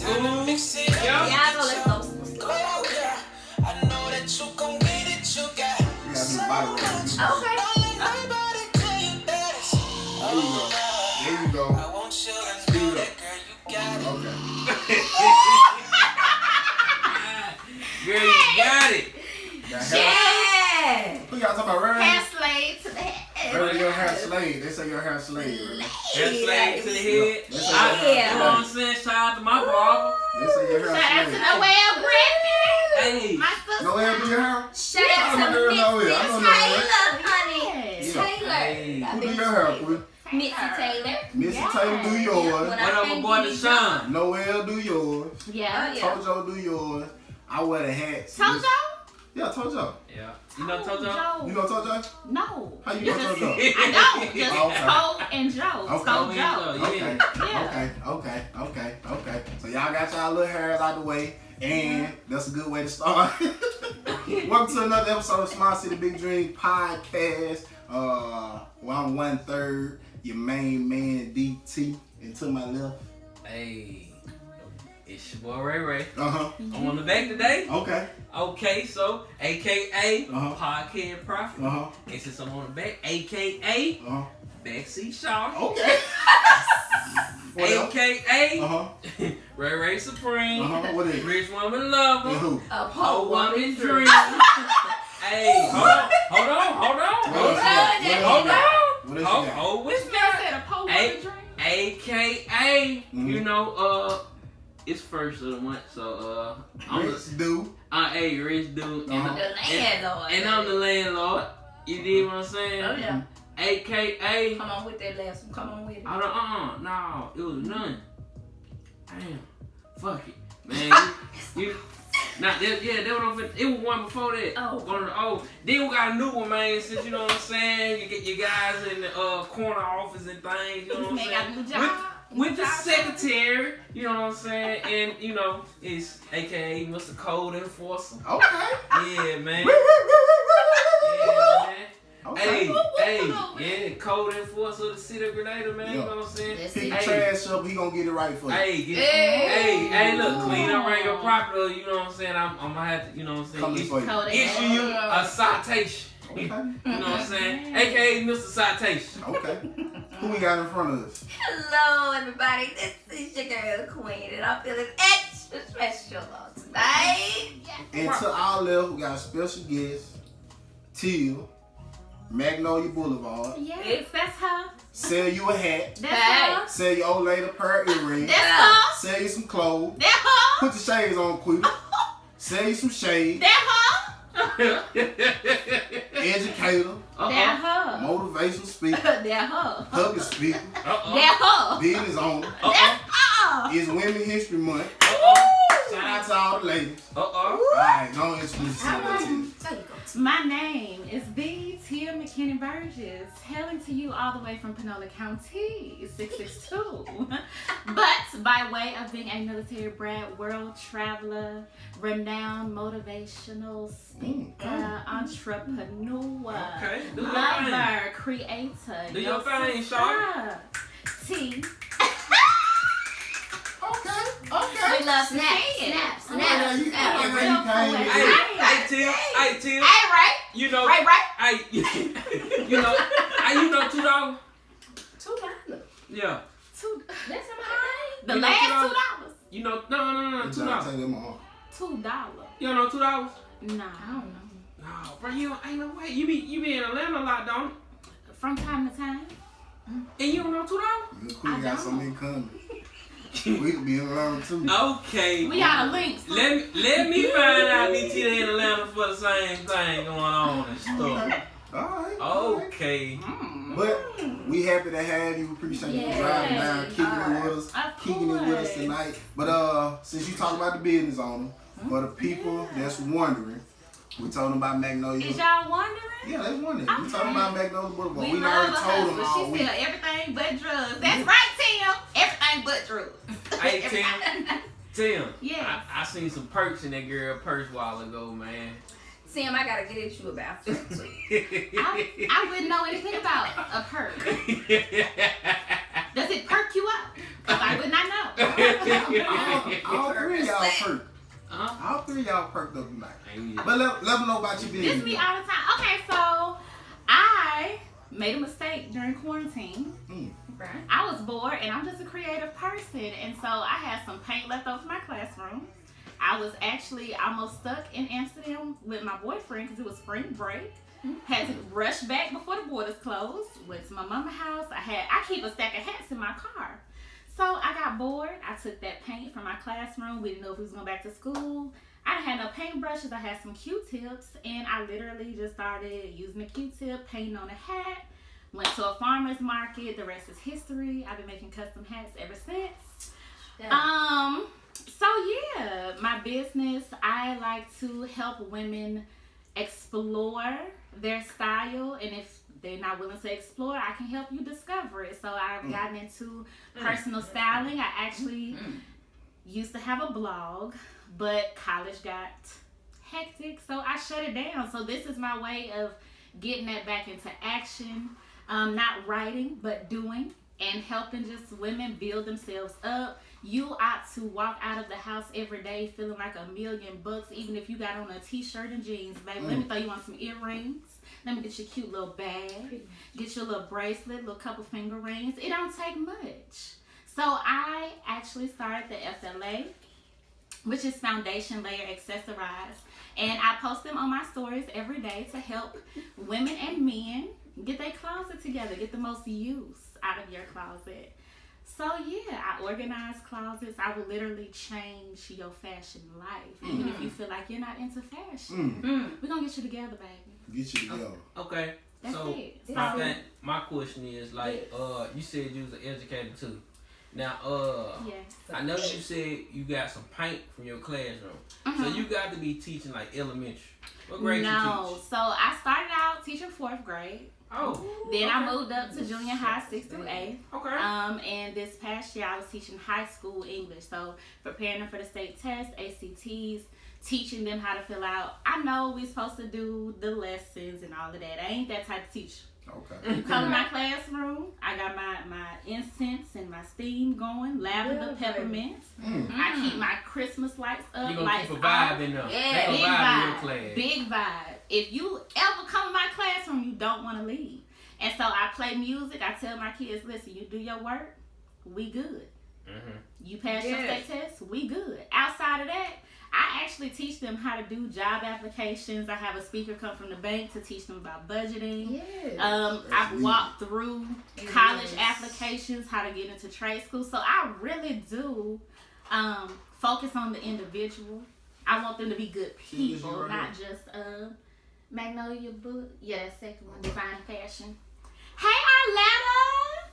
Yeah, go, let's go. I know that you gon' get it, you got so much. Okay. Everybody tell you that it's There you go. I want you to know that, girl, you got it. Okay. Girl, you got it. Yeah. Who y'all talking about, Ray? Hair slave to the head. Ray, your hair slave. They say your hair slave. Ray. Hair slave to the head. They say Yeah. You know what I'm saying? Shout out to my barber. They say your Shout out hair to slave. Noelle Griffin. Hey. My sister. Noelle do your hair? Shout out to Noelle. Missy I know Noelle. Taylor, honey. Yeah. Taylor. Hey. Who do your hair, Queen? Missy Taylor. Missy Taylor do yours. What up, my boy Deshaun? Noelle do yours. Yeah. Tojo do yours. I wear the hats. Tojo? Yeah, Tojo. Yeah. You know Tojo? You know Tojo? No. How you know Tojo? I don't. Just Oh, okay. Toe and Joe. Okay. Toe Joe. Okay. Yeah. Okay. So y'all got y'all little hairs out the way, and that's a good way to start. Welcome to another episode of Small City Big Dream Podcast. Well, I'm 1/3, your main man DT, and to my left. Hey. It's your boy Ray. Uh-huh. I'm on the back today. Okay. Okay, so AKA Uh-huh. Podcast Prophet. Uh-huh. And since I'm on the back, AKA Uh-huh. Backseat Shaw. Okay. What else? AKA Uh-huh. Ray Supreme. Uh-huh. What is it? Rich woman And lover. who? A Whole pole woman dream. Hey, hold on. What else you got? What else you got? Hold with This man said a pole woman dream. AKA, Mhm. you know, it's first of the month, so I'm Rich dude. hey, rich dude, Uh-huh. The landlord. and I'm the landlord. You did what I'm saying? Oh, yeah. AKA, Come on with that last one. Come on with it. I don't, no, it was none. Damn, fuck it, man. you Nah, that one I'm finna, it was one before that. Oh. One of the Then we got a new one, man. Since you know what I'm saying, you get your guys in the corner office and things. You know what I'm Man got a saying? new job. With the secretary, you know what I'm saying, and you know it's AKA Mr. Code Enforcer. Okay. Yeah, man. Woo, woo, woo, woo, Yeah, woo, woo. man. Okay. Hey, Code Enforcer of the city of Grenada, man. Yeah. You know what I'm saying? That's Pick it. your trash up, he gonna get it right for you. Hey, look, clean up around your property. You know what I'm saying? I'm gonna have to, you know what I'm Coming saying? for you. Code Issue you a citation. Okay. You know what I'm saying? AKA Mr. Citation. Okay. Who we got in front of us? Hello, everybody. This is your girl, Queen, and I'm feeling extra special tonight. And to our left, we got a special guest, Teal, Magnolia Boulevard. Yes, that's her. Sell you a hat. That's her. Sell your old lady a pair of earrings. That's her. Sell you some clothes. That's her. Put your shades on, Quita. Sell you some shades. That's her. Educator. That's her. Motivational speaker. That's her. Public speaker. That's her. Business owner. That's her. It's Women's History Month. Shout out to all the ladies. Alright, don't introduce yourself, Teal. There you go. My name is Blvd McKinney Burgess, hailing to you all the way from Panola County, 662. But by way of being a military brat, world traveler, renowned motivational speaker, entrepreneur, Okay, do your lover, creator. Do your thing, sister, T. Okay. We love snaps. Hey, Tim. Hey, right? You know, Right. Hey, you know, $2. $2. Yeah. That's my The You know last $2? You know, no, Good job, $2. take them off. $2. You don't know $2? Nah. I don't know. No, bro, ain't no way. You be in Atlanta a lot, don't you? From time to time. And you don't know $2? Good Quita got something coming. We could be in Atlanta too. Okay. We got a link. Let me find out DT in Atlanta for the same thing going on and stuff. Alright. Okay. But we happy to have you. We appreciate you driving down, kicking it with us tonight. But since you talk about the business owner, for the people that's wondering, we told them about Magnolia. Is y'all wondering? Yeah, they wondering. We talking about Magnolia Boulevard. We We love already a told them hustle. all She week. said everything but drugs. That's right, Tim. Everything but drugs. Hey, Tim. Yes. I seen some perks in that girl purse a while ago, man. Sam, I gotta get at you about that too. I wouldn't know anything about a perk. Does it perk you up? 'Cause I would not know. I Look, y'all perked up tonight. Ain't But let them know about your business. This me all the time. Okay, so I made a mistake during quarantine. Okay. I was bored, and I'm just a creative person, and so I had some paint left over from my classroom. I was actually almost stuck in Amsterdam with my boyfriend because it was spring break. Had to rush back before the borders closed. Went to my mama's house. I keep a stack of hats in my car. So I got bored. I took that paint from my classroom. We didn't know if we was going back to school. I didn't have no paintbrushes. I had some Q-tips, and I literally just started using a Q-tip, painting on a hat. Went to a farmer's market. The rest is history. I've been making custom hats ever since. Yeah. So yeah, my business, I like to help women explore their style, and if they're not willing to explore, I can help you discover it. So I've gotten into personal styling. I actually used to have a blog, but college got hectic, so I shut it down. So this is my way of getting that back into action. Not writing, but doing, and helping just women build themselves up. You ought to walk out of the house every day feeling like $1,000,000, even if you got on a t-shirt and jeans, baby. Let me throw you on some earrings. Let me get you a cute little bag. Get you a little bracelet, little couple finger rings. It don't take much. So I actually started the FLA, which is Foundation Layer Accessorize. And I post them on my stories every day to help women and men get their closet together, get the most use out of your closet. So yeah, I organize closets. I will literally change your fashion life. Even if you feel like you're not into fashion. We're gonna get you together, baby. Get you together. Okay. That's so it. I think my question is like, you said you was an educator too. Now, Yes. I know you said you got some paint from your classroom. So you got to be teaching like elementary. What grade you teach? So I started out teaching 4th grade. Oh. Then I moved up to junior high, 6th through 8th. Okay. And this past year I was teaching high school English. So preparing them for the state test, ACTs, teaching them how to fill out. I know we're supposed to do the lessons and all of that. I ain't that type of teacher. Okay. You come in my classroom, I got my incense and my steam going, lavender, peppermint. I keep my Christmas lights up. You gonna lights keep a vibe off. in there. Yeah, Make a Big vibe in your vibe. class. Big vibe. If you ever come in my classroom, you don't want to leave. And so I play music. I tell my kids, listen, you do your work, we good. You pass your state test, we good. Outside of that, I actually teach them how to do job applications. I have a speaker come from the bank to teach them about budgeting. I've walked through college applications, how to get into trade school. So I really do focus on the individual. I want them to be good people, not just Magnolia book. Yeah, that second one, Divine Fashion. Hey, Arletta!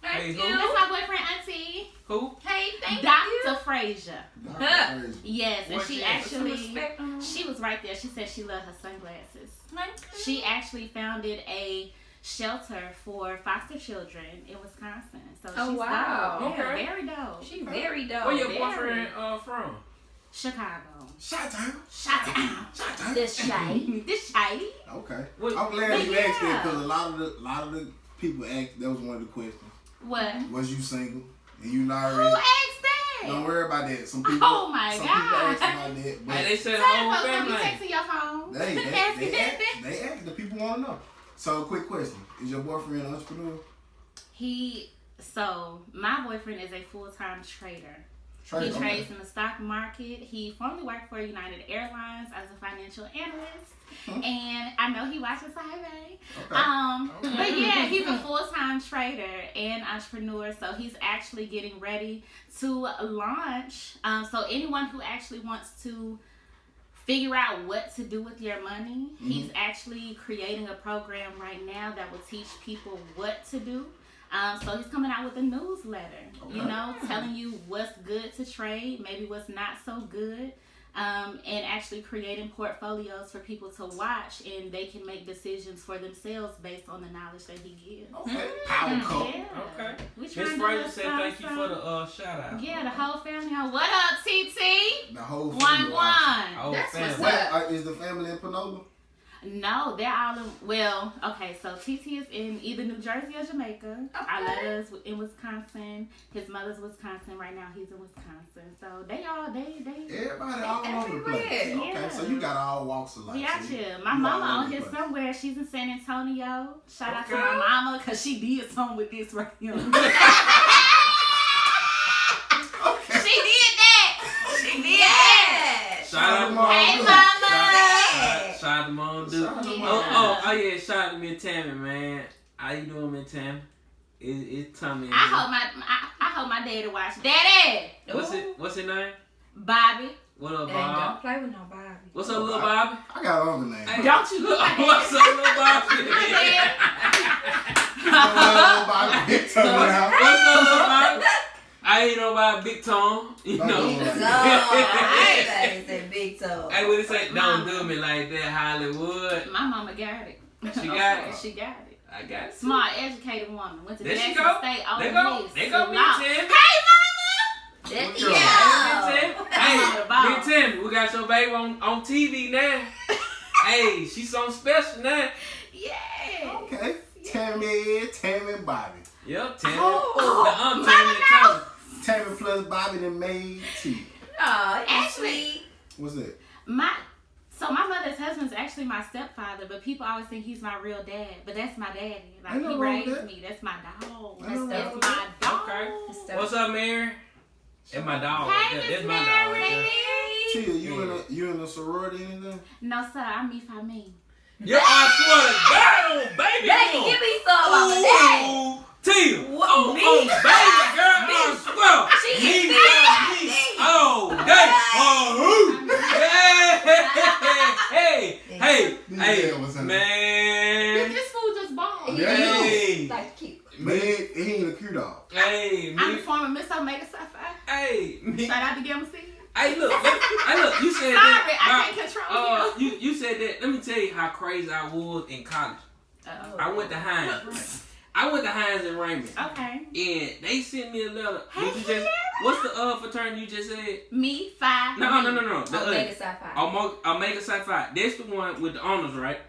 Hey, Thank who? you. That's my boyfriend, Auntie. Who? Hey, thank you. Dr. Frazier. Crazy. Yes, and What's she that? Some actually, respect on her. she was right there. She said she loved her sunglasses. Thank you. She actually founded a shelter for foster children in Wisconsin. So Oh, she's wow. dope. Yeah, Okay. very dope. She very dope. Where your very. boyfriend from? Chicago. Shot down. Shout out. Shot down. This shade. This shady. Okay. What- I'm glad you But asked that yeah. because a lot of the people asked. That was one of the questions. What? Was you single? And you not Who already. asked that? Don't worry about that. Some people. Oh my some God. people asked about that. But Hey, they said the Tell whole folks don't be family. texting your phone. they asked. The people want to know. So, quick question: is your boyfriend an entrepreneur? My boyfriend is a full-time trader. Trade, He okay. trades in the stock market. He formerly worked for United Airlines as a financial analyst. And I know he watches Highway. Okay. But yeah, he's a full-time trader and entrepreneur. So he's actually getting ready to launch. So anyone who actually wants to figure out what to do with your money, he's actually creating a program right now that will teach people what to do. So he's coming out with a newsletter, you know, telling you what's good to trade, maybe what's not so good, and actually creating portfolios for people to watch, and they can make decisions for themselves based on the knowledge that he gives. Okay. Power couple. Yeah. Okay. We Miss trying to Fraser do said some- thank you for the shout out. Yeah, the whole family. What up, TT? The whole One family. one. Oh, That's family. what's What up. is the family in Panola? No, they're all in. Well, okay. So TT is in either New Jersey or Jamaica. Our letters in Wisconsin. His mother's Wisconsin. Right now, he's in Wisconsin. So they Everybody all over the place. Everywhere. Okay, Yeah. so you got all walks of life. Yeah, See? chill. My You mama all on over here the place. somewhere. She's in San Antonio. Shout out to Okay. my mama because she did something with this right here. Okay. She did that. She did that. Yes. Shout out to Hey, Mom. mama. Shout out to Mom, dude. Shout out to Yeah. Mom. Oh yeah, shout out to me and Tammy, man. How you doing, me and Tammy? It's Tommy. I hope my daddy watch. Daddy. What's his name? Bobby. What up, Dang, Bob? don't play with no Bobby. What's up, little Bobby? I got another name. Hey, Don't you look like What's up, little Bobby? Big tongue now. What's up, little Bobby? I ain't know about Big Tom, you know. No. No, I ain't say big toe. Hey, what he say? Don't do me like that, Hollywood. My mama got it. She got it. She got it. I got it. Smart, educated woman. Went to There she Jackson go. State. There go. There go, Big Tim. Hey, That, What you yeah. Hey, Big Tim, we got your baby on TV now. Hey, she's something special now. mama. Yeah. Okay. Tammy and Bobby. Yep, Tim. Oh, Tammy and Tommy. Tammy plus Bobby then made T. Oh, Actually, What's that? my mother's husband's actually my stepfather, but people always think he's my real dad. But that's my daddy. Like Ain't no he wrong with raised that. me. That's my dog. Ain't no That's wrong with my dog. Okay. What's up, Mary? That's my dog. Hey, That's Miss my dog. right there. Mary. Chill, you in a sorority or anything? No, sir. I'm me for me. Yo, I swear to God, baby. Becky, give me some of that. Ooh, Tia. What, Oh, me? baby girl, I swear. She Me, is me, me. oh, day, oh, hey, This hey, man was in man, This fool just bald. Yeah. hey, Like cute. Man, he ain't a cute dog. hey, I'm the me, former Miss Omega Sci-Fi. hey, me. Shout out to Gamma C. Hey, look, you said Sorry, that. I can't control you. You said that. Let me tell you how crazy I was in college. Uh-oh. I went to Hines in Raymond. Okay. And they sent me a letter. Hey, What you just? What's the fraternity you just said? Me, five. No. The Omega Sci-Fi. Omega Sci-Fi. That's the one with the honors, right?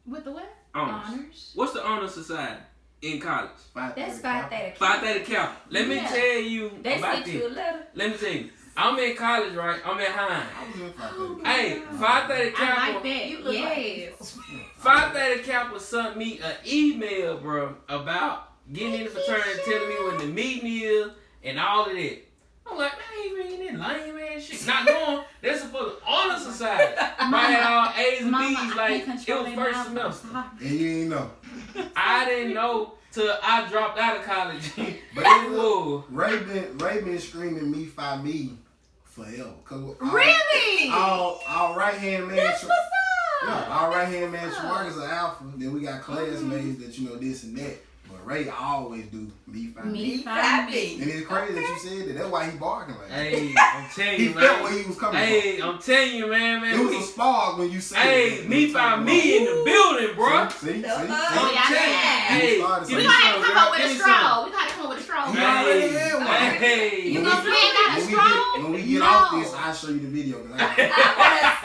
With the what? Honors. What's the honor society in college? That's 5:30. 530 Cap. Let me Yeah. tell you They about sent you a this. letter. Let me tell you. I'm in college, right? I'm at Hines. I was in Oh, 5:30. Hey, 530 Cap. I like that. You look Yes. 530 Kappa sent me an email, bro, about getting in the fraternity, telling me when the meeting is and all of that. I'm like, man, I ain't reading that lame ass shit. Not going. That's for the honor society. I had all A's and Mama, B's. I Like, can't it control was their first mouth. semester. And you ain't know. I didn't know till I dropped out of college. But It was. Ray been screaming me for me forever. Really? Our right hand man. That's what's up. Yeah, our right hand man Schmark is an alpha. Then we got classmates that you know this and that. But Ray always do me for me. Me, five, Me. And it's crazy that you said that. That's why he barking like that. Hey, I'm telling He you, felt where man. he was coming Hey, I'm telling you, man. from. It was a spark when you said Hey, that. me by me in the building, bro. See? Oh, I'm yeah, telling you. yeah. Hey, started give We me gonna some, have to come girl. up with Give a me straw. We gotta come up with a straw. You already Hey, had one. hey. You gonna spend that a straw? When we get No. off this, I'll show you the video. 'Cause I want to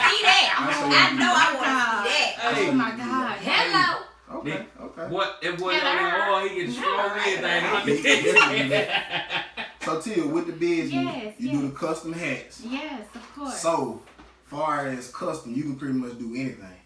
see that. I know I want to see that. Hey. Oh my God. Hello. Okay. What? That boy Hello. on the oil, he get strong Yeah. everything. So Tia, with the business, Yes, you yes. do the custom hats. Yes, of course. So far as custom, you can pretty much do anything.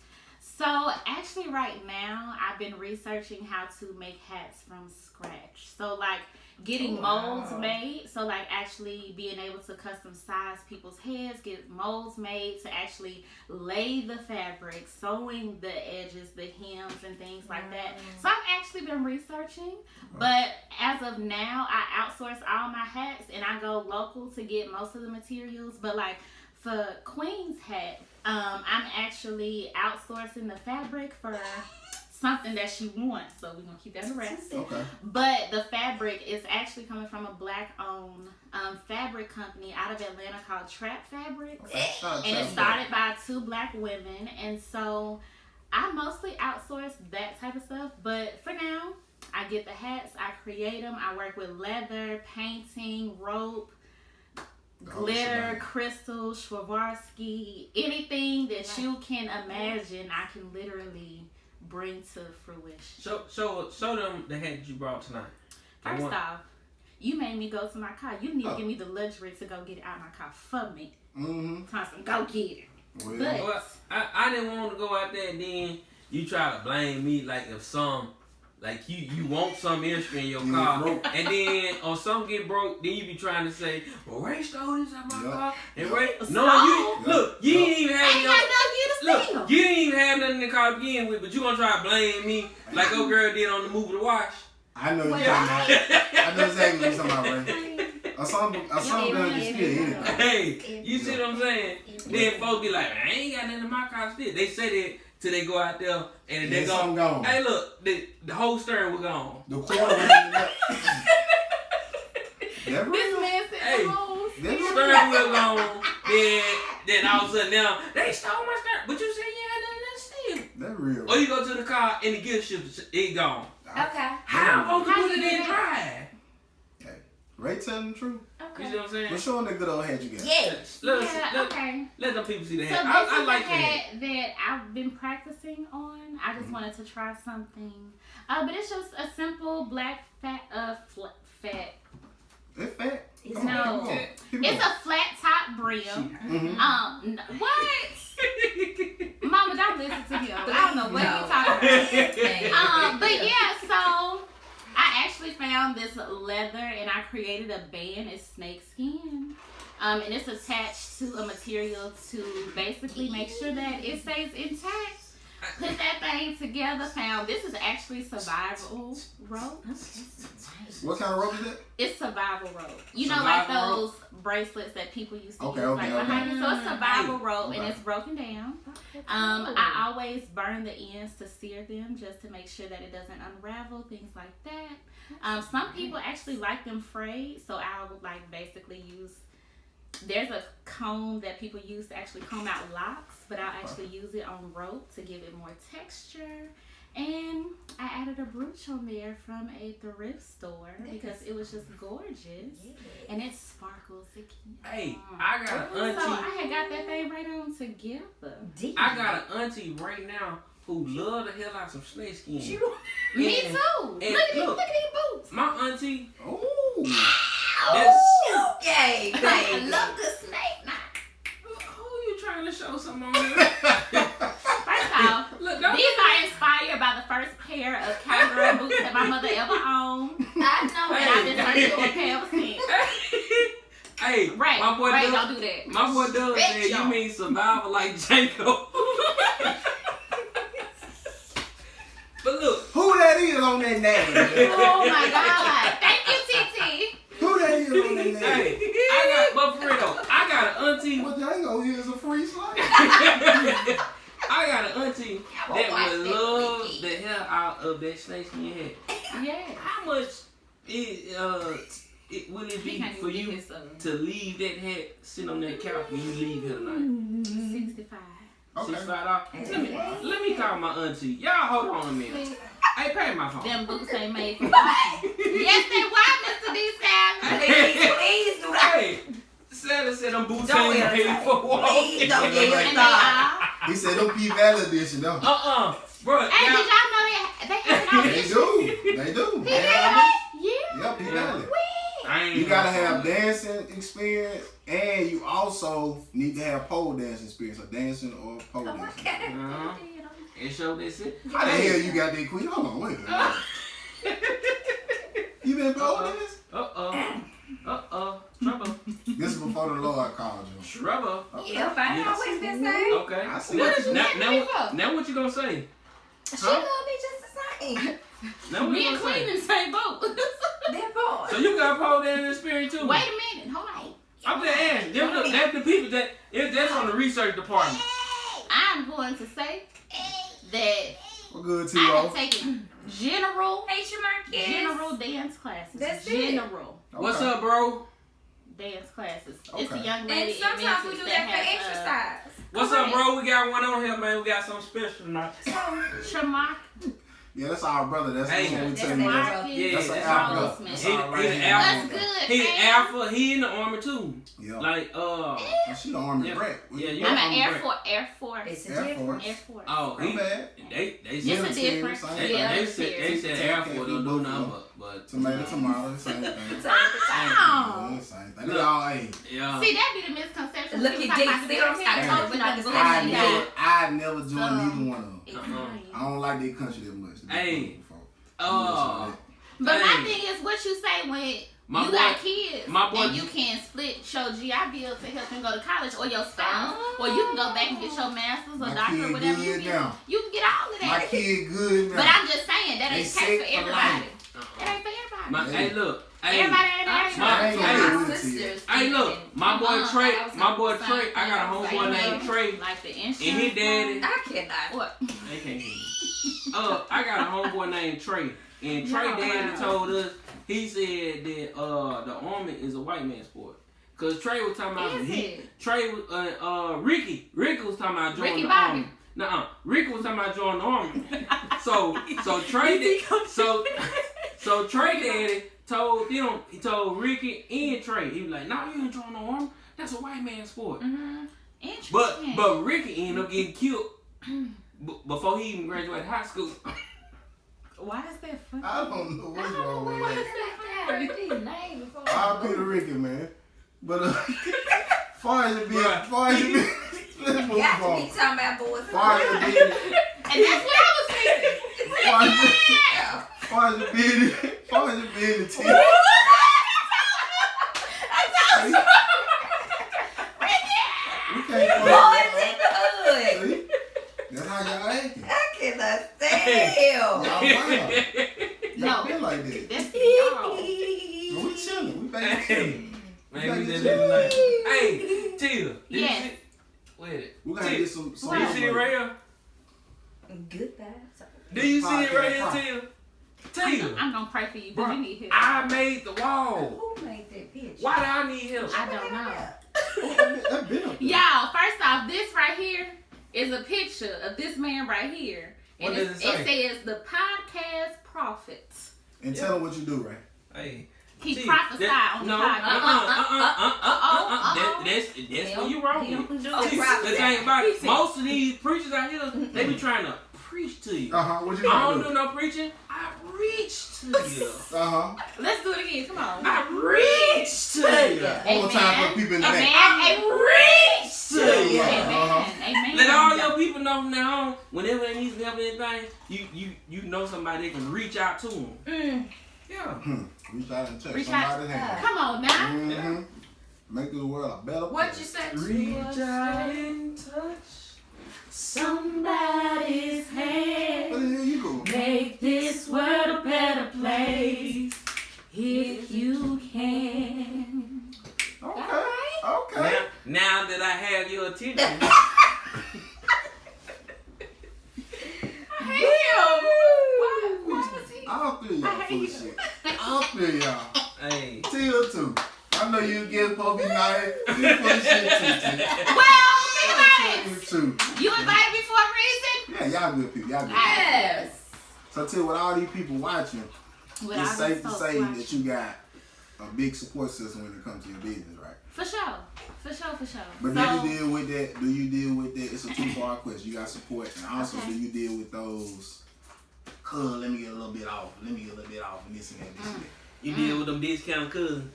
So actually right now I've been researching how to make hats from scratch. So like getting molds made. So like actually being able to custom size people's heads, get molds made to actually lay the fabric, sewing the edges, the hems and things like that. So I've actually been researching, but as of now I outsource all my hats and I go local to get most of the materials. But like for Queen's hat, I'm actually outsourcing the fabric for something that she wants, so we're gonna keep that in wraps. Okay. But the fabric is actually coming from a black-owned fabric company out of Atlanta called Trap Fabric, and it started by 2 black women. And so I mostly outsource that type of stuff. But for now, I get the hats, I create them, I work with leather, painting, rope, glitter, crystal, Swarovski, anything that you can imagine, I can literally bring to fruition. Show them the hat that you brought tonight. First off, you made me go to my car. You need to give me the luxury to go get it out of my car for me. Thompson, go get it. Well, I didn't want to go out there and then you try to blame me like if some, like you want some extra in your car and then or something get broke, then you be trying to say, well, Ray stole this out my car. And Ray, you ain't even have you didn't even have nothing in the car to begin with, but you gonna try to blame me like old girl did on the movie The Wash. I know you're talking about. I know exactly what you're talking about, Ray. A song doesn't just steal anything. Hey, you see what I'm saying? Then folks be like, I ain't got nothing in my car still. They say that till they go out there and they gone. Hey, look, the whole steering was gone. The quarter was in the This man said the whole steering wheel gone. Then all of a sudden now they stole my steering. But you said you had nothing to steal. That's real. Or you go to the car and the gift ship it gone. Okay. How am I supposed to put it in drive? Ray telling the truth. Okay. You see what I'm saying? We're showing the good old hat you got. Yes. Okay. Let them people see the So hat. this I is like a the hat. hat that I've been practicing on. I just wanted to try something. But it's just a simple black fat. It's fat. No. It's a flat top brim. What? Mama, don't listen to him. I don't know what you're talking about. But yeah, so I actually found this leather and I created a band. It's snake skin. And it's attached to a material to basically make sure that it stays intact. Put that thing together, this is actually survival rope. What kind of rope is it? It's survival rope. You know, like those bracelets that people used to use behind it. So it's survival rope and it's broken down. I always burn the ends to sear them just to make sure that it doesn't unravel, things like that. Some people actually like them frayed, so I would basically use. There's a comb that people use to actually comb out locks, but I'll actually use it on rope to give it more texture. And I added a brooch on there from a thrift store because it was just gorgeous. And it sparkles. Hey, I got an auntie. So I had got that thing right on together. I got an auntie right now who love the hell out some snake skin. Me too. Look at these boots. My auntie. Okay, baby. Love the snake now. Who you trying to show something on here? First off, these are inspired by the first pair of cowgirl boots that my mother ever owned. I know. And I've been searching for a pair ever since. Hey, right, my boy right, does, don't do that. My boy does say you mean survival like Janko. But look, who that is on that name? Oh my God! Thank you, TT. Who that is on that name? Hey, but for real though, I got an auntie. What Django is a free slice. I got an auntie that would love the hell out of that snakeskin hat. Yeah. How much will it be for you to leave that hat sitting on that couch when you leave here tonight? $65. Okay. $65. Let me call my auntie. Y'all hold on a minute. Hey, pay my phone. Them boots ain't made for walking. Yes, they were, Mr. D. Please do that. Hey, Sally said them boots ain't made for walking. Please don't get it. He said don't be valid edition, no. Bro. Hey, did y'all know they have it on They do. Yeah. Yep, be valid. I You gotta have dancing experience, and you also need to have pole dancing experience, or dancing or pole dancing. And show this it. How the hell you got that queen? Hold on, wait a minute. You been pole dancing? Trouble. This is before the Lord called you. Trouble. Yep, I always been saying. Okay. I see. What did you make me for? Now what you gonna say? She gonna be just the same. Now what Me you and gonna Queen say? in the same boat. They're bored. So you got pole dancing experience too? Wait a minute, hold on. I'm just asking. That's the people that's on the research department. I'm going to say that We're good, I T.O. have taken general General dance classes. That's general What's up, bro? dance classes. It's a Okay. young lady. And sometimes we in do Memphis that for has, exercise. What's up, bro? We got one on here, man. We got something special tonight. Traumatic. Yeah, that's our brother. That's Hey, what we that's tell you. our- That's Yeah, that's that's an our alpha. brother. That's He our the right alpha. hand. That's good. He man. alpha. He in the army too. Yeah. Like Well, she the army Yeah. brat. Yeah, you yeah. I'm know, an I'm Air great. Force. Air Force. It's a Air difference. Force. Air Force. oh, I'm he bad. they It's said a difference. Same Yeah, they it's said serious. Air Force don't do nothing but Tomato, same thing. Oh. Yeah, same thing. They all ain't. yeah. See, that be the misconception. Look at People talk about Dick. See what I'm military. saying? I told you not to go I in never, there. I never joined neither one of them. Exactly. I don't like their country that much. to be Hey. honest with folks. But my Hey. thing is, what you say when My you boy- got kids my boy- and you can split your GI Bill to help them go to college, or your spouse, or you can go back and get your master's or My doctorate, kid whatever you good get. now. You can get all of My that. kid good now. But I'm just saying that They ain't set case for for everybody. life. It ain't for everybody. My, hey, look. Hey, Everybody ain't I ain't everybody. gonna My do it to you. sisters. hey, look. My boy Uh-uh, Trey. I was My boy gonna say Trey. I got a like, homeboy named Trey. Like the insurance. And his daddy. I cannot. What? They can't hear me. I got a homeboy named Trey. And Trey No, daddy wow. told us, he said that the army is a white man's sport. Cause Trey was talking about Is it? Trey was Ricky was talking about joining Ricky the Bobby. army. Nuh-uh. Ricky was talking about joining the army. so Trey so Trey daddy told them, he told Ricky and Trey, he was like, no, you ain't joining the army. That's a white man's sport. Mm-hmm. Interesting. But Ricky ended up getting killed before he even graduated high school. Why is that funny? I don't know what's wrong with Why that. is that bad? His name before. I'll be the Ricky, man. But far as it be, Bruh. far as it be, let's move Got to on. be talking about boys. Far as it be, And that's what I was thinking. far as it be, far as it be in the team. We can't Boys in the hood. See? That's how y'all acting. I cannot stand Y'all wild. Y'all No. been like that. That's y'all. But we chilling. We back chilling. Man, we just living like, hey, Tia, did Yes. you see? Wait, We gotta Tia, get some. do you see it right here? Goodbye. Do you see it right here, Podcast. Tia? Tia, I'm gonna pray for you because Bruh, you need help. I made the wall. Who made that picture? Why do I need help? I don't know. That been up there. Y'all, first off, this right here is a picture of this man right here. And What does it say? says the podcast prophets. And tell them what you do, right? Hey, He Tia, prophesied that- on no, the podcast. That's where you wrong. He don't do See, prophesy. the thing about He it, said- most of these preachers out here, they be trying to preach to you. What you I gonna don't do? do no preaching. I reach to you. Let's do it again. Come on. I reach to you. One more time for the people in the back. Amen. Reach to you. Amen. Amen. Let all your people know from now on, whenever they need help with anything, you know somebody that can reach out to them. Yeah. Reach out and touch Reach out. somebody's hand. Come on now. Mm-hmm. Make this world a better What place. you say? Reach out and touch. Somebody's Where hand. the hell you go? Make this world a better place if you can. Okay. Now that I have your attention, All three of y'all full of shit. All three of y'all. hey. Till too. I know you get supposed to be nice. You full of shit too. Well, be You nice. too. You invited me for a reason. Yeah, y'all good people. Y'all good. Yes. So Till, with all these people watching, With it's all safe these to folks say watching. that you got a big support system when it comes to your business, right? For sure. For sure. But So- do you deal with that? Do you deal with that? It's a two-part question. You got support, and also Okay. do you deal with those? Let me get a little bit off. Let me get a little bit off, and this and that, this and that. You deal with them discount cousins.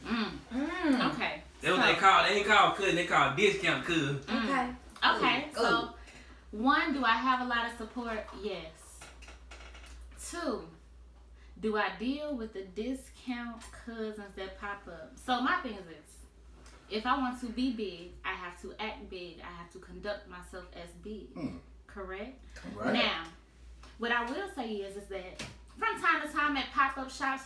Okay. That's what they call. They ain't call cousin. They call discount cousin. Okay. Okay, Go. so one, do I have a lot of support? Yes. Two, do I deal with the discount cousins that pop up? So my thing is this. If I want to be big, I have to act big. I have to conduct myself as big. Correct? Right. Now, what I will say is that from time to time at pop-up shops,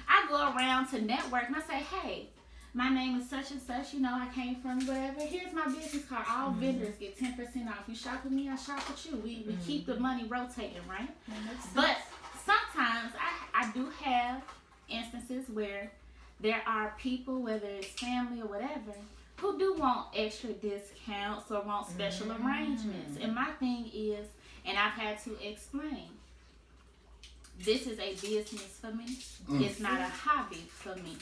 I go around to network and I say, hey, my name is such and such, I came from whatever. Here's my business card. All vendors get 10% off. You shop with me, I shop with you. We keep the money rotating, right? But sometimes I do have instances where there are people, whether it's family or whatever, who do want extra discounts or want special arrangements. And my thing is, and I've had to explain, this is a business for me. It's not a hobby for me.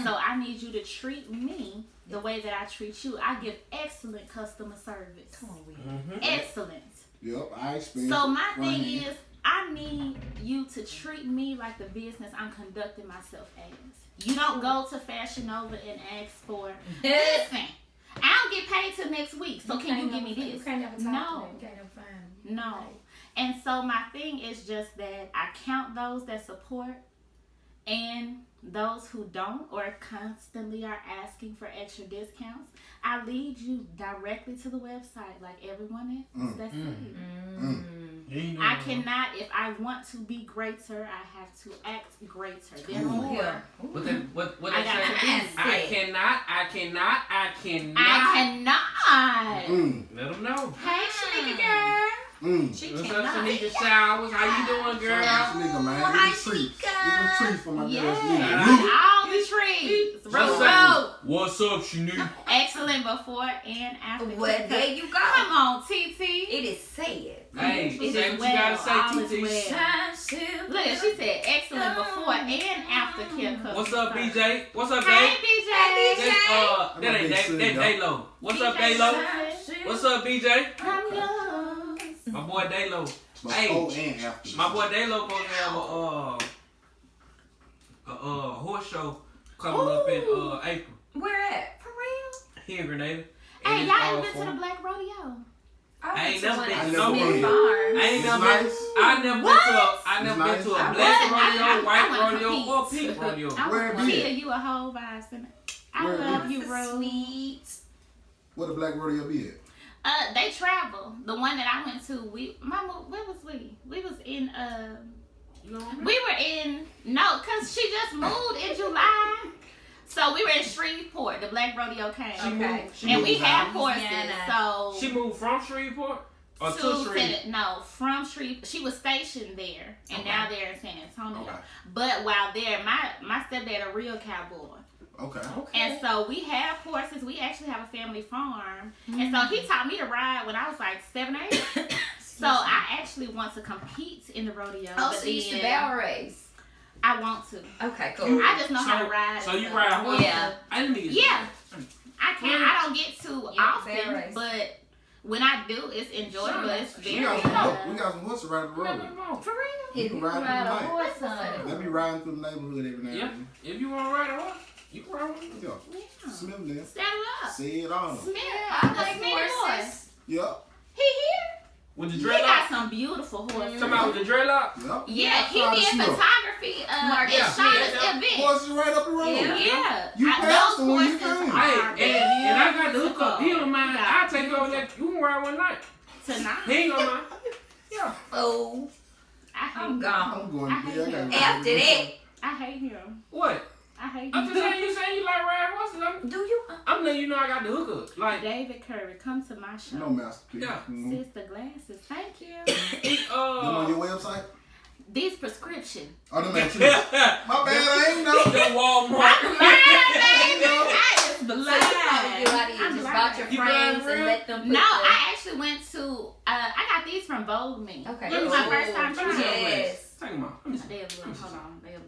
So I need you to treat me the way that I treat you. I give excellent customer service. Come on, Will. Excellent. Yep, I experienced. So my thing is, I need you to treat me like the business I'm conducting myself as. You don't go to Fashion Nova and ask for, listen, I don't get paid till next week, so can you give me this? You can't never talk No. to them. You can't never find them. No. And so my thing is just that I count those that support and those who don't or constantly are asking for extra discounts. I lead you directly to the website like everyone else. That's it. I cannot, if I want to be greater, I have to act greater. Therefore, What I they got say? to I cannot. Let them know. Hey, Shanika girl. She What's up, cannot. Shanika Showers? How you doing, girl? Nigga, man. Hi, Give me treats. Chica. Give me treats for my girls. Yeah, Nigga. all the trees. What's Roll, up? What's up, Shanika? excellent before and after. Well, there you go. Come on, TT. It is said. Hey, It say is what you gotta all is say, TT. well. Look, she said excellent before and after care customer What's up, service. BJ? What's up, Hey, babe? BJ. That ain't Daylo. What's up, Daylo? What's up, BJ? I'm yours. My boy Daylo. But Hey, and after. my boy Daylo gonna have a horse show coming up in April Where at? For real? here in Grenada. Hey, And y'all it's ain't all been to for- the Black Rodeo? I ain't never been I to never no been. rodeo. Farm. I ain't It's never nice. been. I never been to a. I never been It's to a nice. black I rodeo, white wanna rodeo, compete. or pink rodeo. I Where want it to be? kill you a whole vibes. And I Where it love be? you, Rose. Sweet. Where the Black Rodeo be at? They travel. The one that I went to, where was we? We was in You know we were in cause she just moved in July. So we were in Shreveport. The Black Rodeo came. Okay. And we moved had out. horses. Louisiana. So She moved from Shreveport or to Shreveport. from Shreveport. She was stationed there, and now they're in San Antonio. Okay. But while there, my stepdad a real cowboy. Okay. And so we have horses. We actually have a family farm. And so he taught me to ride when I was like 7 or 8. So I actually want to compete in the rodeo. Oh, but so you used to then barrel race. I want to. Okay, cool. I just know how to ride. So and you stuff. ride horses? Yeah. I didn't need Yeah. I don't get to Yeah, often, barrel race. but when I do, it's enjoyable. It's We very got some horses riding the road. for real. You If can you ride ride a through the horse, honey. They be riding through the neighborhood every now and Yeah. then. If you want to ride a horse, you can ride one. Yeah. Yeah. Smell them. Saddle up. Say it on them. Smith. I like Smith horses. Yep. He here. With the He got dreadlock. some beautiful horses. Talking about with the dreadlock. Yep. Yeah, he Carter did Smith. photography Mark, at yeah. Shauna's Yeah. event. Horses right up the road. Yeah. Yeah. You I- passed those them when you horses came. are Hey, and I got the beautiful. hookup. He don't mind. Yeah. I'll take you over there. You can ride one night. Tonight. He ain't gonna mind. Yeah. Oh, I hate I'm him. gone. I'm going I to hate be. I him. gotta After that, I hate him. What? I hate I'm him. just saying you say you like riding horses. do you? I'm letting you know I got the hookup. Like, David Curry, come to my show. No masterpiece. Yeah. Mm-hmm. Sister glasses. Thank you. Them on your website? These prescription. Oh, them at you. the My bad, I ain't know. Walmart. I is So blind. you probably do out of you I'm just blind. bought your You frames blind, and let them put No, the... I actually went to. I got these from Blvd. Okay. This was my Oh, first time let me see trying. your Yes. legs. Take them off. Let me see. They a little. Hold on. They a little.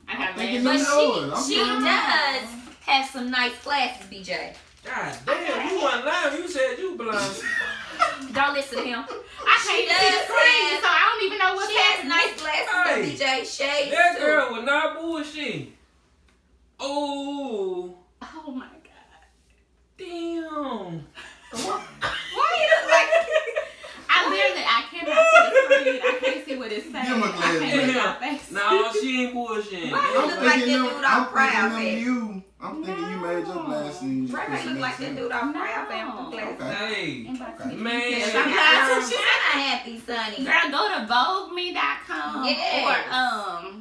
I got thinking But them lashes. yours. I'm she trying. does have some nice glasses, BJ. God damn, you wasn't lying. You said you blind. Don't listen to him. I can't She even see the does screen, have- so I don't even know what's She has happening. nice glasses, Hey. though, BJ. Shades, That too. girl was not bullshit. Oh, Oh my god. damn. Why you look like... I cannot see the screen. I can't see what it's saying. Give 'em a I can't glass. look at my face. No, she ain't bullshit. Why you look like that dude off Proud Family? I'm thinking you made your glasses. and you Right, put right, some look like that in. dude off No. Proud Family glasses. Okay. Hey, Inbox Okay. me. man. Yes, I'm I'm not- she's not happy, Sonny. Girl, go to VogueMe.com Yes. or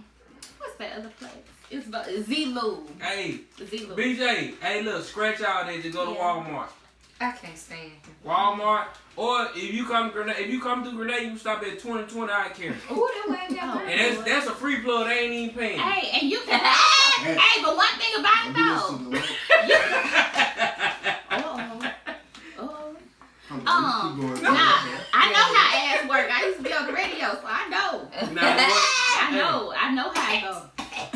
what's that other place? It's Zulu. Hey, Zulu. BJ. Hey, look, scratch out there. Just go to Yeah. Walmart. I can't stand him. Walmart. Or if you come through Grenada, you stop at 2020 Eye Care. Ooh, that way down Oh. there. And that's a free plug. They ain't even paying. Hey, and you can. Hey, but one thing about it Don't do though. this to Oh. the- Um, keep going. Nah, I know how ass work. I used to be on the radio, so I know. Nah, what? I Hey, know how it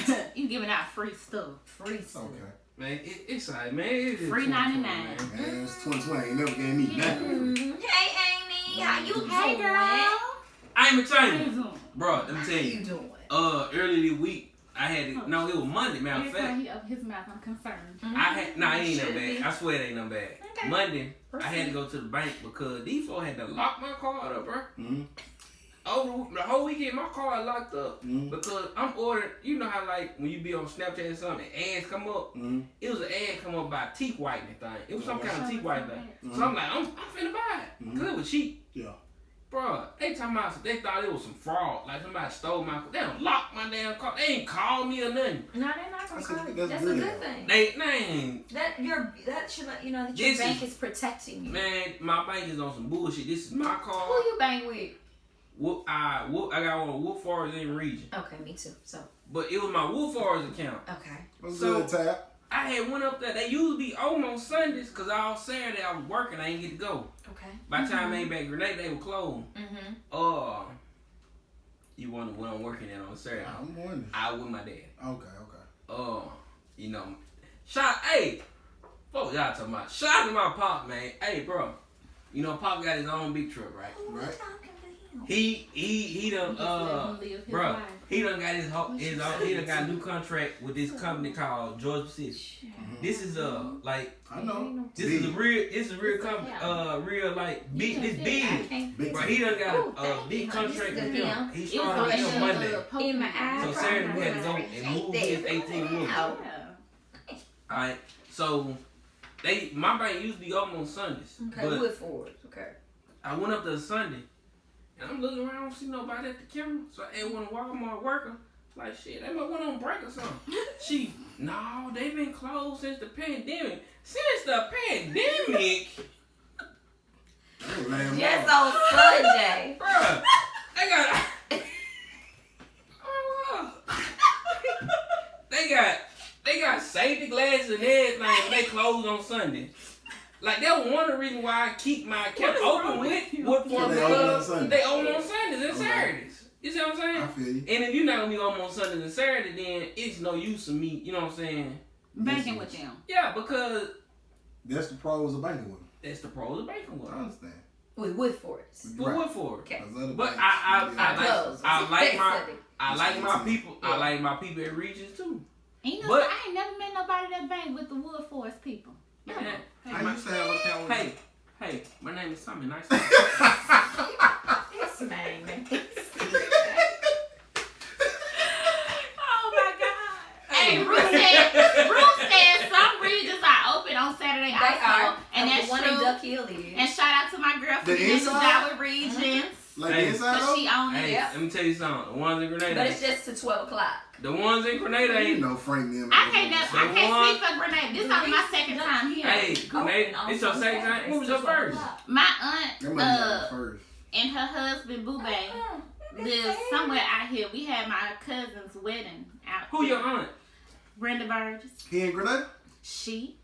go. You giving out free stuff. Free stuff. Okay. Man, it's alright, man. It is Free 2020, 99. man. Man, it's 2020. Ain't never gave me nothing. Hey, Amy, how you doing? Hey, girl. I ain't How telling you you, doing? bro. Let me How tell you you. doing? Early this week, I had to. No, it was Monday. Matter of Every time fact, he opened his mouth, I'm concerned. it ain't no Should bad. be. I swear it ain't no bad. Okay. Monday, I had to go to the bank because these folks had to lock my card up, bro. Mm-hmm. Over the whole weekend, my card locked up Mm-hmm. because I'm ordering. You know how like when you be on Snapchat or something, ads come up. Mm-hmm. It was an ad come up by teeth whitening thing. It was some kind of teeth whitening thing. Mm-hmm. So I'm like, I'm finna buy it because it was cheap. Yeah. Bro, they talking about they thought it was some fraud. Like somebody stole my. They done locked my damn car. They ain't called me or nothing. No, they're not gonna That's call a- you. that's That's a good. good thing. They ain't. That should let you know that your This bank is protecting you. Man, my bank is on some bullshit. This is my Who card. you bank with? I got one with Wolf Forest in region, Okay, me too. So, but it was my Wolf Forest account. okay. What's So- good, Tap? I had went up there. They usually be open on Sundays because all Saturday I was working. I ain't get to go. Okay. By the time I made back Grenade, they were closed. Mm-hmm. You wonder when I'm working at on Saturday? I'm wondering. I with my dad. Okay. You know, what y'all talking about? Shout out to my pop, man. Hey, bro, you know Pop got his own big truck, right? Right. He done bro, he done got he done got a new contract with this company called Georgia Pacific. This is like I know. this is a real company, real like big, this big. Big Bro, time. he done got Ooh, a big contract with them. He started with them Monday. In my eye. So Saturday we had to go and move his 18 wheels. Wow. Alright, so my bank used to be open on Sundays, Okay, but Wood Forward. Okay. I went up there Sunday and I'm looking around, I don't see nobody at the camera. So I ain't one Walmart worker. Like shit, they might went on break or something. No, they been closed since the pandemic. Since the pandemic, Just on Sunday. bruh, they got. They got safety glasses and everything. But they closed on Sunday. Like that was one of the reasons why I keep my account open with Wood Forest They open on because Sunday. they open on Sundays and Saturdays. You see what I'm saying? I feel you. And if you're not gonna be open on Sundays and Saturdays, then it's no use of me. You know what I'm saying? Banking with them. Yeah, because That's the pros of banking with them. that's the pros of banking with. I understand. With Wood Forest. But Wood Forest. Okay. 'Cause other But banks, I like my Sunday. I like my people. I like my people at Regions too. And you know, But- I ain't never met nobody that bank with the Wood Forest people. Man, I used to have an account with hey, my name is Tommy. Nice. This man. Oh my God. Hey, Ruth said some regions are open on Saturday They also. are. And that's the one in true. Duck Hill is. And shout out to my girl for The getting the inside? job with Regions. like Hey. the inside Cause she though? owned Hey, it. Yep. let me tell you something. The ones in Grenada, But it's just to 12 o'clock. the ones in Grenada You ain't. know Frank them. I can't speak for Grenade. This is only my second time here. Hey, Grenada, Open it's your on second time. Saturdays What was to your 12 first? o'clock. My That aunt might be first. and her husband Boo Bay lives somewhere out here. We had my cousin's wedding out Who here. your aunt? Brenda Burgess. Here in Grenada? She.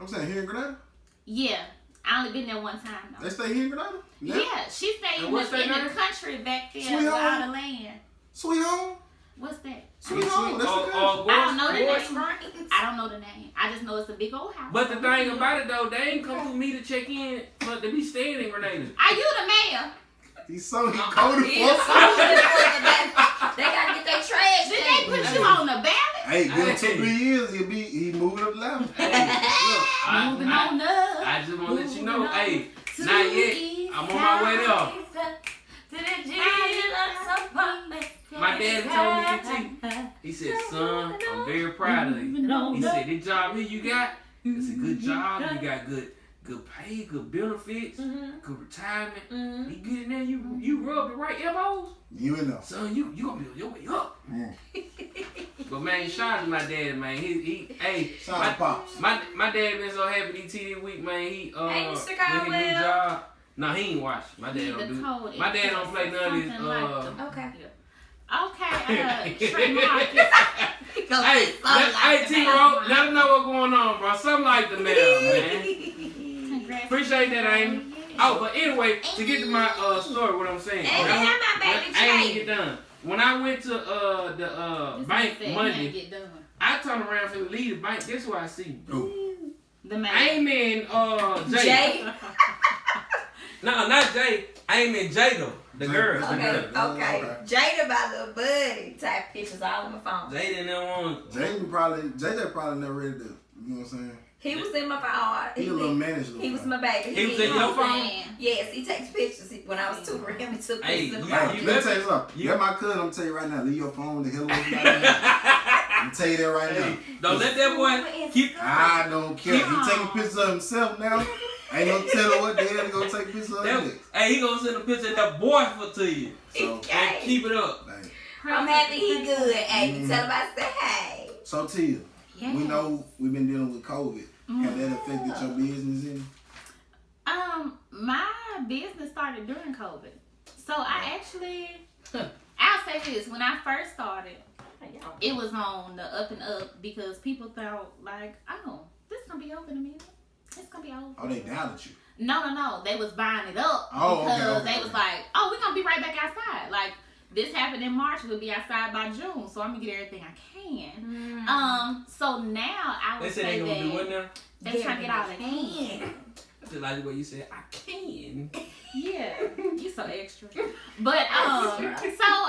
I'm saying here in Grenada? Yeah. I only been there one time though. They stay here in Grenada? Yeah, she stayed And in what's the that name? country back there Sweet with home? all the land. Sweet home? What's that? Sweet home. That's the country. I don't know the Boy name. Springs. I don't know the name. I just know it's a big old house. But the thing about it though, they ain't come through me to check in, but to be staying in Grenada. Are you the mayor? He's so he cold He as is fuck. so They gotta get their trash Did they taken. put you on the ballot? Hey, give him 2-3 years, he moving up the ladder. Moving on up. I just want to let you know, Moving on hey, to not the yet. east I'm on my way there. side. To the Jesus apartment. My dad told me to too. He said, son, I'm very proud of you. Moving on He up. said, this job here you got, it's a good job. You got good pay, good benefits, good retirement. You get in there, you rub the right elbows, You in there. son, you gonna build your way up. Mm. But man, shout out to my dad, man. Hey, Shout out to Pops. my dad been so happy this week, man. He Hey, Mr. with his new Caldwell. job. No, he ain't watch. My He dad don't the do. code My dad don't play none of this. something like them. Okay. Okay, Trey Marcus. Hey, T-Row, let him know what's going on, bro. Something like the mail, man. Congrats. Appreciate that, Amy. Oh, but anyway, to get to my story, what I'm saying. And then my baby I ain't Jay. get done. When I went to the bank Monday, Get done. I turned around for the leave the bank. Guess what I see? The man. I ain't mean Jay. Jay. No, not Jay. I ain't mean Jada, the girl. Okay. Jada my little buddy type pictures all on my phone. Jada didn't want. JJ probably never ready to, you know what I'm saying? He was in my phone. He a little manager. He was my baby. He was in your phone? Yes, he takes pictures. When I was tutoring him, he took Hey, pictures. Let me tell you something. That's my cousin. I'm tell you right now. Leave your phone the hell away from that. I'm tell you that right now. Don't let that boy keep. I don't care. He taking pictures of himself now. Ain't no telling what the hell he gonna take pictures of next. Hey, he gonna send a picture of that boy to you. So, And keep it up. like, I'm happy he good. Hey, you tell him I said hey. so Tia, we know we've been dealing with COVID. Have that affected your business any? My business started during COVID. So I actually, I'll say this, when I first started, it was on the up and up because people thought like, oh, this is gonna be over in a minute. It's gonna be over. Oh, they doubted you. No. They was buying it up Oh, because okay. they was like, oh, we're gonna be right back outside. Like this happened in March, we'll be outside by June, so I'm gonna get everything I can. So now I They would said say they gonna do what that now? they trying to get all they can. I just like the way you said I can. Yeah, you so extra. But so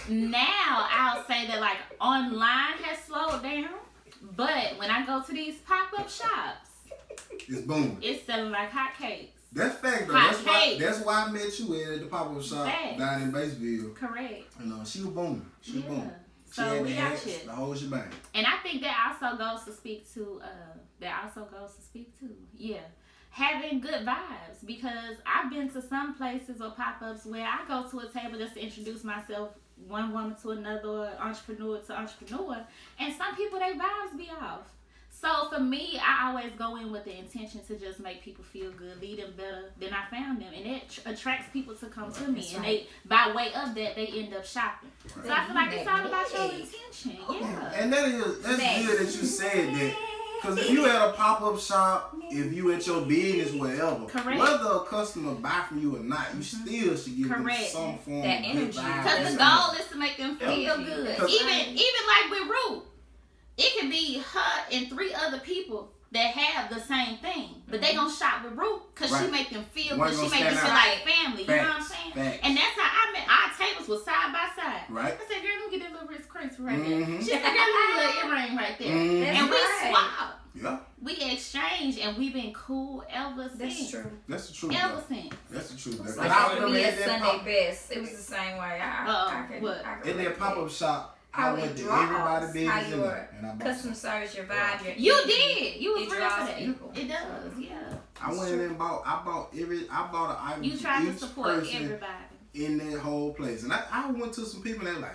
now I'll say that like online has slowed down, but when I go to these pop-up shops, It's booming. it's selling like hotcakes. That's fact though. That's why I met you at the pop-up shop Facts. down in Batesville. Correct. You know, she was booming. She was booming. She So had we the got hats, you. the whole shebang. And I think that also goes to speak to having good vibes, because I've been to some places or pop-ups where I go to a table just to introduce myself, one woman to another, or entrepreneur to entrepreneur, and some people their vibes be off. So for me, I always go in with the intention to just make people feel good, lead them better than I found them, and it attracts people to come to me, and they, by way of that, they end up shopping. Right. So I feel like it's all about your intention. Yeah. And that's good that you said that. Because if you at a pop-up shop, if you at your business, whatever, Correct. whether a customer buy from you or not, you still should give them Correct. some form That of energy. good vibe. Because the goal is to make them feel good. 'Cause- Even like with Root, it can be her and 3 other people that have the same thing, but they gonna shop with Root because she Right. make them feel One good. She gonna make them stand feel out. like family. You know what I'm Facts. saying? Facts. And that's how I met. Our tables was side by side. Right. I said, "Girl, let me get that little Ritz Crazy right Mhm. there." She said, "Girl, let me get that earring right there." Mhm. And we right. swapped. Yeah, We exchanged, and we've been cool ever since. That's true. that's the truth. Ever though. since. That's the truth. It's Like, like I for remember me at at that Sunday pop, best. It was the same way. I can in that pop-up shop, I How went it to draws, everybody's how business in your there, and I bought customer service, your vibe, your You energy. did. You was It real draws for that. people. It does. Yeah. I went in there and bought an item You for try to each support person everybody. in that whole place. And I went to some people that were like,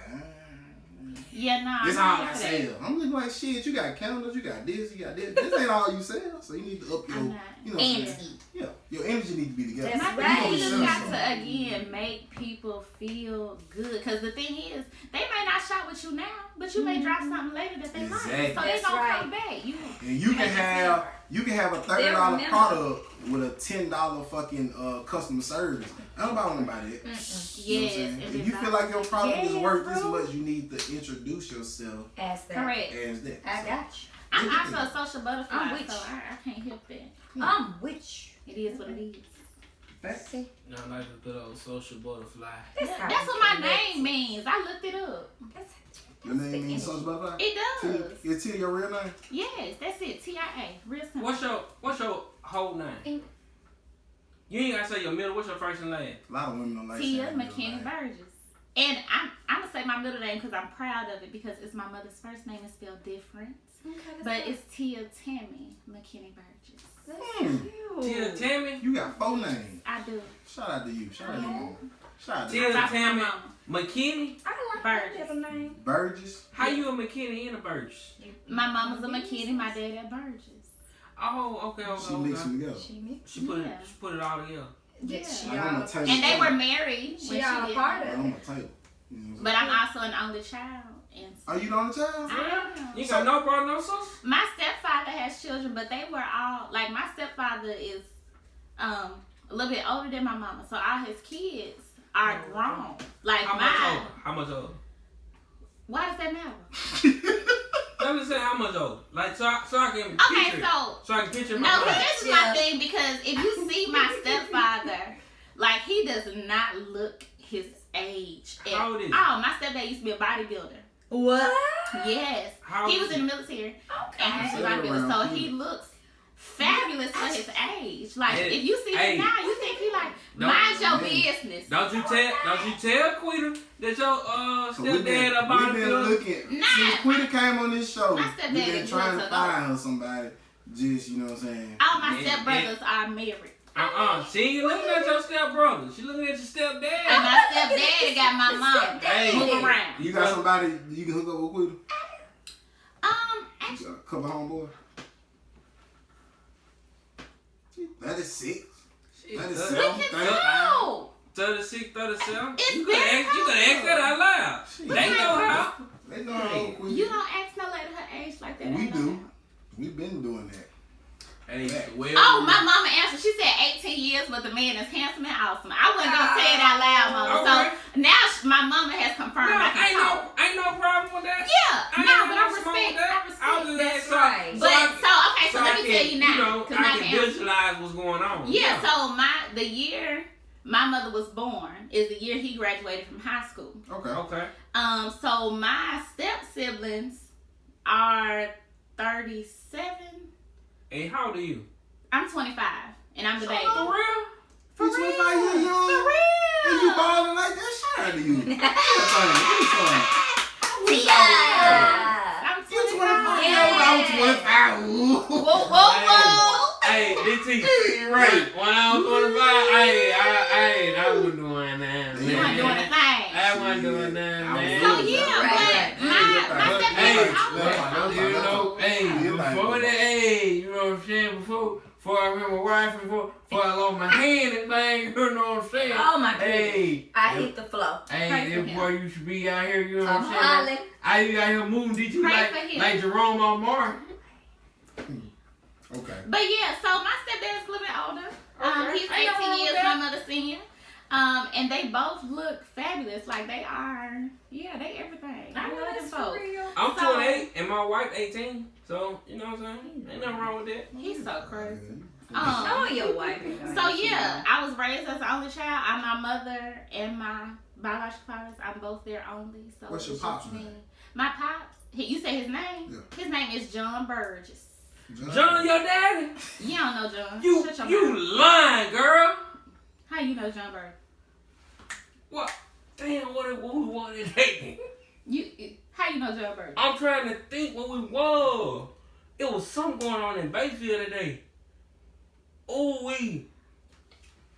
Yeah, nah. this I'm all here I for that. sell. I'm looking like, shit, you got calendars, you got this, you got this. This ain't all you sell. So you need to up your, I'm not. you know what I'm saying? Yeah, your energy need to be together. That's My You thing gonna right. is be just selling got something. to again make people feel good. Because the thing is, they may not shop with you now, but you may drop something later that they like. Exactly. So they That's gonna right. come back. And you can have a $30 remember. product with a $10 fucking customer service. Nobody want to buy that. You know what I'm Yes, saying? and If then you feel like your product is Yes, worth this bro. much, you need to introduce yourself Ask that. Correct. as that. I got you. I'm Look at also a social butterfly, I'm with so you. I can't help that. I'm with It is what it is. Facts. See, No, I like a good old social butterfly. that's how That's we what my connect. name means. I looked it up. That's Your name means social butterfly? It does. Is Tia your real name? Yes, that's it. TIA. Real simple. What's your whole name? You ain't gotta say your middle. What's your first and last? A lot of women don't like Tia saying middle McKinney name. Burgess. And I'm gonna say my middle name because I'm proud of it, because it's my mother's first name is spelled different. But it's Tia Tammy McKinney Burgess. Tia Tammy. You got 4 names. I do. Shout out to you. Shout out to you. Shout out to Tia you. Shout out to my Tammy mama. McKinney. I like Burgess. that little name. Burgess. How you a McKinney and a Burgess? My mama's a McKinney, my dad at Burgess. Oh, okay. She mixed them together. She mixed. She put it all together. Yeah. Yeah. She Like on all the table. And they were married She when she all did part that. of on it. the table. You know what I'm But I'm also an only child. And Are you the only child? I am. You got no brother, no sister? My stepfather has children, but they were all like, my stepfather is a a little bit older than my mama. So all his kids are grown. Like How mine. much older? How much older? Why does that matter? Let me say how much older. Like so I can Okay, picture it. so So I can picture my no, mind. this is my thing because if you see my stepfather, like he does not look his age. How old is he? Oh, my stepdad used to be a bodybuilder. What? Yes. How He old was is in the military. Okay. And he's a bodybuilder. So he looks fabulous for his age. Like Hey, if you see hey. him now, you think he like Don't- mind your hey. business. Don't you tell Quita that your So we stepdad about been looking Nah. since Quita came on this show. My We stepdad been is trying to good to find her somebody. Just you know what I'm saying. All my Yeah, stepbrothers are married. She ain't looking at your stepbrother. She looking at your stepdad. And my stepdaddy got my mom. Hey. Move around. You got somebody you can hook up with Quita? You Actually, got a couple homeboy. 36. Shit, That is we so- can 35. 36, 37. It's You could very ask that out loud. Shit. They know how. They know how old Quita. you don't ask no lady her age like that. We ain't no do. doubt. We've been doing that. Hey, well. Oh, my mama answered. She said 18 years, but the man is handsome and awesome. I wasn't gonna say it out loud, mama. Okay. So now my mama has confirmed No, I can talk. ain't no problem with that. Yeah, Ain't no, no but I smoke respect. with that. I respect. I was just That's asking. right. But okay, so let I me tell you now, because I I can can answer. visualize what's going on. Yeah, so the year my mother was born is the year he graduated from high school. Okay. Okay. So my step siblings are 37. Hey, how old are you? I'm 25, and I'm the baby. For real? For You 25 years real. young? For real. And you balling like that? Shout out to you. Yeah. I'm You 25. 25 Yeah. years old. I'm 25. Ooh. Whoa, whoa, whoa. Hey, DT. Right. When I was 25, I wasn't doing that. You weren't doing a thing. I wasn't doing that, man. So yeah, Right. but my Hey, stepdad was you know, hey, before that, hey, you know what I'm saying? Before I met my wife, before I lost my hand and thing, you know what I'm saying? Oh my goodness. Hey, I hit the floor. Pray hey, for this him. boy used to be out here, you know what I'm I'm saying? hollering. I used out here moving, did you Pray for him. like Jerome Almar? Okay. But yeah, so my stepdad's a little bit older. Okay. He's Ain't nothing 18 wrong years, with my that. mother's senior. And they both look fabulous. Like they are, yeah, they everything. I love them folks. I'm So- 28 and my wife 18, so you know what I'm saying? Ain't nothing wrong with that. He's so crazy. Know your wife. So yeah, I was raised as the only child. I'm my mother and my biological fathers. I'm both their only. So What's your it's just pop's me. name? My pops. You say his name? Yeah. His name is John Burgess. John, your daddy? You don't know John. You Shut your mouth. lying, girl. How you know John Burgess? What? Damn, what we wanted to take. How you know John Burgess? I'm trying to think what we was. It was something going on in Batesville today. Oh,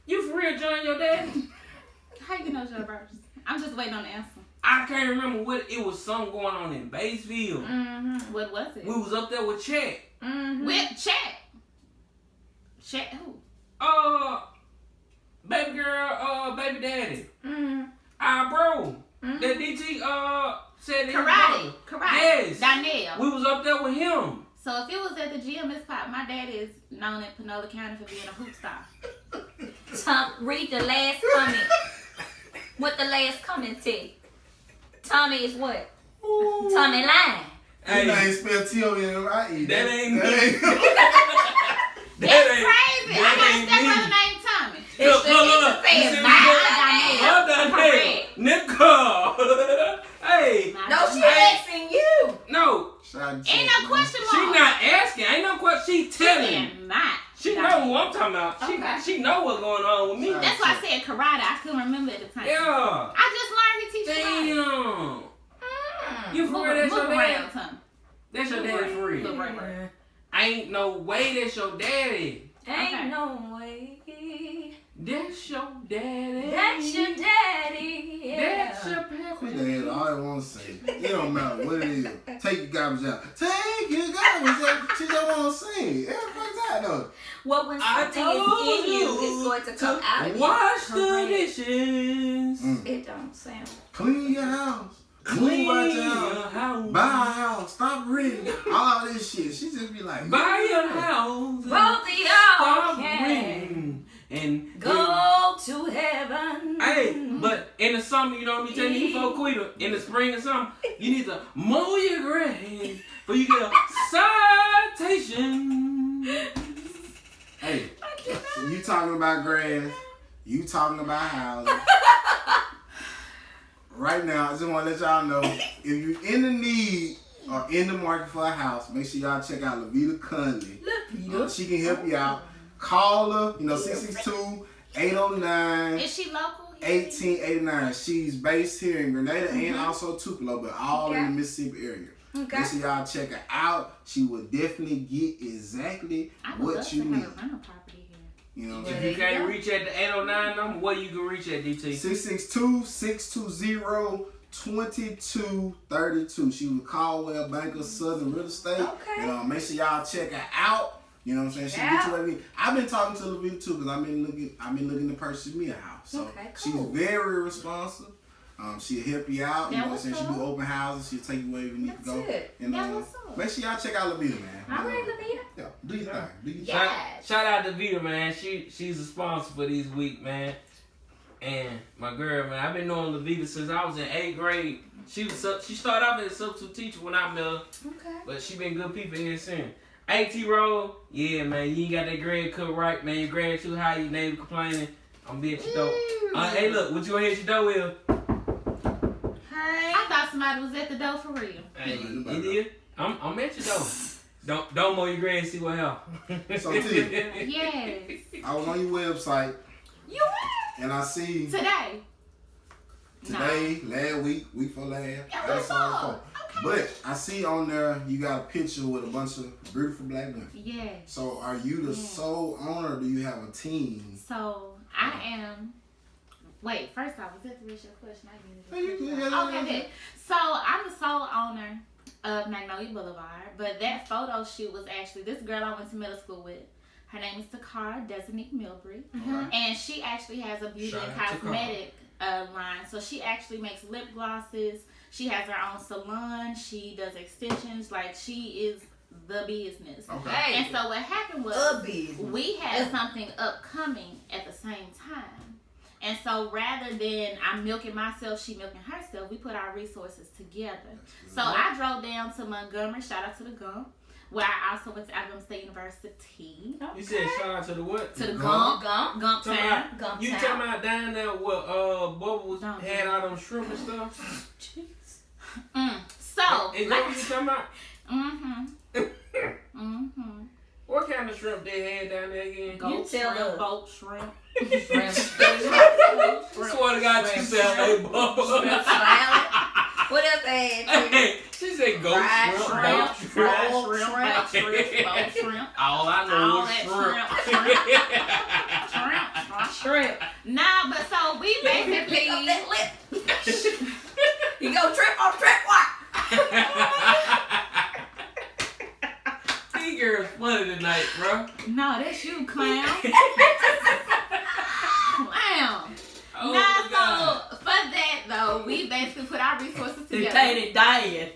you for real, John, your daddy? How you know John Burgess? I'm just waiting on the answer. I can't remember what it was. Something going on in Batesville. Mm-hmm. What was it? We was up there with Chet. Mm-hmm. With Chet. Chet who? Baby girl, baby daddy. Mm-hmm. Our bro. Mhm. That DT said that Karate. Yes. Donnell. We was up there with him. So if it was at the gym, Miss Pop, my dad is known in Panola County for being a hoop star. Read the last comment. What the last comment said? Tommy is what? Tommy lying. Hey, you ain't spelled T-O-N right. That ain't me. That's crazy. I got a ain't stepbrother me. named Tommy. Look. Say You it, see my what Donnell. I'm saying? Correct. Nicole. Hey. My No, she Donnell. asking you. No. Ain't no question She mark. not asking. Ain't no question. She She telling. saying my She know Donnell. who I'm talking about. Okay. She know what's going on with me. Right. That's why I said karate. I couldn't remember at the time. Yeah. I just learned he teaches karate. Damn. You for real? Move, That's your move dad? around, Tommy. That's your daddy for real? Look right. Ain't no way that's your daddy. Ain't Okay. no way. That's your daddy. That's your daddy. Yeah. That's your pappy. Quit the hell, all I want to say. It don't matter what it is. Take your garbage out. Take your garbage out. She don't want to sing. Everybody's out though. Well, when I something told is in you, you it's going to come out of you. Wash the Correct. dishes. It don't sound. Clean your house. Clean Move out your your house. house. Buy a house. Stop renting. All this shit. She just be like, Buy your house. Both of y'all Stop can. renting and Go to heaven. Hey, but in the summer, you know what I mean? Telling you before Quita, in the spring and summer, you need to mow your grass for you get a citation. Hey, you talking about grass, you talking about houses. Right now, I just want to let y'all know, if you're in the need or in the market for a house, make sure y'all check out Blvd Conley. She can help you out. Call her, 662-809. Is she local? 1889. She's based here in Grenada and also Tupelo, but all in the Mississippi area. Okay. Make sure y'all check her out. She will definitely get exactly what you need. I would love to have a rental property here. You know what I'm If saying? you can't reach at the 809 number, what you can reach at, DT? 662-620-2232. She will call Well Banker Southern Real Estate. Okay. And make sure y'all check her out. You know what I'm saying? She get you what I mean. I've been talking to Blvd too because I've been looking to purchase me a house. So Okay, cool. she's very responsive. She'll help you out. You know what I'm saying? She do open houses. She'll take you where you need to go. That's it. And what's up? make sure y'all check out Blvd, man. All right, Blvd. Yeah, do your thing. Do your thing. Yes. Shout out to Vita, man. She's a sponsor for this week, man. And my girl, man, I've been knowing Blvd since I was in 8th grade. She started off as a substitute teacher when I met her, Okay. but she been good people here since. AT roll, yeah, man, you ain't got that grade cut right, man. Your grade too high, your neighbor complaining. I'm be at your door. Hey, look, what you gonna hit your door with? Hey. I thought somebody was at the door for real. Hey, you did? I'm at your door. Don't mow your grass, see what happens. So, T, Yes. I was on your website You win. and I see Today. today, last week before last. Yeah, That's what's all up? before. But I see on there you got a picture with a bunch of beautiful black women. Yes. So are you the sole owner or do you have a team? So I am. Wait, first off, was that the original question? Yeah, you can, yeah, Okay, good. So I'm the sole owner of Magnolia Boulevard, but that photo shoot was actually this girl I went to middle school with. Her name is Takara Desinique Milbury, and she actually has a beauty Shout and out to cosmetic line. So she actually makes lip glosses. She has her own salon. She does extensions. Like, she is the business. Okay. Hey. And so what happened was we had something upcoming at the same time. And so rather than I'm milking myself, she milking herself, we put our resources together. So I drove down to Montgomery, shout out to the Gump, where I also went to Alabama State University. You said shout out to the what? To the Gump. Gump Talking Town. about- Gump you Town. talking about down there where Bubba Don't had do all them shrimp and stuff? So, Is that like, what you talking about? What kind of shrimp they had down there again? Goat You tell shrimp, us. boat shrimp. Shrimp. Swear to God, you sound like Bubba. Salad. What else they had? Hey, she said goat Fried shrimp, shrimp, goat Fried shrimp. shrimp, baked shrimp, boat shrimp. All I know All is that Shrimp. Nah, but so we basically Pick up that lip. You go trip on trip what? These girls funny tonight, bro. No, that's you, clown. Clown. Oh Nah, my God. so for that though, we basically put our resources They together. paid it dying.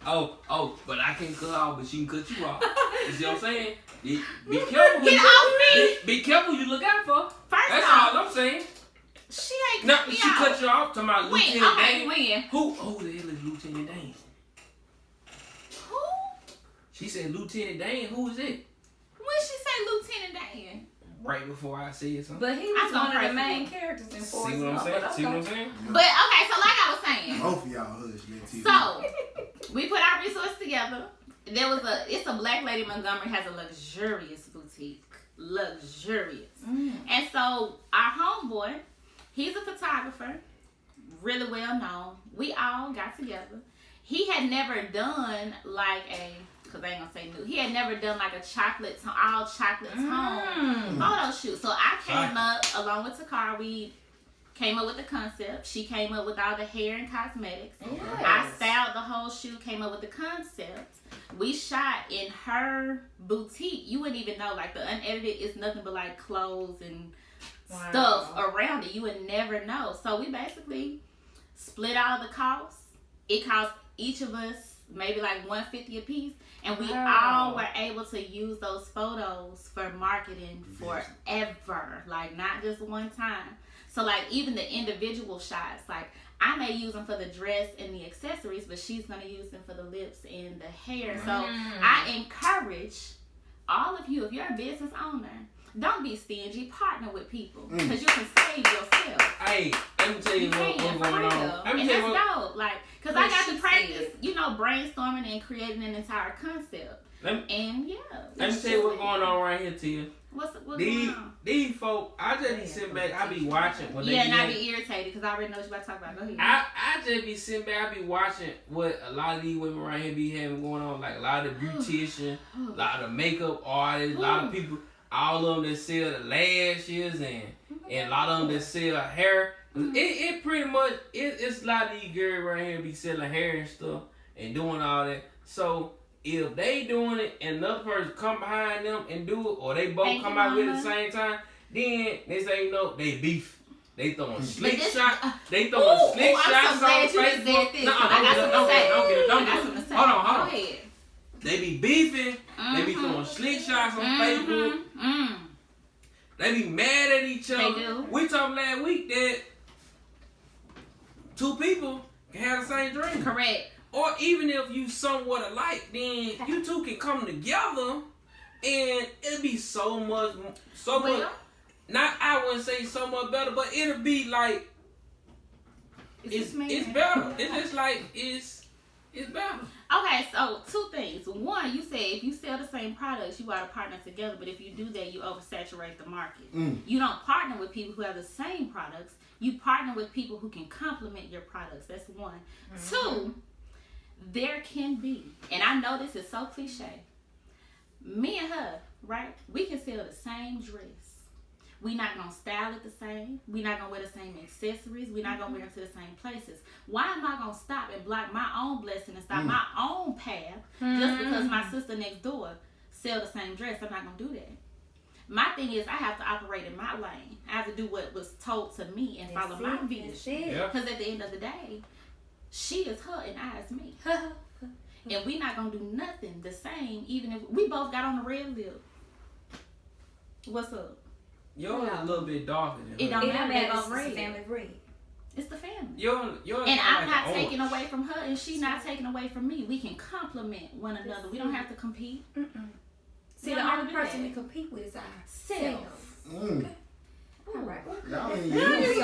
Oh, but I can't cut off, but she can cut you off. You see what I'm saying? Be careful. Get off me! Be careful who you look out for. First That's off, all I'm saying. she ain't No, cut me she out. cut you off. Talking about When? Lieutenant Okay, Dan. when? Who the hell is Lieutenant Dan? Who? She said Lieutenant Dan. Who is it? When she say Lieutenant Dan? Right before I said something. But he I was gonna one of pray the for main you. characters in See Forrest what I'm Gump, saying? but See what I'm okay. saying? But okay, so like I was saying. Both of y'all hush, man. TV. So, we put our resources together. It's a black lady in Montgomery has a luxurious boutique. Luxurious. And so, our homeboy, he's a photographer, really well known. We all got together. He had never done like because I ain't gonna say new. He had never done like a all chocolate tone photo shoot. So I came up along with Takara. We came up with the concept. She came up with all the hair and cosmetics. I styled the whole shoot, came up with the concept. We shot in her boutique. You wouldn't even know, like the unedited is nothing but like clothes and stuff around it. You would never know. So we basically split all the costs. It cost each of us maybe like $150 a piece, and we Wow. all were able to use those photos for marketing forever, like not just one time. So like even the individual shots, like I may use them for the dress and the accessories, but she's gonna use them for the lips and the hair. So I encourage all of you, if you're a business owner, don't be stingy. Partner with people because you can save yourself. Hey, let me tell you what's going on. Let me And tell you that's what. dope. Like, because What I got she to practice, said. you know, brainstorming and creating an entire concept. And yeah. Let me tell you what's going on right here, Tia. What's going These on? folk, I just be sitting back. I be watching when they Yeah, be and I in- be irritated because I already know what you're about to talk about. Go ahead. I just be sitting back. I be watching what a lot of these women right here be having going on. Like a lot of the beautician, a lot of makeup artists, a lot of people. All of them that sell the lashes and a lot of them that sell hair. It pretty much it's a lot of these girls right here be selling hair and stuff and doing all that. So if they doing it and another person come behind them and do it, or they both come out with it at the same time, then they say, you know, they beef. They throwing slick shots. They throwing slick I'm shots so glad on you just said Facebook. this. Nuh-uh, I got something to say. don't get it. I got something to say. Hold on. Go ahead. They be beefing. They be throwing slick shots on Facebook. They be mad at each other. They do. We talked last week that two people can have the same dream. Correct. Or even if you somewhat alike, then you two can come together and it'll be so much. Not I wouldn't say so much better, but it'll be like it's better. It's just like it's better. Okay, so two things. One, you said if you sell the same products, you got to partner together. But if you do that, you oversaturate the market. You don't partner with people who have the same products. You partner with people who can complement your products. That's one. Two, there can be, and I know this is so cliche, me and her, right? We can sell the same dress. We not going to style it the same. We not going to wear the same accessories. We not going to wear them to the same places. Why am I going to stop and block my own blessing and stop my own path just because my sister next door sell the same dress? I'm not going to do that. My thing is I have to operate in my lane. I have to do what was told to me and follow my vision. Because at the end of the day, she is her and I is me. And we not going to do nothing the same even if we both got on the red lip. What's up? Yours is a little bit darker than It hers. don't matter. They both It's a red. family breed. It's the family. Yours And I'm like not an taking orange. away from her, and she not taking away from me. We can complement one another. We don't have to compete. See, We the don't have only to do person that. we compete with is Self. ourselves. All right. Y'all ain't Nobody used.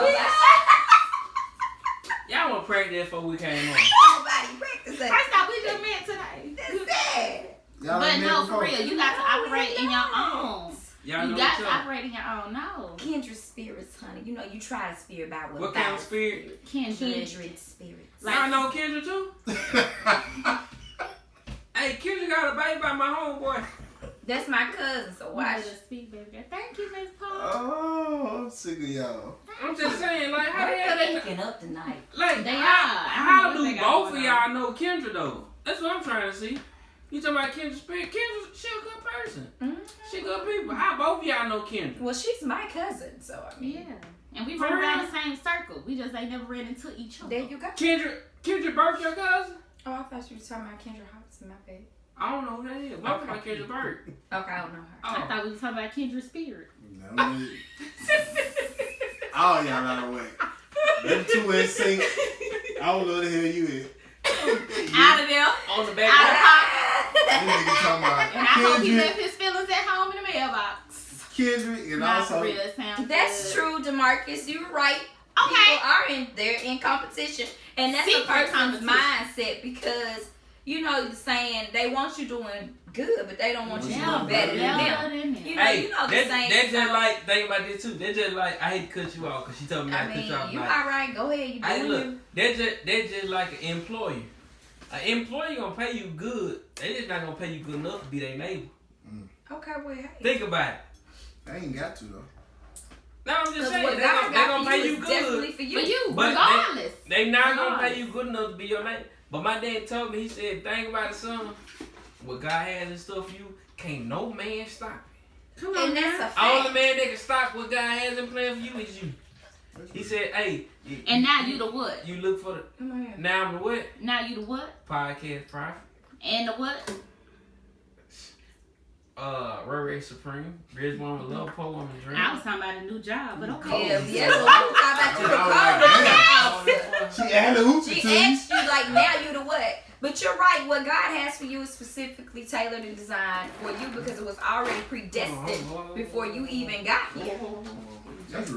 Y'all want to practice that before we came on. practice that. First off, we just met today. That's sad. Y'all But ain't met no, before. for real, you got to operate in your own. Y'all You know got each to other. operate in your own. No. Kindred spirits, honey. You know, you try to spirit by What kind of spirit? Kindred. spirits. Like- Y'all know Kendra too? Hey, Kendra got a baby by my homeboy. That's my cousin, so You watch. better speak, baby girl. Thank you, Miss Paul. Oh, I'm sick of y'all. I'm just saying, like, how the They're hell they waking up tonight. like? They how, are. I How don't know what do they got both of going y'all know Kendra though? That's what I'm trying to see. You talking about Kendra spirit? Kendra, she a good person. She good people. How both of y'all know Kendra? Well, she's my cousin, so I mean. Yeah. And we For run around real? the same circle. We just ain't never ran into each other. There you go. Kendra Burke, your cousin? Oh, I thought you were talking about Kendra Hobson, my bad. I don't know who that is. What about Kendra Burke? Okay, I don't know her. I Oh. thought we was talking about Kindred Spirit. No, all y'all out of way. Them two in sync. I don't know who the hell you is. Out of there. On the Out back. of pocket. This nigga talking about And I hope he Kendrick, left his feelings at home in the mailbox. Kendrick, and Not also for real, it sounds That's good. true, DeMarcus. You're right. Okay. They're in competition, and that's Secret a person's competition. mindset because you know you're saying they want you doing good, but they don't want you Yeah, doing better than better them. than them. You know, Hey, you know the that's same. just like, think about this too. That's just like, I hate to cut you off because she told me not I to mean, cut you off. you Like, all right? Go ahead. You hey, doing look, you? that's just like an employer. An employer gonna pay you good. They just not gonna pay you good enough to be their neighbor. Okay, well, hey. Think about it. I ain't got to though. No, I'm just Because saying, what they God gonna got pay for you you is definitely good. for you. For you, But regardless. They not gonna Regardless. pay you good enough to be your neighbor. But my dad told me, he said, think about it, son. What God has in store for you, can't no man stop it. Come on, And that's now. a fact. Only man that can stop what God has in plan for you is you. He said, "Hey." And now you the what? You look for the. Come on here. Now I'm the what? Now you the what? Podcast prophet. And the what? Ray Supreme. Rich woman love, poor woman dream. I was talking about a new job, but okay. Yeah, so I'm talking about you the code. She added hoops She to you. asked you like, now you the what? But you're right. What God has for you is specifically tailored and designed for you because it was already predestined before you even got here.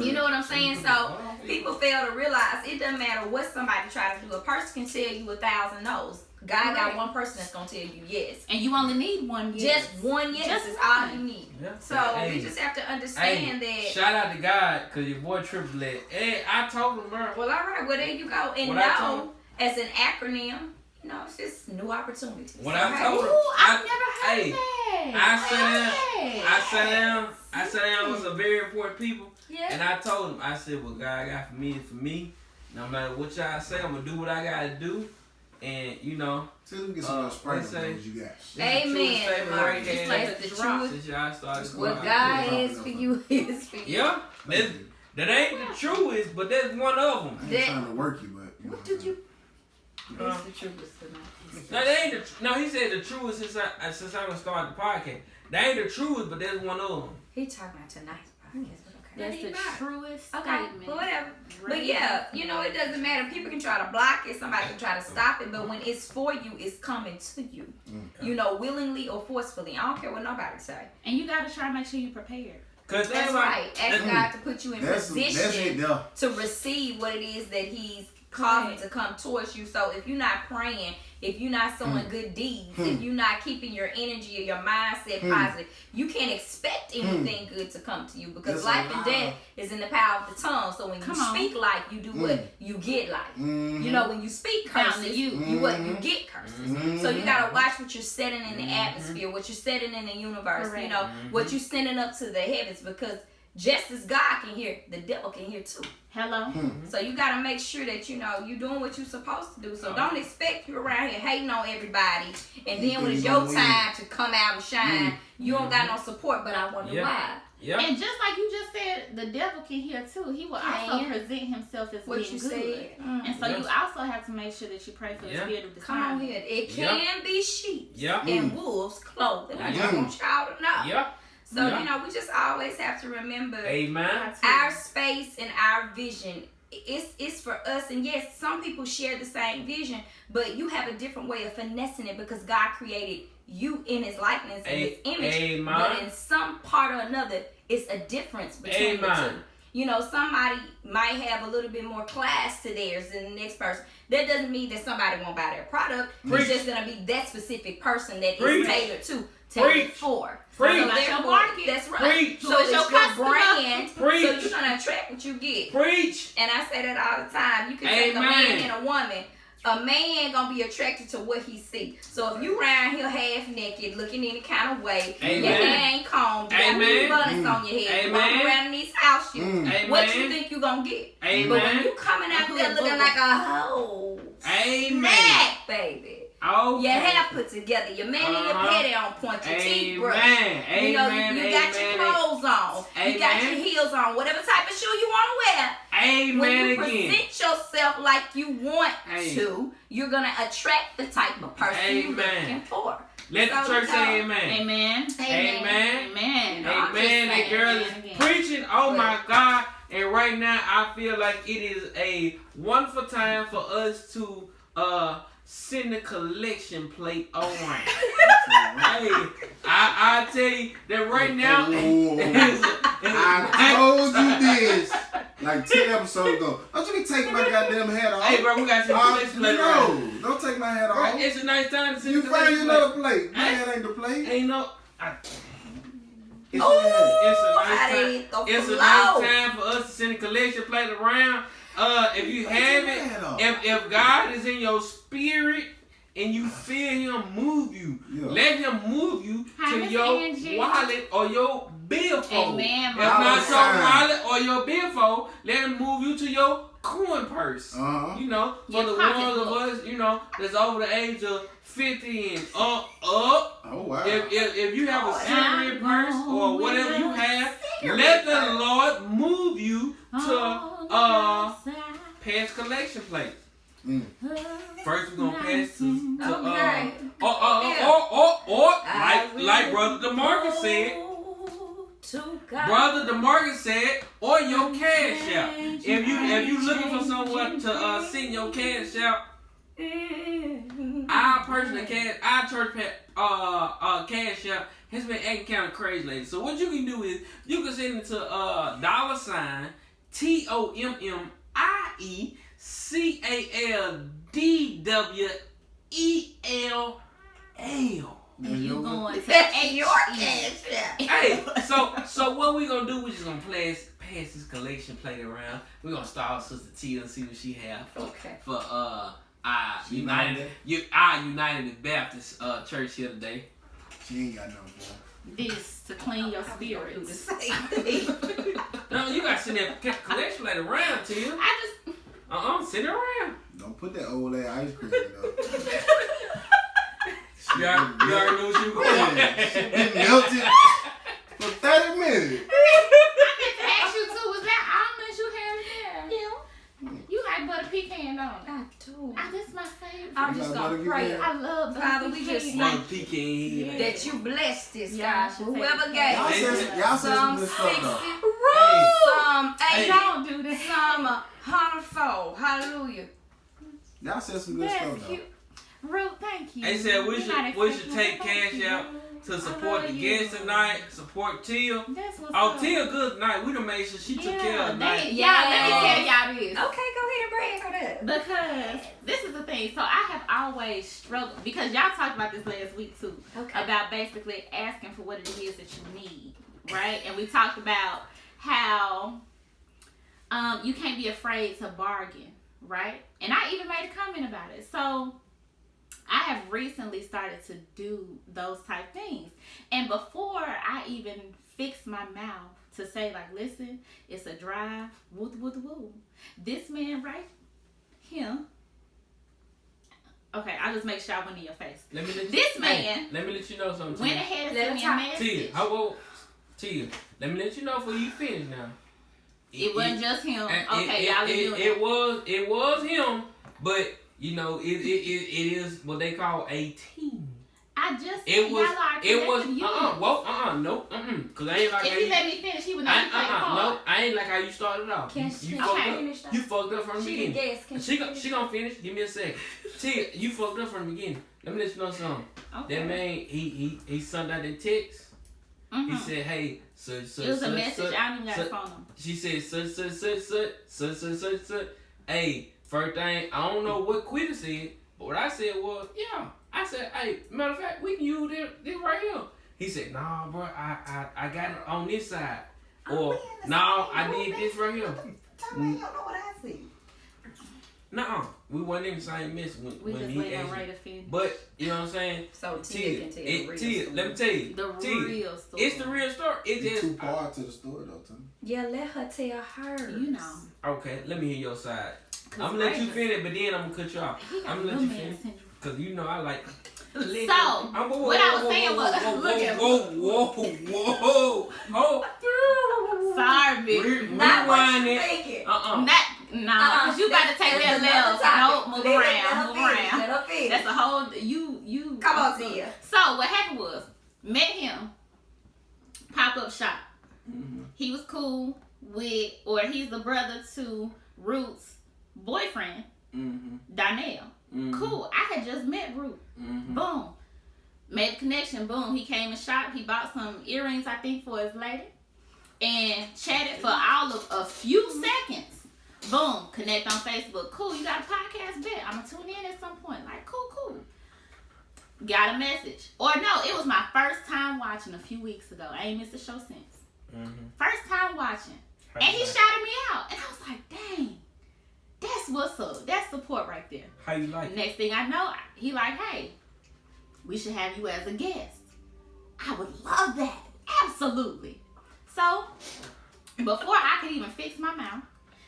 You know what I'm saying? So people fail to realize it doesn't matter what somebody try to do. A person can tell you 1,000 no's. God got one person that's gonna tell you yes. And you only need one yes. Just one yes Just is one. all you need. Yeah. So we just have to understand that. Shout out to God, cause your boy Triple Ed. Hey, I told him, bro. Well, all right. Well, there you go. And What I no, told- as an acronym, you know, it's just new opportunities. When I told him, Ooh, I've never heard hey, that. I sat down with some very important people, Yeah. and I told them, I said, what God got for me is for me. No matter what y'all say, I'm gonna do what I gotta do, and you know. See, let me get some of those Sprite let's say- those you got. This is the truest Amen. statement Mark. right Just here like the truth. since y'all started. What going. God is for you is for you. Yeah, that ain't the truest, but that's one of them. I ain't trying to work you, but What did you? That's the truth. No, that ain't no. He said the truest since I was started the podcast. That ain't the truest, but that's one of them. He talking about tonight's podcast. That's Okay. the truest Okay, statement. but whatever. But yeah, you know, it doesn't matter. People can try to block it. Somebody can try to stop it. But when it's for you, it's coming to you. You know, willingly or forcefully. I don't care what nobody say. And you gotta try to make sure you prepared. Cause That's right. Ask God to put you in that's it position though. to receive what it is that He's causing to come towards you. So if you're not praying, if you're not sowing good deeds, if you're not keeping your energy or your mindset positive, you can't expect anything good to come to you because That's life a and lie. death is in the power of the tongue. So when you Come on. speak life, you do what? You get life. You know, when you speak Found curses, to you. you what? You get curses. So you gotta watch what you're setting in the atmosphere, what you're setting in the universe, Correct. you know, what you're sending up to the heavens because just as God can hear, the devil can hear too. Hello. So you gotta make sure that you know you're doing what you're supposed to do. So don't expect you around here hating on everybody, and then when it's your time to come out and shine, you don't got no support. But I wonder why. Yeah. And just like you just said, the devil can hear too. He will also Can. present himself as What being you good. said. And so you also have to make sure that you pray for the spirit of Come on discernment. here. It can be sheep Yeah. in wolves' clothing. I just want y'all to know. Yeah. So you know, we just always have to remember Amen. our space and our vision. It's for us, and yes, some people share the same vision, but you have a different way of finessing it because God created you in His likeness and His image. Amen. But in some part or another, it's a difference between the two. You know, somebody might have a little bit more class to theirs than the next person. That doesn't mean that somebody won't buy their product. Preach. It's just gonna be that specific person that Preach. is tailored to, Preach. tailored for. Preach. So That's your therefore, market. that's right. Preach. So it's your customer. brand. Preach. So you're gonna attract what you get. Preach. And I say that all the time. You can take a Amen. man and a woman. A man gonna be attracted to what he see. So if you around here half naked, looking any kind of way, Amen. your hair ain't combed, you got Amen. buttons on your head, you Amen. walking around in these house shoes, Amen. what you think you gonna get? Amen. But when you coming out there looking like a hoe, Amen. snack, baby. Okay. Your hair put together, your man and your petty on point, your teeth brushed. You know, you got your clothes on, you got your heels on, whatever type of shoe you want to wear. Amen When you again. present yourself like you want Amen. to, you're gonna attract the type of person you're Amen. looking for. Let the So, church you say know, amen. Amen. Amen. Amen. No, I'm just Amen. saying, The girl is amen again. preaching. Oh But- my God. And right now, I feel like it is a wonderful time for us to send the collection plate around. Hey, I tell you that right now. I told you this like 10 episodes ago. Don't you be taking my goddamn hat off. Hey, bro, we got to send the collection plate around. No, don't take my hat Bro, off. it's a nice time to send You the find collection you plate. another plate. My hat ain't the plate. Ain't no. It's It's a nice time for us to send a collection plate around. If you have it, if God is in your spirit and you feel Him move you, let Him move you Hi, to Miss your Angie. wallet or your billfold. Amen, If my not sister. your wallet or your billfold, let Him move you to your coin purse. You know, for Your the ones of pocketbook. us, you know, that's over the age of 50 and up. Oh, wow. If you have a cigarette I'm purse or whatever you have, cigarette let the purse. Lord move you to pass collection plates. First we're gonna pass to Okay. like Brother DeMarcus said. Brother DeMarcus said, or your cash out. If you looking for someone to send your cash out, our church cash out has been acting kind of crazy lately. So what you can do is you can send it to $TOMMIECALDWELL. You going to That's your cash out. Hey, so what we gonna do? We just gonna pass this collection plate around. We gonna start with Sister Tia and see what she have for our United Baptist church here today. She ain't got no more. This to clean your spirits. No, you gotta send that collection plate around, Tia. Send it around. Don't put that old ass ice cream though. You already knew she was going. She been melted for 30 minutes. I meant to ask you too, was that almonds you have there? Yeah. You like butter pecan, don't you? I do. This is my favorite. I'm just gonna pray. I love butter Father, we just pecan. Butter pecan. that you bless this Yeah, guy. I should Whoever take gave Y'all it. said some Some good 60, stuff though. some 80, Don't do that. some 104. Hallelujah. Y'all said some good That's stuff though. cute. Ruth, thank you. They said we You're not should take expecting cash out to support the guests tonight. Support Tia. That's what's Oh, up. Tia good tonight. We done made sure she took care of the night. Y'all, let me tell y'all this. Okay, go ahead and brag on that. Because this is the thing. So I have always struggled, because y'all talked about this last week too, about basically asking for what it is that you need, right? And we talked about how you can't be afraid to bargain, right? And I even made a comment about it. So I have recently started to do those type things. And before I even fix my mouth to say, like, listen, it's a drive, woo, woo, woo. This man right here. Okay, I'll just make sure I went in your face. Let me let you know something. Went ahead and sent me a message. Tia, let me let you know before you finish now. It wasn't just him. Okay, y'all it was him, but you know, it is what they call a team. I just it was no. Cause I ain't like if he let me finish, he would not play hard. No, I ain't like how you started off. You fucked up from the beginning. She gonna finish. Give me a second. Tia, you fucked up from the beginning. Let me let you know something. Okay. That man, he sent out that text. He said, "Hey, it was a message. I don't even got his phone number." She said, hey, first thing, I don't know what Quitter said, but what I said was, yeah. I said, hey, matter of fact, we can use this right here. He said, nah, bro, I got it on this side. Or, no, I did this right here. Tell me, you don't know what I see. Nuh-uh. We wasn't in the same mess when he asked me. But, you know what I'm saying? So Tia can tell the real story. Let me tell you. The real story. It's the real story. It's just too far to the story though, Tim. Yeah, let her tell hers. You know. Okay, let me hear your side. I'm gonna let you finish, but then I'm gonna cut you off. I'm gonna let you finish. Because you know I like. So, what I was saying was, look at whoa. Sorry, bitch. Not what you thinking. Because you got to take that left. Nope, move around. Let her finish. That's a whole, you. Come on, Tia. So, what happened was, met him, pop-up shop. Mm-hmm. He was cool with, or he's the brother to Ruth's boyfriend, Darnell. Cool. I had just met Ruth. Boom. Made a connection. Boom. He came and shopped. He bought some earrings, I think, for his lady. And chatted for all of a few seconds. Boom. Connect on Facebook. Cool. You got a podcast? Bet. I'm going to tune in at some point. Like, cool. Got a message. Or no, it was my first time watching a few weeks ago. I ain't missed a show since. First time watching. And he shouted me out. And I was like, dang. That's what's up. That's support right there. How you like it? Next thing I know, he like, hey, we should have you as a guest. I would love that. Absolutely. So, before I could even fix my mouth,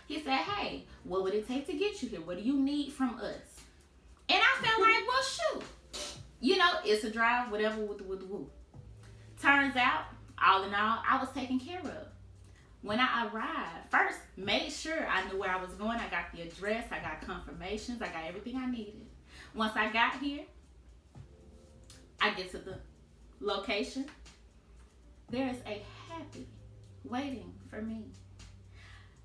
he said, hey, what would it take to get you here? What do you need from us? And I felt like, well, shoot. You know, it's a drive, whatever, woo. Turns out, all in all, I was taken care of. When I arrived, first made sure I knew where I was going. I got the address, I got confirmations, I got everything I needed. Once I got here, I get to the location. There is a happy waiting for me.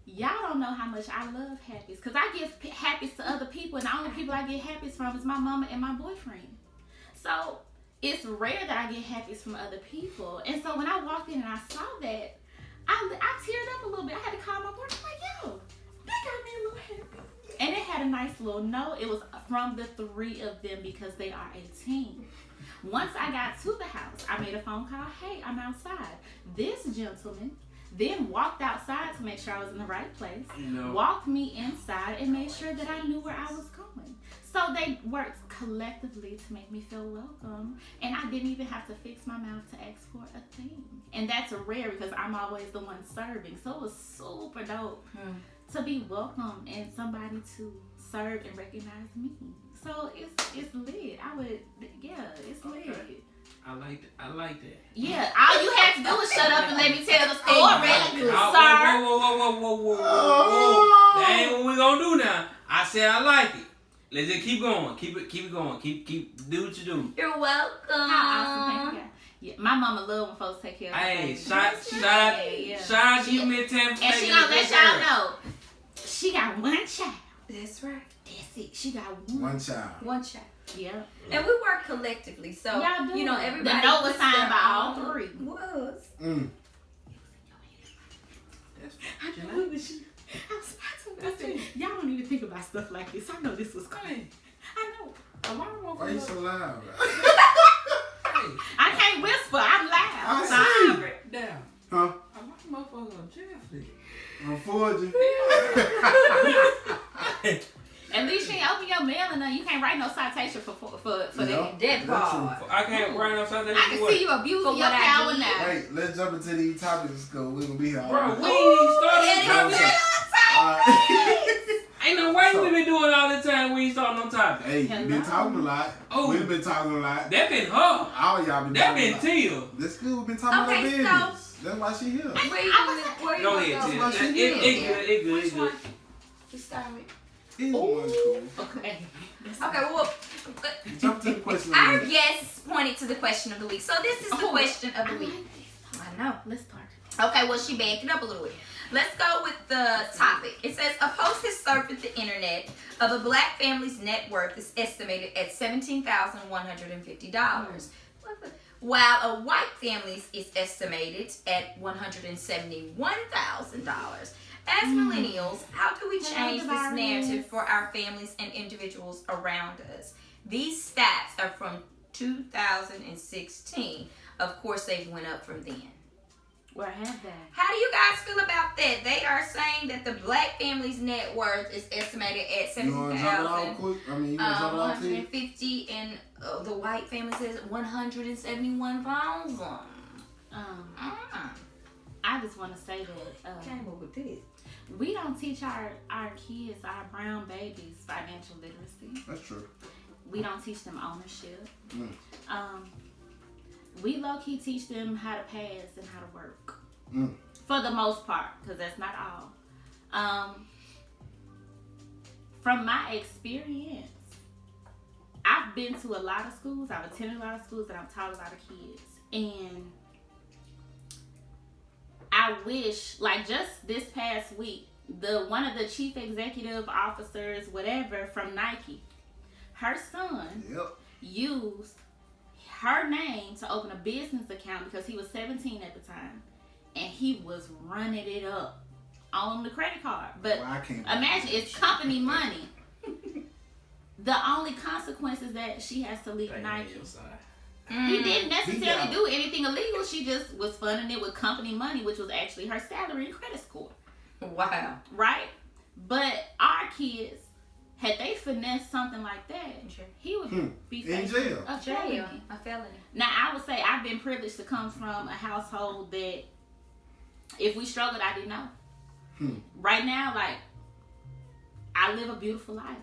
Y'all don't know how much I love happies, because I give happies to other people, and the only people I get happies from is my mama and my boyfriend. So it's rare that I get happies from other people. And so when I walked in and I saw that, I teared up a little bit. I had to call my boyfriend, like, yo, that got me a little happy. And it had a nice little note. It was from the 3 of them because they are a team. Once I got to the house, I made a phone call. Hey, I'm outside. This gentleman then walked outside to make sure I was in the right place, walked me inside, and made sure that I knew where I was going. So they worked collectively to make me feel welcome, and I didn't even have to fix my mouth to ask for a thing. And that's rare because I'm always the one serving. So it was super dope to be welcome and somebody to serve and recognize me. So it's lit. It's lit. I like that. Yeah, all you had to do was shut up and let me tell the story. Whoa. That ain't what we gonna do now. I said I like it. Let's just keep going. Keep it going. Keep do what you do. You're welcome. How awesome. Thank you. Yeah, my mama love when folks take care of her. Hey, shout out to you, Mid-10. And she gonna let y'all know, she got one child. That's right. That's it. She got One child. One child. Yeah. And we work collectively, so y'all do. you know everybody. The note was puts signed their by all own- 3. Was. That's I know it was you. I said, y'all don't even think about stuff like this. I know this was coming. I know. Why you so loud? I can't whisper. I'm loud. I see. Down. Huh? I want the motherfucker on Jeffrey. I'm forging. At least you ain't open your mail and you can't write no citation for Yeah, that part. I can't write no something. I can see you abusing your power now. Wait, let's jump into these topics because we're gonna be here all Bro, night. we ain't started Yeah, topic. Ain't no way we been doing all the time. We ain't starting no topic. Hey, you been talking a lot. Oh. We've been talking a lot. That been her. All y'all been That talking a been lot. Teal. That's good. We've been talking about Okay, business. That's why she here. Where you Go want ahead, to go? Teal. It good. Which one? You start with. Either one's cool. Okay. Okay, well, Jump to the question. of our the week. guests pointed to the question of the week. So this is the question of the week. I know. Let's start. Okay, well, she backed it up a little bit. Let's go with the topic. It says, a post has surfaced the internet of a black family's net worth is estimated at $17,150, while a white family's is estimated at $171,000. As millennials, how do we change this narrative for our families and individuals around us? These stats are from 2016. Of course, they've went up from then. Where I have that. How do you guys feel about that? They are saying that the black family's net worth is estimated at You want to jump it off quick? I mean, you want to jump it off to you? 150, and the white family says 171,000. I just want to say that Came up with this. we don't teach our kids, our brown babies, financial literacy. That's true. We don't teach them ownership. We low-key teach them how to pass and how to work. For the most part, because that's not all. From my experience, I've been to a lot of schools, I've attended a lot of schools, and I've taught a lot of kids. And I wish, like just this past week, one of the chief executive officers, whatever, from Nike, her son used her name to open a business account because he was 17 at the time, and he was running it up on the credit card. But imagine, it's company money. The only consequence is that she has to leave Nike. He didn't necessarily do anything illegal. She just was funding it with company money, which was actually her salary and credit score. Wow. Right? But our kids, had they finessed something like that, he would be in jail. A felony. Now, I would say I've been privileged to come from a household that if we struggled, I didn't know. Right now, like, I live a beautiful life.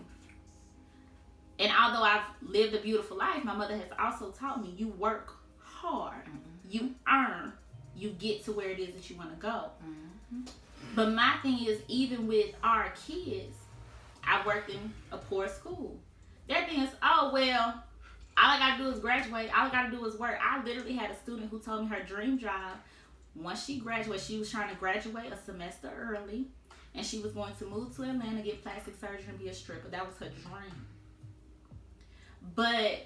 And although I've lived a beautiful life, my mother has also taught me, you work hard, you earn, you get to where it is that you want to go. But my thing is, even with our kids, I worked in a poor school. Their thing is, oh, well, all I got to do is graduate. All I got to do is work. I literally had a student who told me her dream job, once she graduated, she was trying to graduate a semester early, and she was going to move to Atlanta, get plastic surgery, and be a stripper. That was her dream. But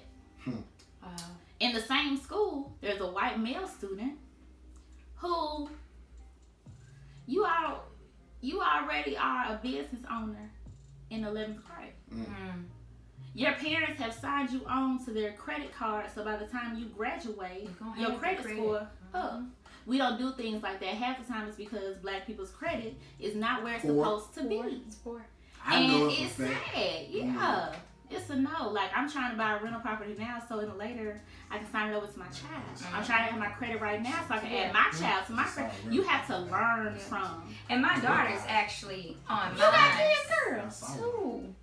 in the same school, there's a white male student who you already are a business owner in 11th grade. Mm-hmm. Your parents have signed you on to their credit card, so by the time you graduate, your credit score up. We don't do things like that. Half the time it's because black people's credit is not where it's supposed to be. It's poor. And it's sad. Yeah. It's a no. Like, I'm trying to buy a rental property now, so in later I can sign it over to my child. I'm trying to have my credit right now, so I can add my child to my credit. You have to learn from. And my daughter's actually on mine. You got kids, girl. Two.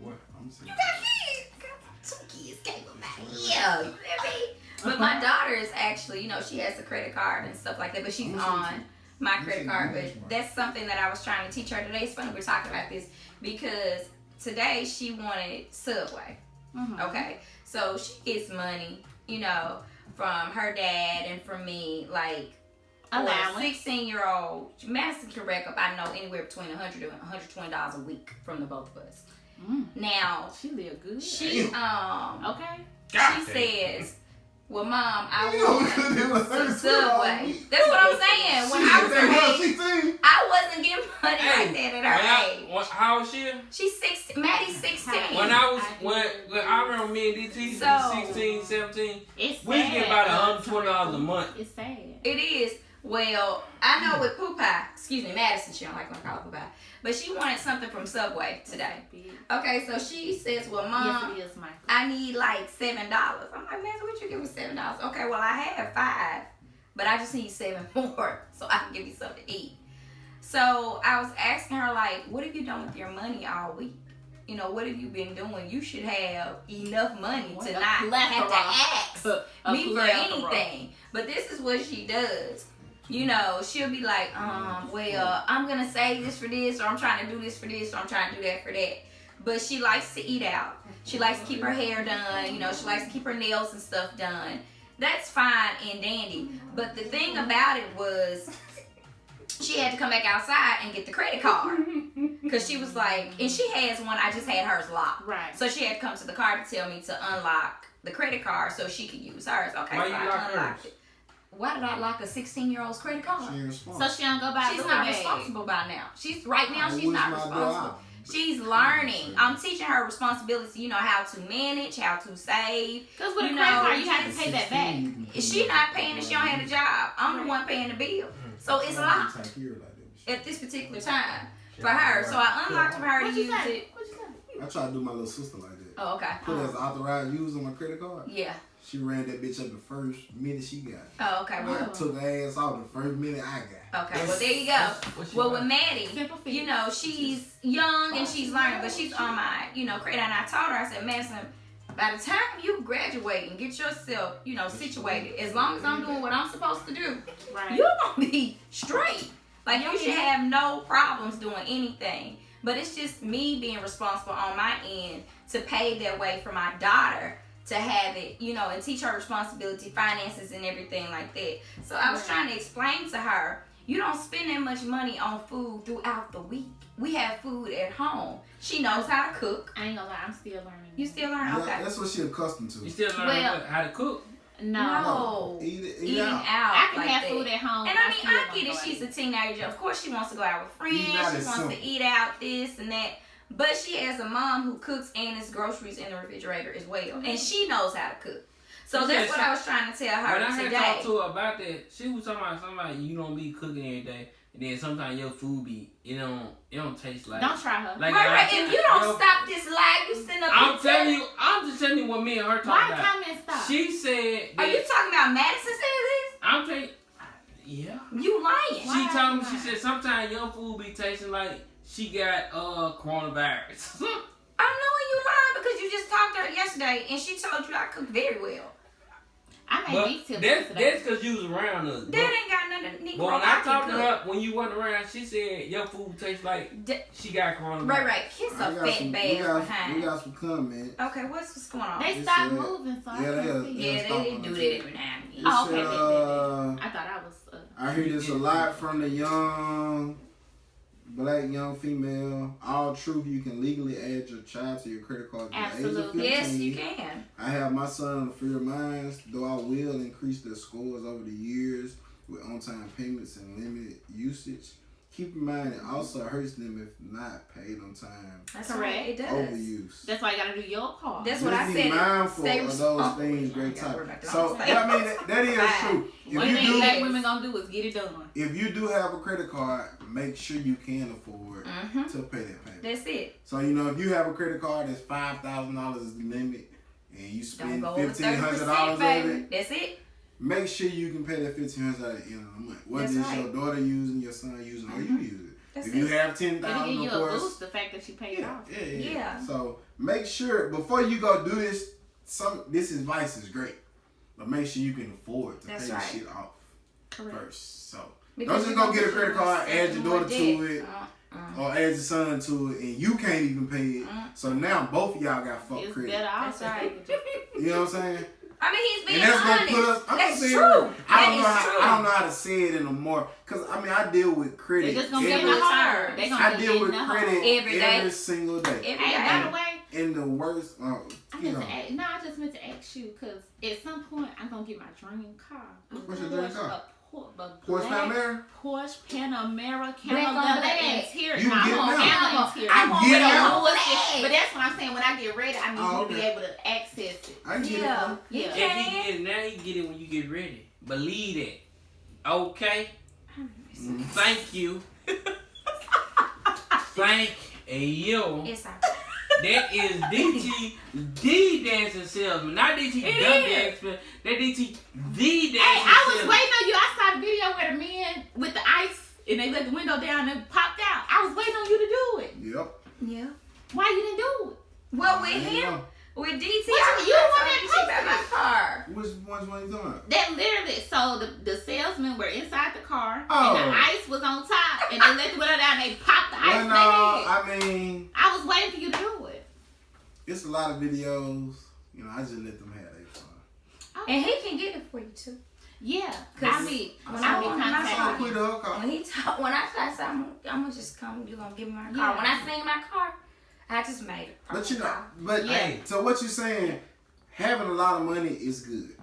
What? I'm saying. You got kids. Got 2 kids came with my yeah. You hear me? But my daughter is actually, you know, she has a credit card and stuff like that, but she's on my credit card. But that's something that I was trying to teach her today. It's funny we're talking about this because today she wanted Subway. Mm-hmm. Okay, so she gets money, you know, from her dad and from me, like allowance. A 16-year-old, Madison can rack up, I know, anywhere between $100 and $120 a week from the both of us. Now she live good. She okay. She says, "Well, Mom, I want some Subway." That's what I'm saying. When I was her age, I wasn't getting money like that at her age. How old is she? She's 16. Maddie's 16. When I remember me and DT, 16, 17, we get about $120 a month. It's sad. It is. Well, I know with Poo Pie, excuse me, Madison, she don't like when I call her Poo Pie, but she wanted something from Subway today. Okay, so she says, "Well, Mom, yes, it is, Michael. I need like $7." I'm like, "Madison, what you give me $7?" Okay, well, I have 5, but I just need 7 more so I can give you something to eat. So I was asking her, like, what have you done with your money all week? You know, what have you been doing? You should have enough money to not have to ask me for anything. But this is what she does. You know, she'll be like, well, I'm going to save this for this, or I'm trying to do this for this, or I'm trying to do that for that. But she likes to eat out. She likes to keep her hair done. You know, she likes to keep her nails and stuff done. That's fine and dandy. But the thing about it was, she had to come back outside and get the credit card. Because she was like, and she has one, I just had hers locked. Right. So she had to come to the car to tell me to unlock the credit card so she could use hers. Okay, Why so I unlocked it. Why did I lock a 16-year-old's credit card? So she don't go buy. She's not responsible by now. She's not responsible. She's learning. I'm teaching her responsibility. You know, how to manage, how to save. Because with a credit card, you have to pay that back. She's not paying if she don't have a job. I'm the one paying the bill. So it's locked at this particular time for her. So I unlocked for her to use it. I try to do my little sister like that. Oh, okay. Put it as authorized use on my credit card. Yeah. She ran that bitch up the first minute she got. Oh, okay. I took her ass off the first minute I got. Okay, well, there you go. Well, with Maddie, you know, she's young and she's learning, but she's on my, you know, credit. And I told her, I said, Madison, by the time you graduate and get yourself, you know, situated, as long as I'm doing what I'm supposed to do, you're going to be straight. Like, you should have no problems doing anything. But it's just me being responsible on my end to pave that way for my daughter to have it, you know, and teach her responsibility, finances, and everything like that. So I was trying to explain to her, you don't spend that much money on food throughout the week. We have food at home. She knows how to cook. I ain't gonna lie, I'm still learning. You still learning? Okay. Yeah, that's what she's accustomed to. You still learning how to cook? No. Eating out. I can like have that. Food at home. And I mean, I get it. She's a teenager. Of course, she wants to go out with friends. She wants to eat out, this and that. But she has a mom who cooks and has groceries in the refrigerator as well. Mm-hmm. And she knows how to cook. So that's what I was trying to tell her today. When I had talked to her about that, she was talking about somebody you don't be cooking every day. And then sometimes your food be, it don't taste like. Don't try her. Like, right. If you don't stop this lie, you send up. I'm just telling you what me and her talking about. Why comment stop? She said. Are you talking about Madison saying this? I'm telling you. Yeah. You lying. She told me, she said sometimes your food be tasting like she got coronavirus. I know you lying because you just talked to her yesterday and she told you I cook very well. I made beef tips today. That's because you was around us. That ain't got nothing to Negro. Well, when I talked to her, when you went around, she said your food tastes like she got coronavirus. Right. Kiss a fat bag behind. We got some comments. Okay, what's going on? They stopped moving, so I can't see. They do that every now and then. Oh, okay. I thought I was. I hear this a lot from the young black young female. All truth, you can legally add your child to your credit card at the age of 15. Yes, you can. I have my son on the free of minds, though I will increase their scores over the years with on-time payments and limited usage. Keep in mind, it also hurts them if not paid on time. That's correct. It does. Overuse. That's why you gotta do your part. That's what I said. Be mindful of those things. Great time. So I mean, that is true. One thing black women gonna do is get it done. If you do have a credit card, make sure you can afford to pay that payment. That's it. So if you have a credit card that's $5,000 is the limit, and you spend $1,500 of it, that's it. Make sure you can pay that $1,500 at the end of the month. Whether it's your daughter using, your son using, or you use it. That's if you have $10,000, it'll give you of course, a boost, the fact that you paid it off. Yeah. So make sure before you go do this. This advice is great, but make sure you can afford to pay the shit off first. So don't just go get a credit card, add your daughter to it, or add your son to it, and you can't even pay it. So now both of y'all got fucked credit. That's right. You know what I'm saying? I mean, he's being and that's honest. Gonna put us, that's saying, true. I don't know how to say it in a more, because I deal with credit. They're just gonna get in the heart. I deal with credit every single day. By the way, in the worst, I just meant to ask you, because at some point I'm gonna get my dream car. What's your dream car? Porsche Panamera? Porsche Panamera, camel leather interior. You get now. But that's what I'm saying. When I get ready, I need to be able to access it. I get it. Now he get it when you get ready. Believe it. Okay? Thank you. Thank you. Yes, sir. That is DT, the dancing salesman. Not DT, the dancing. That DT, the dancing salesman. I was waiting on you. I saw the video where the man with the ice and they let the window down and it popped out. I was waiting on you to do it. Yep. Yeah. Why you didn't do it? Well, with him, with DT, you want about my car. Which one's one you doing? That literally, so the salesmen were inside the car and the ice was on top and they let the window down and they popped the ice in their head. I mean, I was waiting for you to do it. It's a lot of videos. I just let them have their fun. Okay. And he can get it for you too. Yeah, when I try something, I'm gonna just come. You gonna give me my car. Yeah. When I sing my car, I just made it. But hey, so what you're saying? Having a lot of money is good,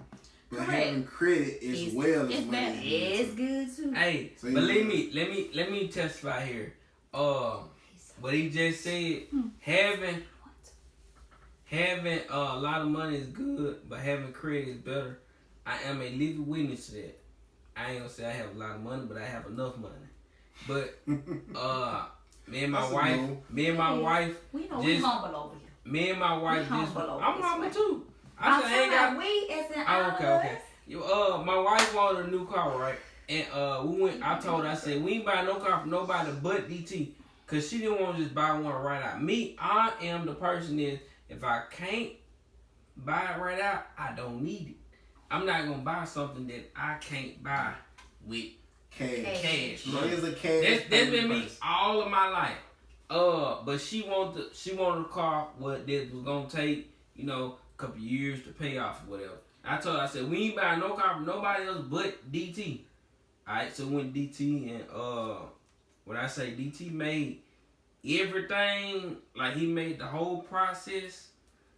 but having credit as well as money is good too. Hey, so but let me testify here. What he just said, having a lot of money is good, but having credit is better. I am a living witness to that. I ain't gonna say I have a lot of money, but I have enough money. But me and my wife, we humble over here. Me and my wife just, I'm humble too. I said I ain't got we as in okay. My wife wanted a new car, right? And we went. I told her, I said, we ain't buy no car for nobody but DT, cause she didn't want to just buy one right out. Me, I am the person that if I can't buy it right out, I don't need it. I'm not gonna buy something that I can't buy with cash. Right? That's been me all of my life. But she wanted a car that was gonna take a couple years to pay off or whatever. I told her, I said, we ain't buying no car from nobody else but DT. Alright, so when DT and when I say DT made everything, like he made the whole process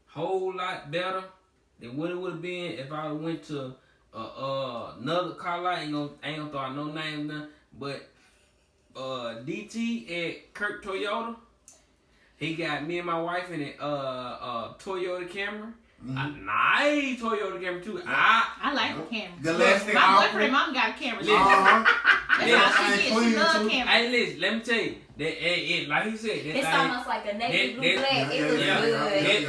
whole lot better than what it would have been if I went to another car lot. Ain't gonna throw out no names now, but DT at Kirk Toyota, he got me and my wife in a Toyota Camry. A nice Toyota Camry too. I like the Camry. My boyfriend mom got a Camry. That's how she gets. She love Camry. Hey, listen, let me tell you. That like he said, it's almost like a navy blue black. It was good.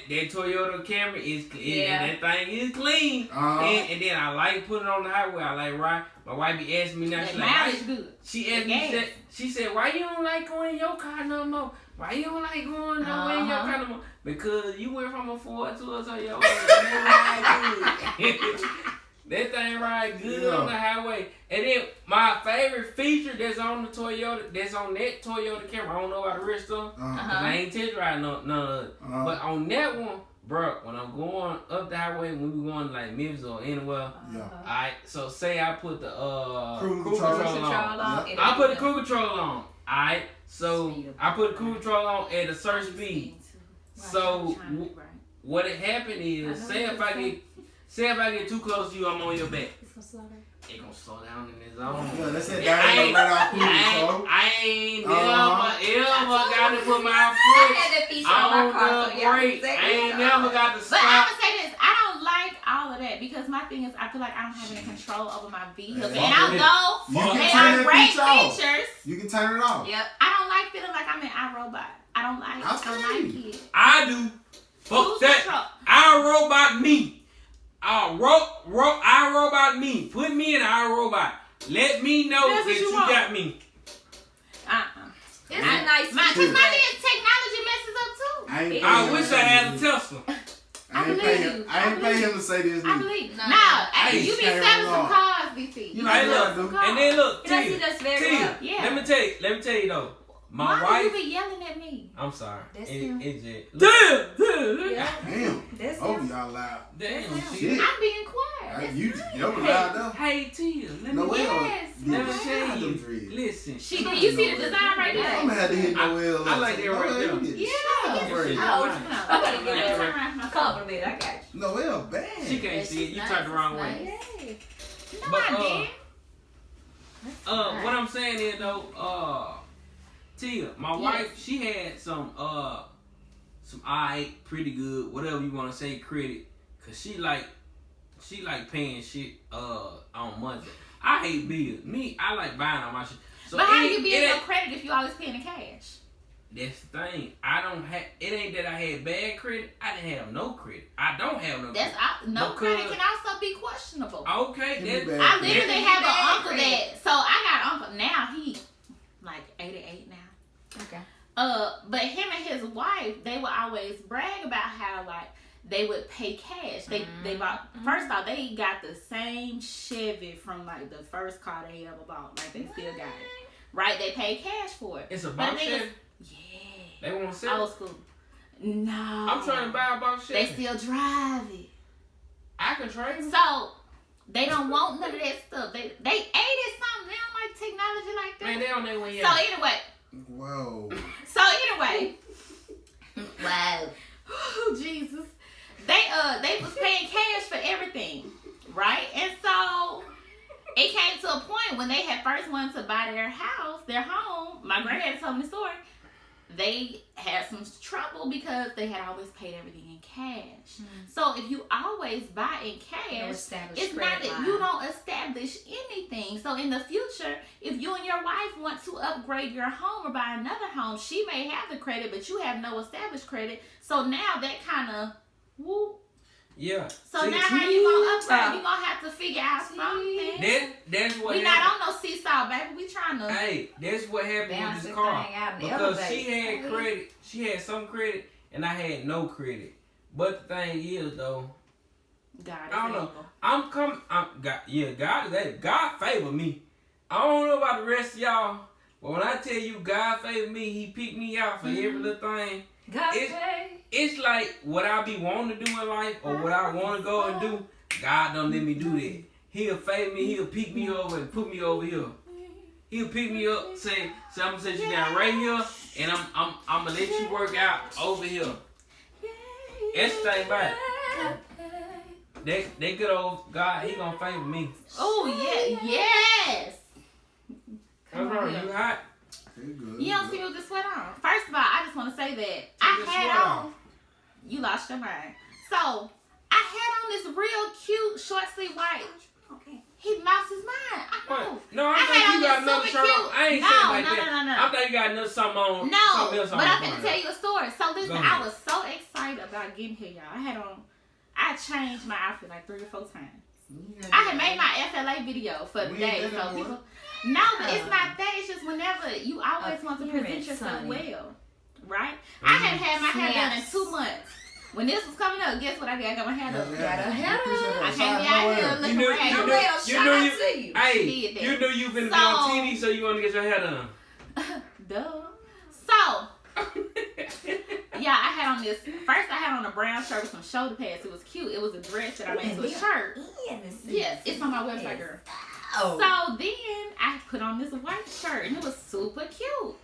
That Toyota Camry is that thing is clean. And then I like putting it on the highway. I like ride. My wife be asking me now. She asked me. She said, "Why you don't like going in your car no more? Why you don't like going nowhere in your car no more? Because you went from a Ford to a Toyota." That thing ride good on the highway. And then my favorite feature that's on the Toyota, that's on that Toyota Camry, I don't know about the rest of them. I ain't test riding none of it. But on that one, bro, when I'm going up the highway, when we going like Memphis or anywhere, alright, so say I put the cruise control on. I put the cruise control on. Alright, so I put the cruise control on at a certain speed. So what it happen is, say if I get too close to you, I'm on your back. It's gonna slow down in this zone. Yeah, that's it. I ain't never got to put my foot on the brake. I ain't never got to stop. But I'm gonna say this, I don't like all of that because my thing is I feel like I don't have any control over my vehicle. And although they are great features, you can turn it off. Yep. I don't like feeling like I'm in iRobot. I don't like it. I do. Fuck that. iRobot me. iRobot me. Put me in iRobot. Let me know that you got me. It's a nice because my technology messes up too. I wish I had a Tesla. I ain't pay him to say this. I believe. Nah, you be selling some cars, BT. You know, and then look, T, let me tell you though. My wife. You be yelling at me. I'm sorry. That's It's him. Damn. That's Oh, him. y'all loud. Damn. Shit. I'm being quiet. You're loud though. Hey, Tia. Let me tell you. Listen. You see the design right there? I'm gonna have to hit Noel. I like that right there. I'm gonna give her a compliment. I got you. Noel, bad. She can't see it. You turned the wrong way. No, I didn't. What I'm saying is though, Tia, my wife, she had some alright, pretty good, whatever you want to say, credit, cause she like paying shit on monthly. I hate bills. Me, I like buying on my shit. So but how do you build your credit if you always paying in cash? That's the thing. It ain't that I had bad credit. I didn't have no credit. I don't have no credit. Credit can also be questionable. Okay, I literally have an uncle that. So I got an uncle now. He like 88 now. Okay. But him and his wife, they would always brag about how like they would pay cash. They bought first off they got the same Chevy from like the first car they ever bought. Like they still got it. Right? They paid cash for it. It's a box Chevy? Yeah. They want to sell it? Old school. No. I'm trying to buy a box Chevy. They still drive it. I can trade them. So they don't want none of that stuff. They 80 something. They don't like technology like that. Man, they on their way So out. anyway. Whoa. So anyway. Wow. Oh, Jesus. They was paying cash for everything, right? And so it came to a point when they had first wanted to buy their home. My granddad told me the story. They had some trouble because they had always paid everything in cash. So if you always buy in cash, it's not that you don't establish anything. So in the future, if you and your wife want to upgrade your home or buy another home, she may have the credit, but you have no established credit. So now that kind of whoop. Yeah. So now how you gonna upgrade? You gonna have to figure out something. That's what we not on no seesaw, baby. We trying to. Hey, that's what happened with this car. Because she had credit, she had some credit, and I had no credit. But the thing is, though, God is I don't know. able. God favor me. I don't know about the rest of y'all, but when I tell you God favor me, He picked me out for every little thing. It's like what I be wanting to do in life or what I want to go and do, God don't let me do that. He'll favor me, He'll pick me over and put me over here. He'll pick me up, say I'm gonna set you down right here, and I'm gonna let you work out over here. That's the thing about it. That good old God, He gonna favor me. Oh yeah, yes. Come on, you hot? You don't see me with the sweat on. First of all, I just want to say that I had on. You lost your mind. So I had on this real cute short sleeve white. Okay. He lost his mind. I know. No, I think you got another shirt on. I ain't saying like that. No. I think you got another something on. No, something else on. but I'm gonna tell you a story. So listen, I was so excited about getting here, y'all. I changed my outfit like 3 or 4 times. I had made my FLA video for the day, so people. No, but it's not that. It's just whenever you always want to present yourself well, right? I had my hair done in 2 months. when this was coming up, guess what I did? I got my hair done. Got a hair done. I can't be out here looking You raggedy. You real shout out to you. Hey, She did you that. knew you finna be on TV, so you want to get your hair done. Duh. So, yeah, I had on this. First, I had on a brown shirt with some shoulder pads. It was cute. It was a dress that I made into a shirt. Yes, it's on my website, girl. Oh. So then I put on this white shirt, and it was super cute.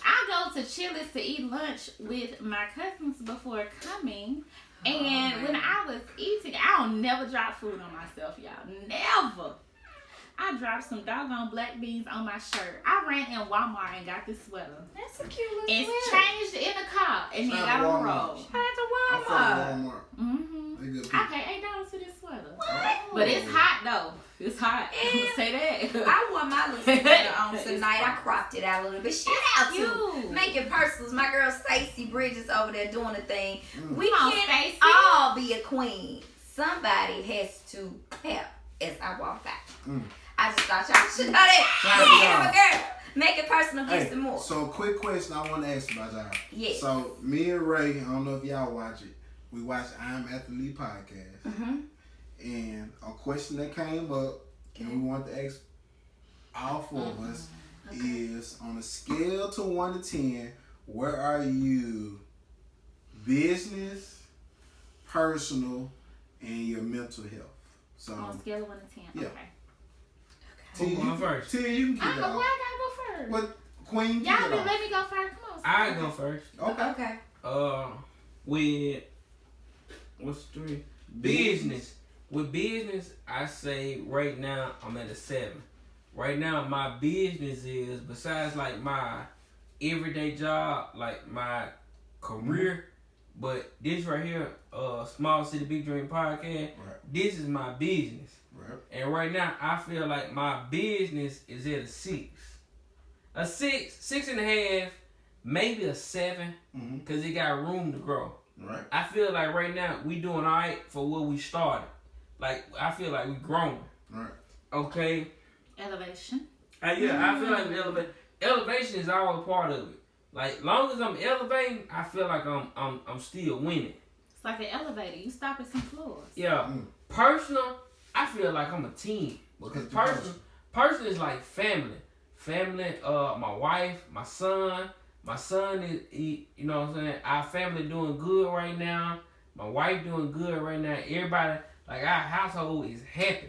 I go to Chili's to eat lunch with my cousins before coming. And when I was eating, I don't never drop food on myself, y'all. Never. I dropped some doggone black beans on my shirt. I ran in Walmart and got this sweater. That's a cute little It's sweater. changed in the car and then Shout got out on the Walmart. road. Shout out to I'm from Walmart. Walmart. Mm-hmm. They good I people. paid $8 for this sweater. What? But it's hot though. It's hot. I'm gonna say that. I wore my little sweater on tonight. I cropped it out a little bit. Shout out to Cute. Make It Personals. My girl Stacey Bridges over there doing the thing. We Come on, can't Stacey. all be a queen. Somebody has to help as I walk out. I just thought y'all should know that. Shout out to Yeah, y'all. my girl. Make It Personal gets some more. So quick question I want to ask about y'all. Yes. So me and Ray, I don't know if y'all watch it. We watch I'm Athlete podcast, Mm-hmm. and a question that came up, and we want to ask all four of us is on a scale to 1 to 10, where are you? Business, personal, and your mental health. So On a scale of 1 to 10. Yeah. Okay. Who going first? T, you can I keep it go. Well, off. I gotta go first. What Queen? Y'all Keep it been off. let me go first. Come on. I go first. Okay. Okay. With what's 3? Business. With business, I say right now I'm at a 7. Right now, my business is, besides like my everyday job, like my career, but this right here, Small City Big Dream podcast, Right. this is my business. Right. And right now, I feel like my business is at a 6. A 6, 6.5, maybe a 7, Mm-hmm. because it got room to grow. Right. I feel like right now, we doing all right for where we started. Like, I feel like we growing. Right. Okay? Elevation. I feel like elevation is all a part of it. Like, long as I'm elevating, I feel like I'm still winning. It's like an elevator. You stop at some floors. Yeah. Personal, I feel like I'm a team. Because personal is like family. Family, my wife, my son. My son is, you know what I'm saying? Our family doing good right now. My wife doing good right now. Everybody, like, our household is happy.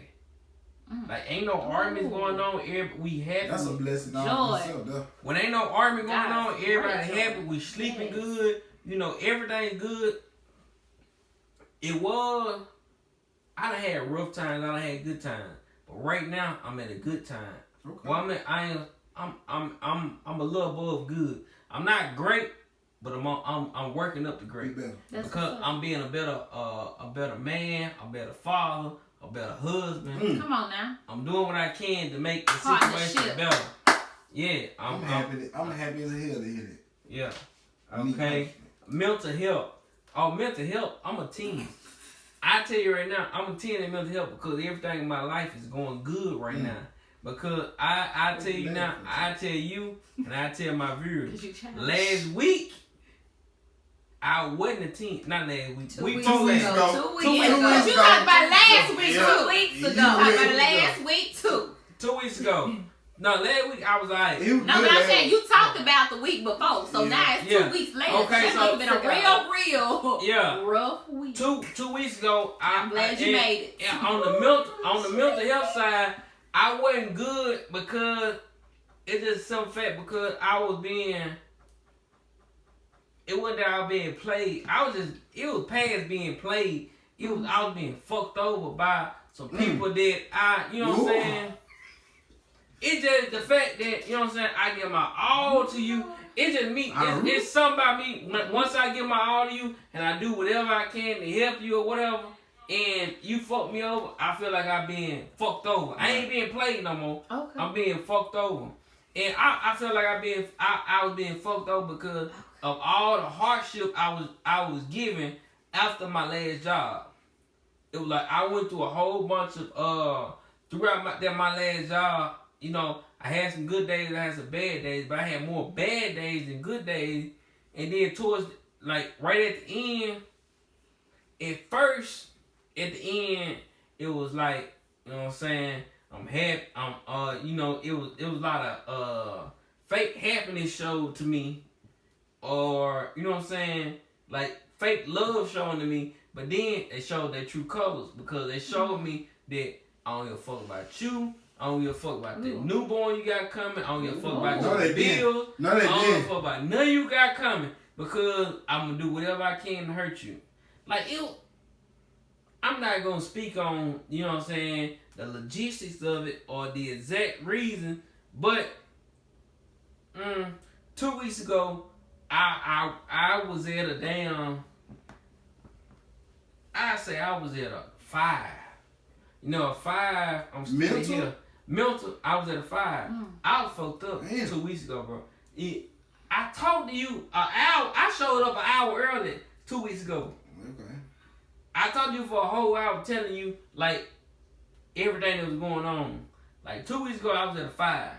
Like, ain't no arguments going on. We happy. That's a blessing. all Joy. itself, though. When ain't no argument going God, on, everybody great happy. joy. We sleeping Yes. good. You know, everything good. It was. I done had rough times. I done had good times. But right now, I'm at a good time. Okay. Well, I'm a little above good. I'm not great, but I'm working up to Be great better. That's because what's up. I'm being a better man, a better father, a better husband. Come on now. I'm doing what I can to make the Partnership. situation better. Yeah, I'm happy. I'm happy as a hell to hear that. Yeah. Me Okay. Mental health. Oh, mental health. I'm a 10. I tell you right now, I'm a 10 in mental health because everything in my life is going good right now. Because I tell you now, I tell you, and I tell my viewers, 'Cause you changed. last week, I wasn't a 10. Not last week. 2 Week weeks before weeks last. ago. 2 weeks 2 weeks ago. ago. You talked about last week Yeah. 2 weeks You ago. Talk ready about to last week too. 2 weeks ago. No, last week I was like, He was No, good but I'm at saying it. you talked about the week before, so Yeah. now it's Yeah. 2 weeks later. Okay, That so- must have been a real yeah. rough week. 2 weeks ago, I'm glad you made it. And on the mental health side, I wasn't good because it's just some fact because I was being. It wasn't that I was being played. It was past being played. I was being fucked over by some people that you know what I'm saying? It's just the fact that, you know what I'm saying, I give my all to you. It's just me. It's something about me. Once I give my all to you and I do whatever I can to help you or whatever, and you fuck me over, I feel like I'm being fucked over. I ain't being played no more. Okay. I'm being fucked over. And I feel like I was being fucked over because of all the hardship I was given after my last job. It was like I went through a whole bunch of throughout my last job. You know, I had some good days, I had some bad days, but I had more bad days than good days. And then towards, like, right at the end, at first, at the end, it was like, you know what I'm saying, I'm happy. You know, it was a lot of fake happiness showed to me, or you know what I'm saying, like fake love showing to me. But then they showed their true colors because they showed me that I don't give a fuck about you. I don't give a fuck about the newborn you got coming. I don't give a fuck about your bills. I don't give a fuck about none you got coming because I'm gonna do whatever I can to hurt you. Like I'm not gonna speak on, you know what I'm saying, the logistics of it or the exact reason, but 2 weeks ago, I was at a damn. I say I was at a 5. You know, a 5. I'm still Mental? here. Mental. I was at a 5. I was fucked up 2 weeks ago, bro. I talked to you an hour. I showed up an hour early 2 weeks ago. Okay. I talked to you for a whole hour telling you, like, everything that was going on. Like, 2 weeks ago, I was at a 5.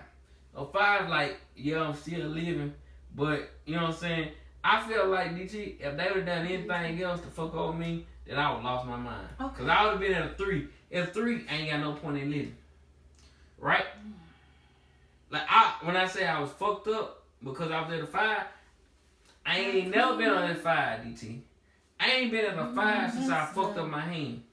A 5, like, yeah, I'm still living. But, you know what I'm saying? I feel like, DT, if they would have done anything else to fuck over me, then I would have lost my mind. Because I would have been at a 3. At 3, I ain't got no point in living. Right? Like, when I say I was fucked up because I was at a 5, I ain't never been on that 5, DT. I ain't been at a 5 since I fucked up my hand.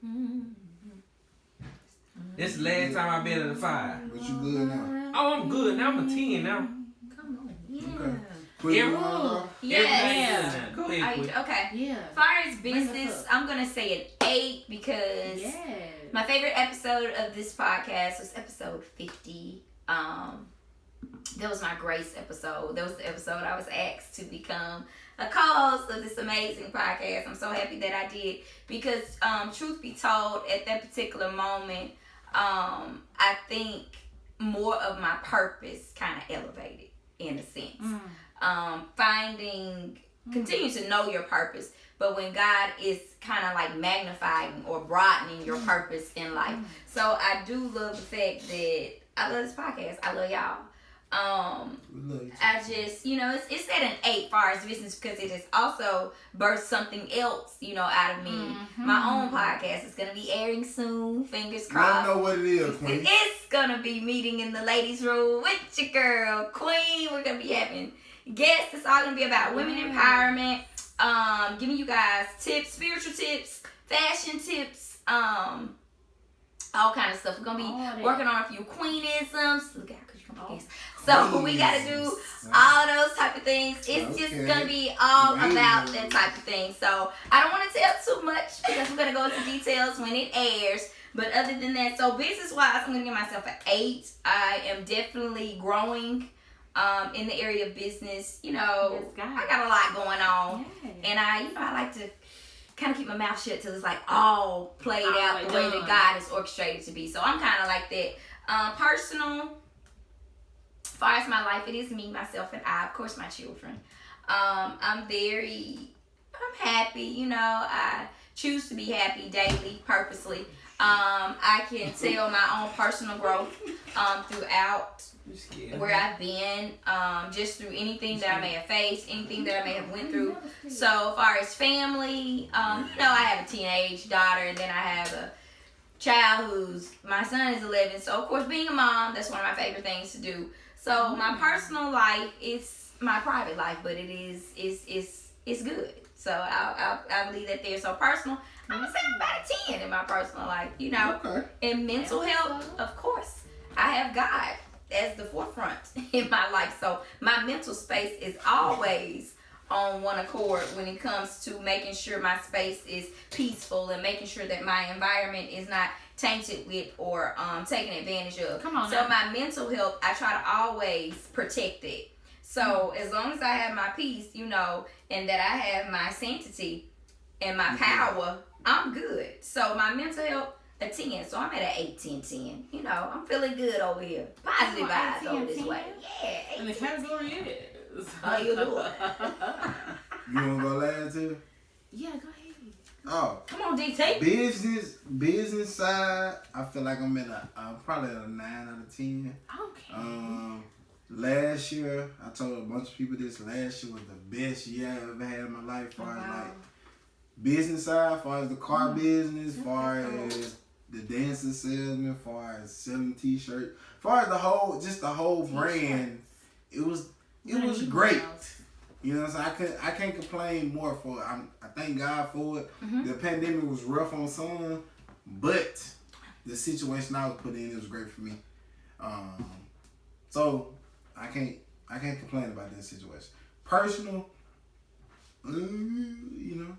This is the last time I've been at a 5. But you good now? Oh, I'm good now. I'm a 10 now. Come on. Yeah. Okay. Yes. Go ahead, Quinn. Okay. Yeah. As far as business, I'm going to say an 8 because my favorite episode of this podcast was episode 50. That was my grace episode. That was the episode I was asked to become a co-host of this amazing podcast. I'm so happy that I did because, truth be told, at that particular moment, I think more of my purpose kind of elevated in a sense. Continue to know your purpose, but when God is kind of like magnifying or broadening your purpose in life. So I do love the fact that I love this podcast. I love y'all. I just, you know, it's at an 8 far as business because it has also birthed something else, you know, out of me. My own podcast is going to be airing soon. Fingers crossed. I know what it is, Queen. It's going to be meeting in the ladies' room with your girl, Queen. We're going to be having guests. It's all going to be about women empowerment, giving you guys tips, spiritual tips, fashion tips, all kind of stuff. We're going to be working on a few queenisms. Look out, because you're going to be guests. So we got to do all those type of things. It's just going to be all about that type of thing. So I don't want to tell too much because we're going to go into details when it airs. But other than that, so business-wise, I'm going to give myself an 8. I am definitely growing in the area of business. You know, I got a lot going on. And I like to kind of keep my mouth shut till it's like all played out the way that God is orchestrated to be. So I'm kind of like that. Personal. As far as my life, it is me, myself, and I, of course, my children. I'm happy, you know. I choose to be happy daily, purposely. I can tell my own personal growth throughout where I've been, just through anything that I may have faced, anything that I may have went through. So, as far as family, you know, I have a teenage daughter, and then I have a child my son is 11. So, of course, being a mom, that's one of my favorite things to do. So my personal life is my private life, but it is good. So I'll leave that there. So personal, I'm gonna say about a 10 in my personal life, you know. Okay. And mental health, of course, I have God as the forefront in my life. So my mental space is always on one accord when it comes to making sure my space is peaceful and making sure that my environment is not tainted with or taken advantage of. So my mental health, I try to always protect it. So as long as I have my peace, you know, and that I have my sanctity and my power, I'm good. So my mental health, a 10. So I'm at an 8, 10, 10. You know, I'm feeling good over here. Positive vibes over this way. Yeah. And the category is. How you doing? You want to go last here? Yeah, go ahead. Oh. Come on, DT. Business side, I feel like I'm probably at a 9 out of 10. Okay. Last year, I told a bunch of people this. Last year was the best year I ever had in my life. As far as like business side, as far as the car business, as far as the dancing salesman, as far as selling t-shirts, as far as the whole brand, it was great. You know what I'm saying? I can't complain more for it. I thank God for it. The pandemic was rough on some, but the situation I was put in, it was great for me. So I can't complain about this situation. Personal, you know,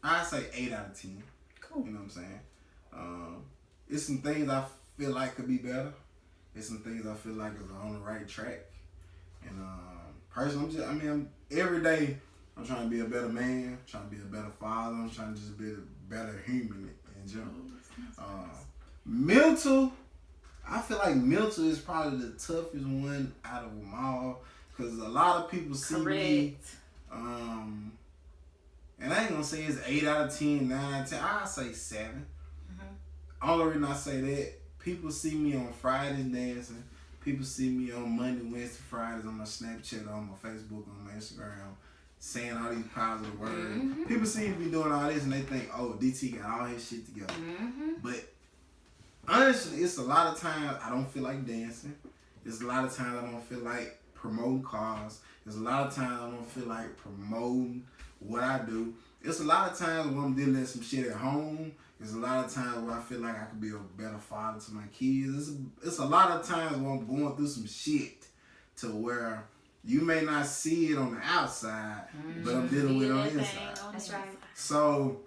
I say 8 out of 10. Cool. You know what I'm saying? It's some things I feel like could be better. It's some things I feel like is on the right track. And personally, I'm every day I'm trying to be a better man, trying to be a better father, I'm trying to just be a better human in general. Mental, I feel like mental is probably the toughest one out of them all, because a lot of people see me, and I ain't gonna say it's 8 out of 10, 9 out of 10, I'll say 7. Only reason I say that, people see me on Fridays dancing, people see me on Monday, Wednesday, Fridays on my Snapchat, on my Facebook, on my Instagram, saying all these positive words. People see me doing all this and they think, oh, DT got all his shit together. But honestly, it's a lot of times I don't feel like dancing. There's a lot of times I don't feel like promoting cars. There's a lot of times I don't feel like promoting what I do. It's a lot of times when I'm dealing with some shit at home. There's a lot of times where I feel like I could be a better father to my kids. It's a lot of times when I'm going through some shit to where you may not see it on the outside, but I'm dealing with it on the inside. That's right. So,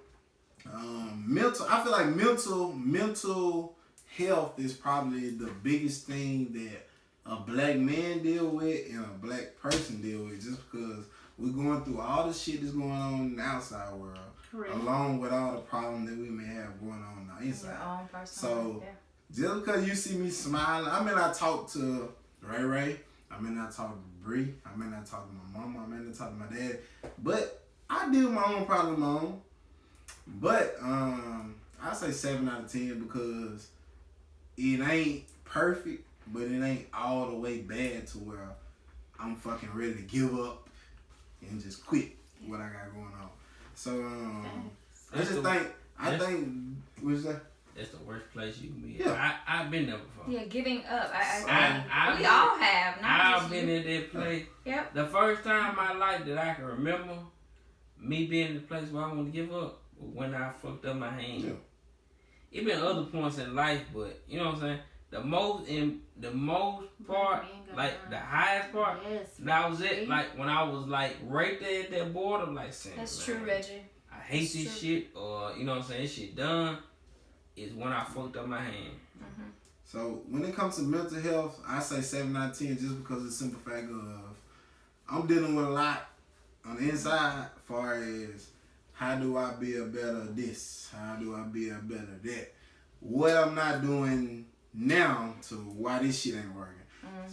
I feel like mental health is probably the biggest thing that a black man deal with and a black person deal with, just because we're going through all the shit that's going on in the outside world, along with all the problems that we may have going on the inside. So, just because you see me smiling, I mean, I talk to Ray, I mean, I talk to Bree, I mean, I talk to my mama, I mean, I talk to my dad, but I deal with my own problem my own. But I say 7 out of 10 because it ain't perfect, but it ain't all the way bad to where I'm fucking ready to give up and just quit what I got going on. So I think what's that? That's the worst place you can be. Yeah. I've been there before. Yeah, giving up. We all all have. I've been in that place. Yep. The first time in my life that I can remember me being in the place where I want to give up was when I fucked up my hand. Yeah. It been other points in life, but you know what I'm saying? The most part, like the highest part, that was it. Like when I was like right there at that border, like saying, that's true, Reggie. I hate this shit, or you know what I'm saying, this shit done, is when I fucked up my hand. So when it comes to mental health, I say 7 out of 10 just because of the simple fact of I'm dealing with a lot on the inside as far as how do I be a better this? How do I be a better that? What I'm not doing now to why this shit ain't working.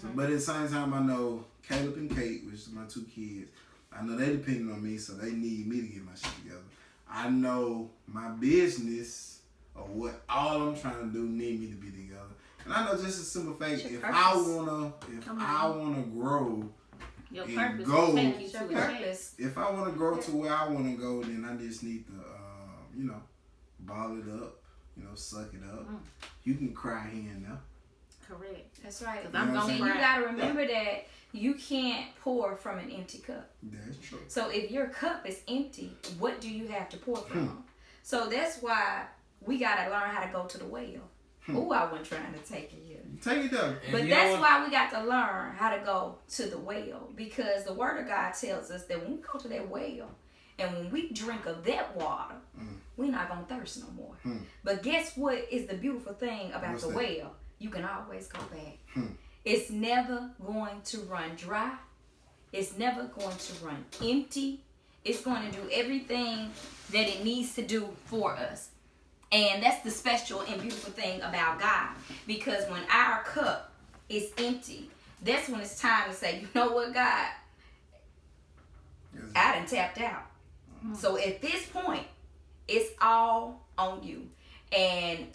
So, but at the same time, I know Caleb and Kate, which is my 2 kids, I know they depending on me, so they need me to get my shit together. I know my business or what all I'm trying to do need me to be together. And I know just a simple fact, if I wanna grow your and purpose go, take you to Purpose. if I wanna grow to where I wanna go, then I just need to ball it up, suck it up. You can cry here and there. Correct. That's right. I'm gonna You cry. gotta remember that you can't pour from an empty cup. That's true. So if your cup is empty, what do you have to pour from? So that's why we gotta learn how to go to the well. Ooh, I wasn't trying to take it here. Take it though. But that's why we got to learn how to go to the well, because the Word of God tells us that when we go to that well and when we drink of that water, we're not gonna thirst no more. But guess what is the beautiful thing about the well? You can always go back. It's never going to run dry. It's never going to run empty. It's going to do everything that it needs to do for us. And that's the special and beautiful thing about God. Because when our cup is empty, that's when it's time to say, you know what, God? I done tapped out. So at this point, it's all on you. And,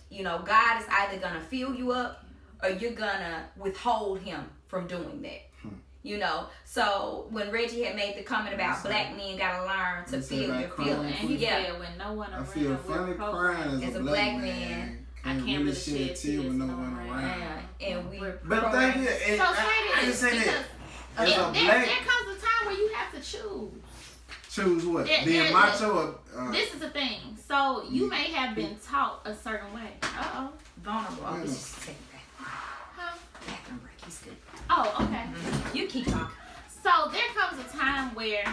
God is either going to fill you up or you're going to withhold him from doing that. You know, so when Reggie had made the comment about black men gotta learn to feel your feelings, and he said when no one around, I feel funny crying as a black man. I can't really shed tears with no one around. And we. But the thing is, so I didn't say that. As a there black, comes a time where you have to choose. Choose what? Being macho or... This is the thing. So you may have been taught a certain way. Vulnerable. I was just saying that. Huh? Bathroom break. He's good. Oh, okay. You keep talking. So there comes a time where,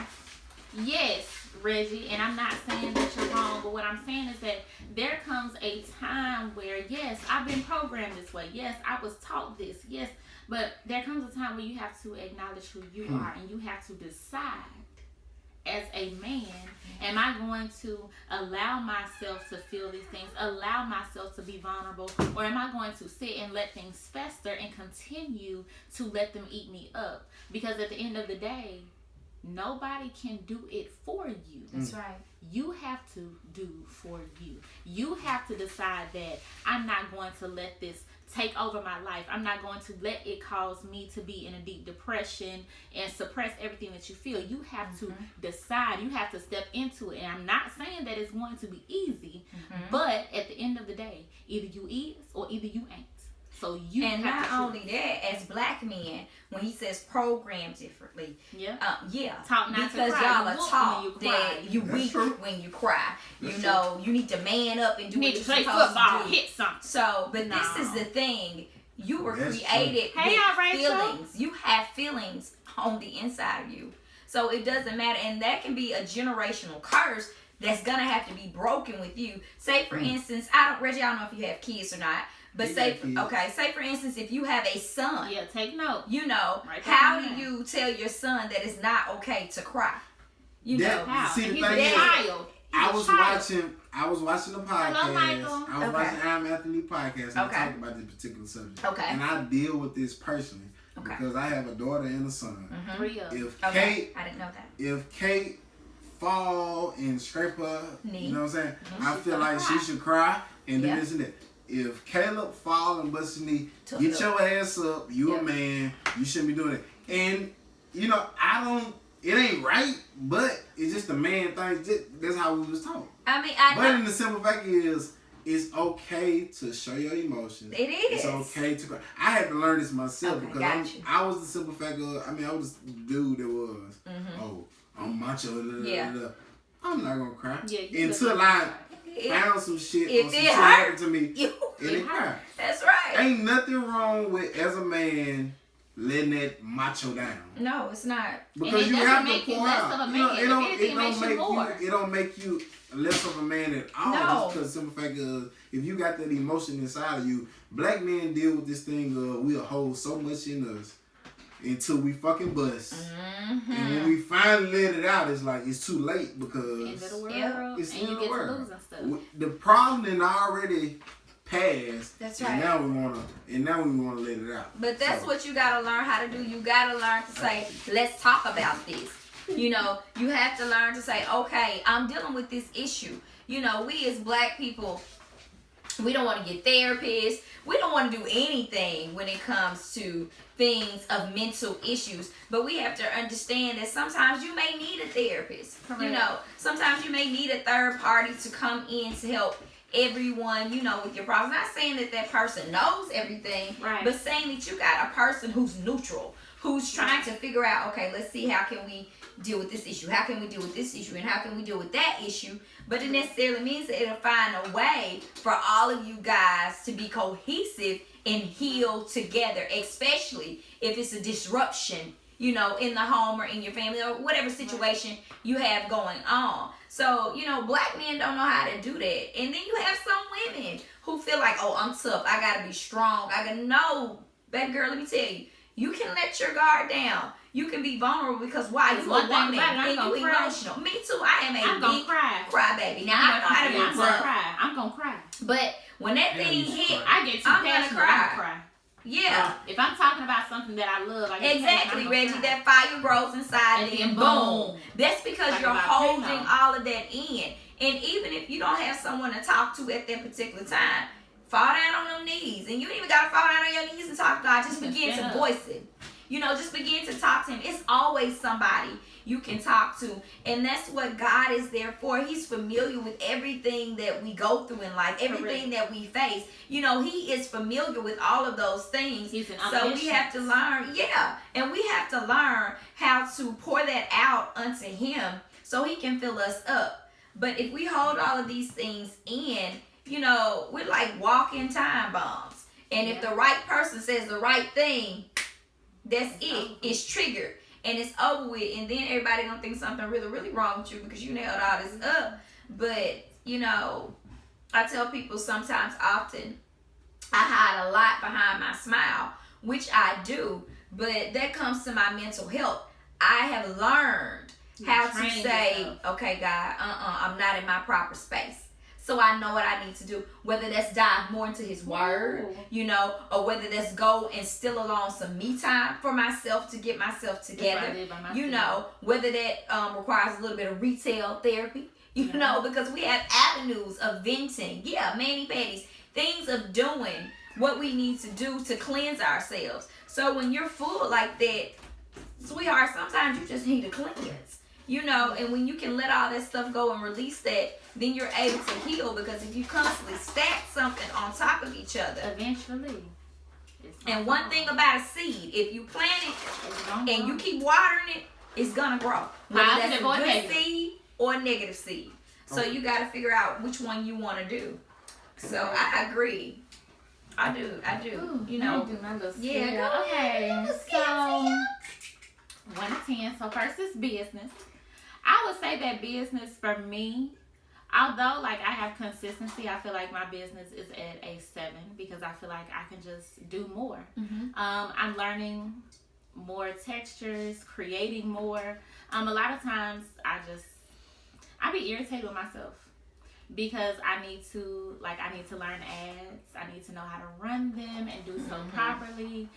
yes, Reggie, and I'm not saying that you're wrong, but what I'm saying is that there comes a time where, yes, I've been programmed this way. Yes, I was taught this. Yes, but there comes a time where you have to acknowledge who you are, and you have to decide as a man, am I going to allow myself to feel these things, allow myself to be vulnerable, or am I going to sit and let things fester and continue to let them eat me up? Because at the end of the day, nobody can do it for you. That's right. You have to do for you. You have to decide that I'm not going to let this take over my life. I'm not going to let it cause me to be in a deep depression and suppress everything that you feel. You have to decide. You have to step into it. And I'm not saying that it's going to be easy, but at the end of the day, either you is or either you ain't. So you and have not only that, as black men, when he says program differently, talk not because to cry. y'all are taught that you weak when you cry. You know, you need to man up and do what you're supposed to do. Hit something. So, but this is the thing: you were created with feelings. You have feelings on the inside of you, so it doesn't matter, and that can be a generational curse that's gonna have to be broken with you. Say, for instance, Reggie, I don't know if you have kids or not. But say for instance, if you have a son, take note. You know, how do you tell your son that it's not okay to cry? You know how? See, the thing is, I was watching the podcast. Hello, Michael. I was watching I'm Anthony podcast, and I talked about this particular subject. Okay. And I deal with this personally because I have a daughter and a son. If Kate, I didn't know that. If Kate fall and scrape her knee, you know what I'm saying? I feel like she should cry and do this and that. If Caleb fall and bust his knee, get your ass up. You a man. You shouldn't be doing it. And, you know, it ain't right, but it's just a man thing. That's how we was taught. I mean, but in the simple fact is, it's okay to show your emotions. It is. It's okay to cry. I had to learn this myself because I was the simple fact of, I was the dude that was, I'm macho. I'm not going to cry. Until I found some shit or some shit happened to me. It hurt. That's right. Ain't nothing wrong with, as a man, letting that macho down. No, it's not. Because you have to pour out. It don't make you less of a man at all. Just because the simple fact is, if you got that emotion inside of you, black men deal with this thing of we'll hold so much in us until we fucking bust. And when we finally let it out, it's like it's too late because it's the world. It's and you get to losing stuff. The problem then already passed. That's right. And now we wanna let it out. But that's what you gotta learn how to do. You gotta learn to say, let's talk about this. You know, you have to learn to say, okay, I'm dealing with this issue. You know, we as black people, we don't want to get therapists. We don't want to do anything when it comes to things of mental issues. But we have to understand that sometimes you may need a therapist. Correct. You know, sometimes you may need a third party to come in to help everyone, you know, with your problems. Not saying that that person knows everything, but saying that you got a person who's neutral, who's trying to figure out, okay, let's see, how can we deal with this issue? How can we deal with this issue? And how can we deal with that issue? But it necessarily means that it'll find a way for all of you guys to be cohesive and heal together, especially if it's a disruption, you know, in the home or in your family or whatever situation you have going on. So, you know, black men don't know how to do that. And then you have some women who feel like, oh, I'm tough. I got to be strong. No, baby girl, let me tell you, you can let your guard down. You can be vulnerable because why? You a woman and you emotional. Me too. I am a big cry baby. Now, I know how to be tough. I'm going to cry. But when that thing hit, I get too passionate. I'm going to cry. Yeah. If I'm talking about something that I love, I get exactly, Reggie. That fire grows inside and then boom. That's because you're holding all of that in. And even if you don't have someone to talk to at that particular time, fall down on them knees. And you don't even got to fall down on your knees and talk to God. Just begin to voice it. You know, just begin to talk to him. It's always somebody you can talk to. And that's what God is there for. He's familiar with everything that we go through in life, everything that we face. You know, he is familiar with all of those things. So we have to learn, and we have to learn how to pour that out unto him so he can fill us up. But if we hold all of these things in, you know, we're like walking time bombs. And if the right person says the right thing, that's it. It's triggered. And it's over with. And then everybody gonna think something really, really wrong with you because you nailed all this up. But, you know, I tell people sometimes, often, I hide a lot behind my smile, which I do. But that comes to my mental health. I have learned how to say, okay, God, I'm not in my proper space. So I know what I need to do, whether that's dive more into his word, you know, or whether that's go and still along some me time for myself to get myself together, you know, whether that requires a little bit of retail therapy, you know, because we have avenues of venting, mani-pedis, things of doing what we need to do to cleanse ourselves. So when you're full like that, sweetheart, sometimes you just need to cleanse. You know, and when you can let all that stuff go and release that, then you're able to heal. Because if you constantly stack something on top of each other, eventually. And one thing about a seed, if you plant it and you keep watering it, it's gonna grow. Whether that's a good seed or a negative seed. So you got to figure out which one you want to do. So I agree. I do. Ooh, you know. Do my little okay. So 1 to 10. So first is business. I would say that business for me, although like I have consistency, I feel like my business is at a 7 because I feel like I can just do more. I'm learning more textures, creating more. A lot of times I be irritated with myself because I need to learn ads. I need to know how to run them and do so properly.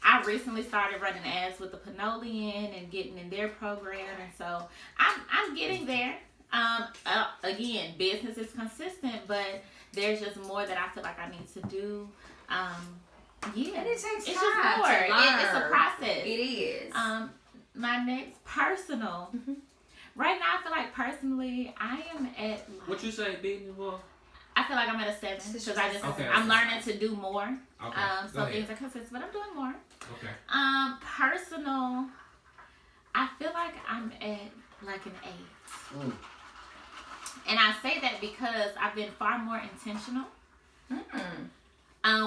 I recently started running ads with the Pinolian and getting in their program, and so I'm getting there. Again, business is consistent, but there's just more that I feel like I need to do. And it takes time. It's just more. It's a process. It is. My next personal. Right now, I feel like personally, I am at. What you say, business boy? I feel like I'm at a 7 because I'm learning to do more. So things are consistent, but I'm doing more. Okay. Personal, I feel like I'm at like an 8. And I say that because I've been far more intentional.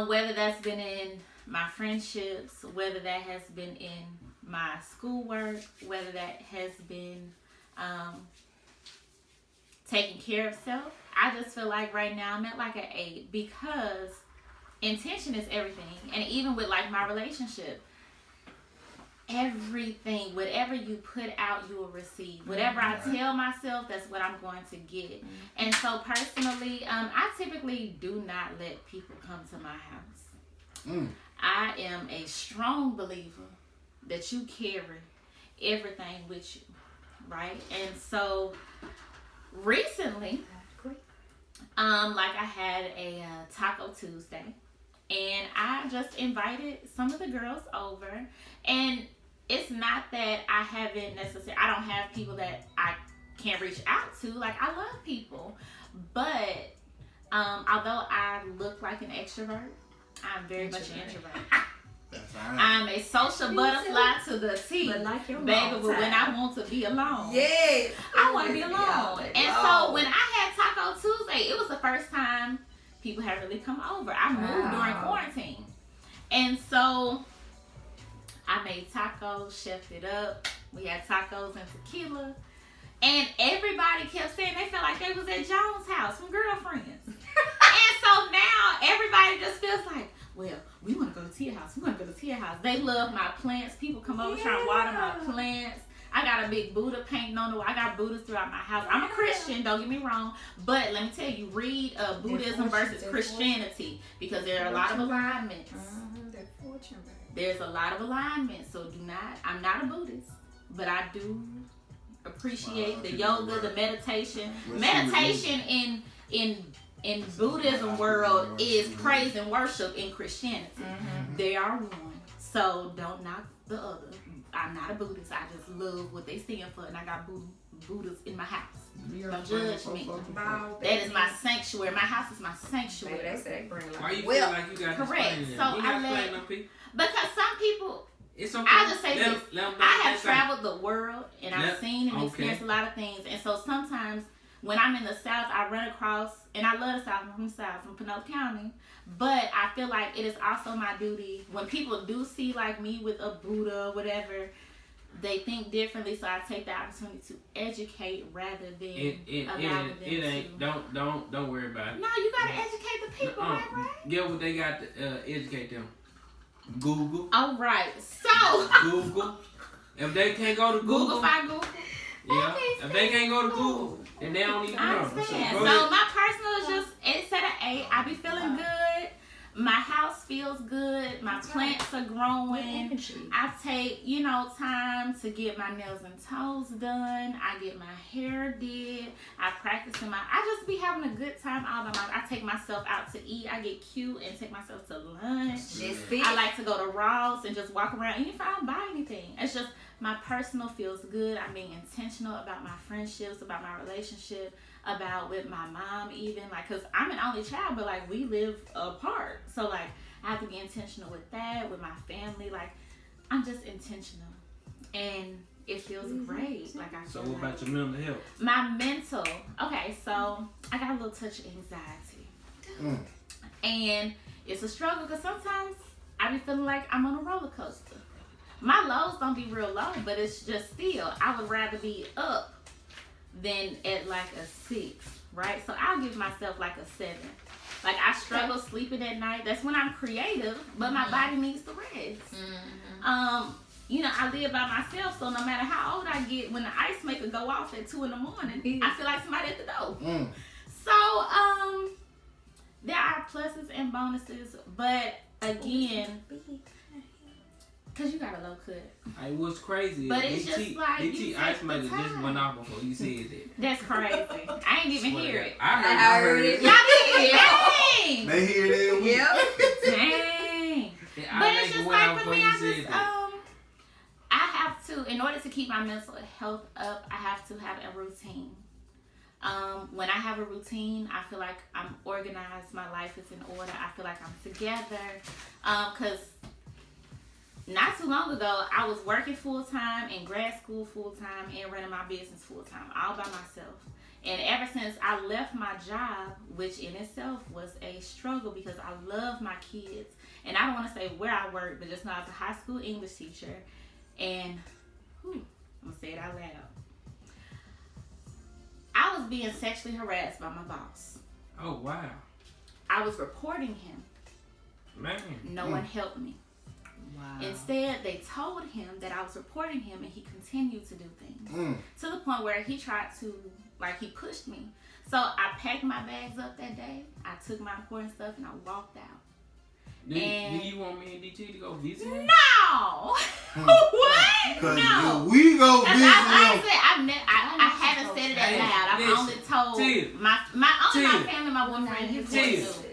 Whether that's been in my friendships, whether that has been in my schoolwork, whether that has been taking care of self. I just feel like right now I'm at like an 8 because intention is everything. And even with like my relationship, everything, whatever you put out, you will receive. Whatever I tell myself, that's what I'm going to get. And so personally, I typically do not let people come to my house. I am a strong believer that you carry everything with you, right? And so recently, like I had a Taco Tuesday, and I just invited some of the girls over, and it's not that I haven't necessarily, I don't have people that I can't reach out to. Like, I love people, but although I look like an extrovert, I'm very much an introvert. I'm a social butterfly to the T, like baby. But when I want to be alone, I want to be alone. And so when I had Taco Tuesday, it was the first time people had really come over. I moved during quarantine, and so I made tacos, chefed it up. We had tacos and tequila, and everybody kept saying they felt like they was at Jones' house from Girlfriends. And so now everybody just feels like, well, we want to go to Tia house. We want to go to Tia house. They love my plants. People come over trying to water my plants. I got a big Buddha painting on the wall. I got Buddhas throughout my house. I'm a Christian, don't get me wrong. But let me tell you, read Buddhism versus Christianity, because there are a lot of alignments. There's a lot of alignments. So I'm not a Buddhist, but I do appreciate the yoga, the meditation. Meditation in Buddhism world is praise and worship in Christianity. They are one. So don't knock the other. I'm not a Buddhist. I just love what they stand for, and I got Buddhas in my house. Don't judge me. That is my sanctuary. My house is my sanctuary. Maybe they say they bring like Why you feel like you got to correct. explain So them? You I got to let explain them people. because some people. It's okay. I'll just say Let this. them I have say. traveled the world and I've seen and Okay. experienced a lot of things. And so sometimes when I'm in the South, I run across, and I love the South, I'm from the South, from Pinole County. But I feel like it is also my duty, when people do see like me with a Buddha or whatever, they think differently. So I take the opportunity to educate rather than allowing them it ain't. to. Don't worry about it. No, you gotta educate the people, right? Get what they got to educate them. Google. All right. So Google. If they can't go to Google. Google. Yeah. If they can't go to Google, then they don't even I know. understand. Go So ahead. my personal is just 8 out of 8. I be feeling good. My house feels good. My plants are growing. I take, time to get my nails and toes done. I get my hair did. I practice I just be having a good time all by myself. I take myself out to eat. I get cute and take myself to lunch. I like to go to Ross and just walk around. Even if I don't buy anything, it's just my personal feels good. I'm being intentional about my friendships, about my relationship, about with my mom even. Like, because I'm an only child, but, like, we live apart. So, like, I have to be intentional with that, with my family. Like, I'm just intentional. And it feels great. Like, I So feel what like about your mental health? my mental. Okay, so I got a little touch of anxiety. And it's a struggle because sometimes I be feeling like I'm on a roller coaster. My lows don't be real low, but it's just still, I would rather be up than at like a 6, right? So I'll give myself like a 7. Like, I struggle sleeping at night. That's when I'm creative, but my body needs to rest. I live by myself, so no matter how old I get, when the ice maker go off at 2 a.m, I feel like somebody at the door. So, there are pluses and bonuses, but again, because you got a low cut. Hey, what's crazy? But it's just like DT you Ice take Maker the just time. went off before you said that. That's crazy. I ain't even hear it. I heard it. Y'all did? Dang. They hear that. Dang. But it's just like for me, I have to, in order to keep my mental health up, I have to have a routine. When I have a routine, I feel like I'm organized. My life is in order. I feel like I'm together. Because not too long ago, I was working full-time, in grad school full-time, and running my business full-time, all by myself. And ever since I left my job, which in itself was a struggle because I love my kids. And I don't want to say where I work, but just know I was a high school English teacher. And, I'm going to say it out loud. I was being sexually harassed by my boss. Oh, wow. I was reporting him. Man. No one helped me. Wow. Instead, they told him that I was reporting him, and he continued to do things. To the point where he tried to, he pushed me. So I packed my bags up that day. I took my important stuff, and I walked out. Do you want me and DT to go visit him? No! What? Because No. if we go visit him. I haven't said it out loud. I've only told my family, my boyfriend, his boys.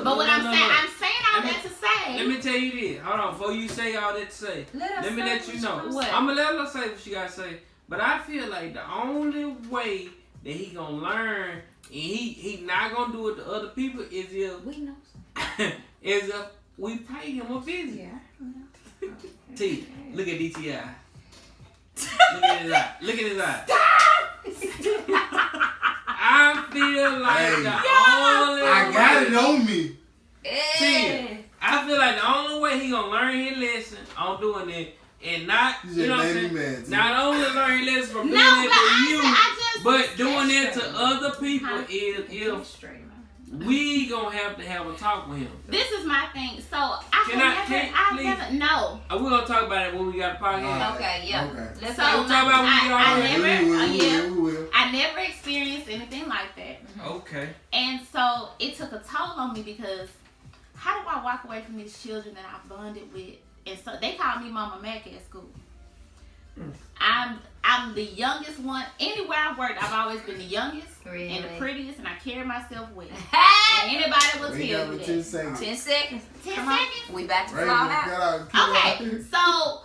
But what I'm saying all that to say. Let me tell you this. Hold on, before you say all that to say. Let me let you know. What? I'm going to let her say what she got to say. But I feel like the only way that he going to learn, and he not going to do it to other people, is if We know. is if we pay him a visit. Yeah. T, look at DTI. Look at his eye. Look at his eye. I feel like the only I got it on me. T, I feel like the only way he gonna learn his lesson on doing it, and not, you know what I'm saying? Not only learn his lesson from doing it to you, but doing it to other people is if we gonna have to have a talk with him. This is my thing. So I never no. We're gonna talk about it when we got a podcast. Okay, yeah. Okay. Let's So talk about We will. I never experienced anything like that. Okay. And so it took a toll on me because how do I walk away from these children that I bonded with? And so they called me Mama Mac at school. I'm the youngest one. Anywhere I've worked, I've always been the youngest and the prettiest, and I carry myself well. And anybody will tell you that. 10 seconds. 10 seconds. 10 Come on. seconds? We back to Right, fall out. Okay, so,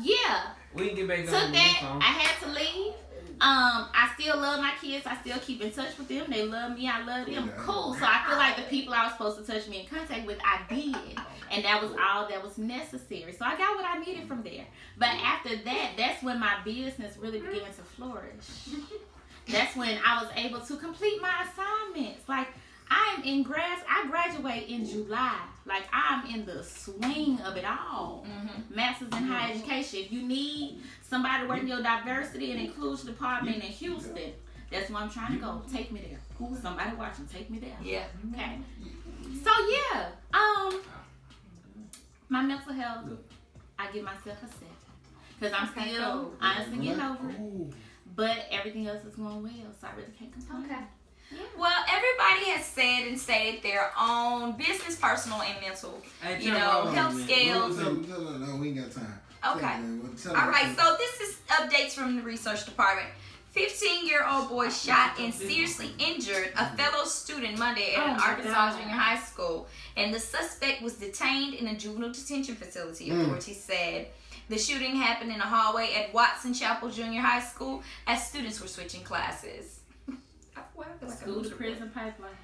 yeah. We can get back Took on the that. phone. I had to leave. I still love my kids. I still keep in touch with them. They love me. I love them. Cool. So I feel like the people I was supposed to touch me in contact with, I did. And that was all that was necessary. So I got what I needed from there. But after that, that's when my business really began to flourish. That's when I was able to complete my assignments. Like, I graduate in July. Like, I'm in the swing of it all. Masters in higher education. If you need somebody to work in your diversity and inclusion department in Houston, that's where I'm trying to go. Take me there. Somebody watching, take me there. Yeah. Okay. So yeah, my mental health, I give myself a 7 because I'm still honestly getting over it. But everything else is going well, so I really can't complain. Okay. Yeah. Well, everybody has said and stated their own business, personal, and mental, health scales. No, we ain't got time. Okay. All right. So this is updates from the research department. 15-year-old boy shot and seriously injured a fellow student Monday at an Arkansas junior high school, and the suspect was detained in a juvenile detention facility. Authorities said the shooting happened in a hallway at Watson Chapel Junior High School as students were switching classes. School to prison pipeline.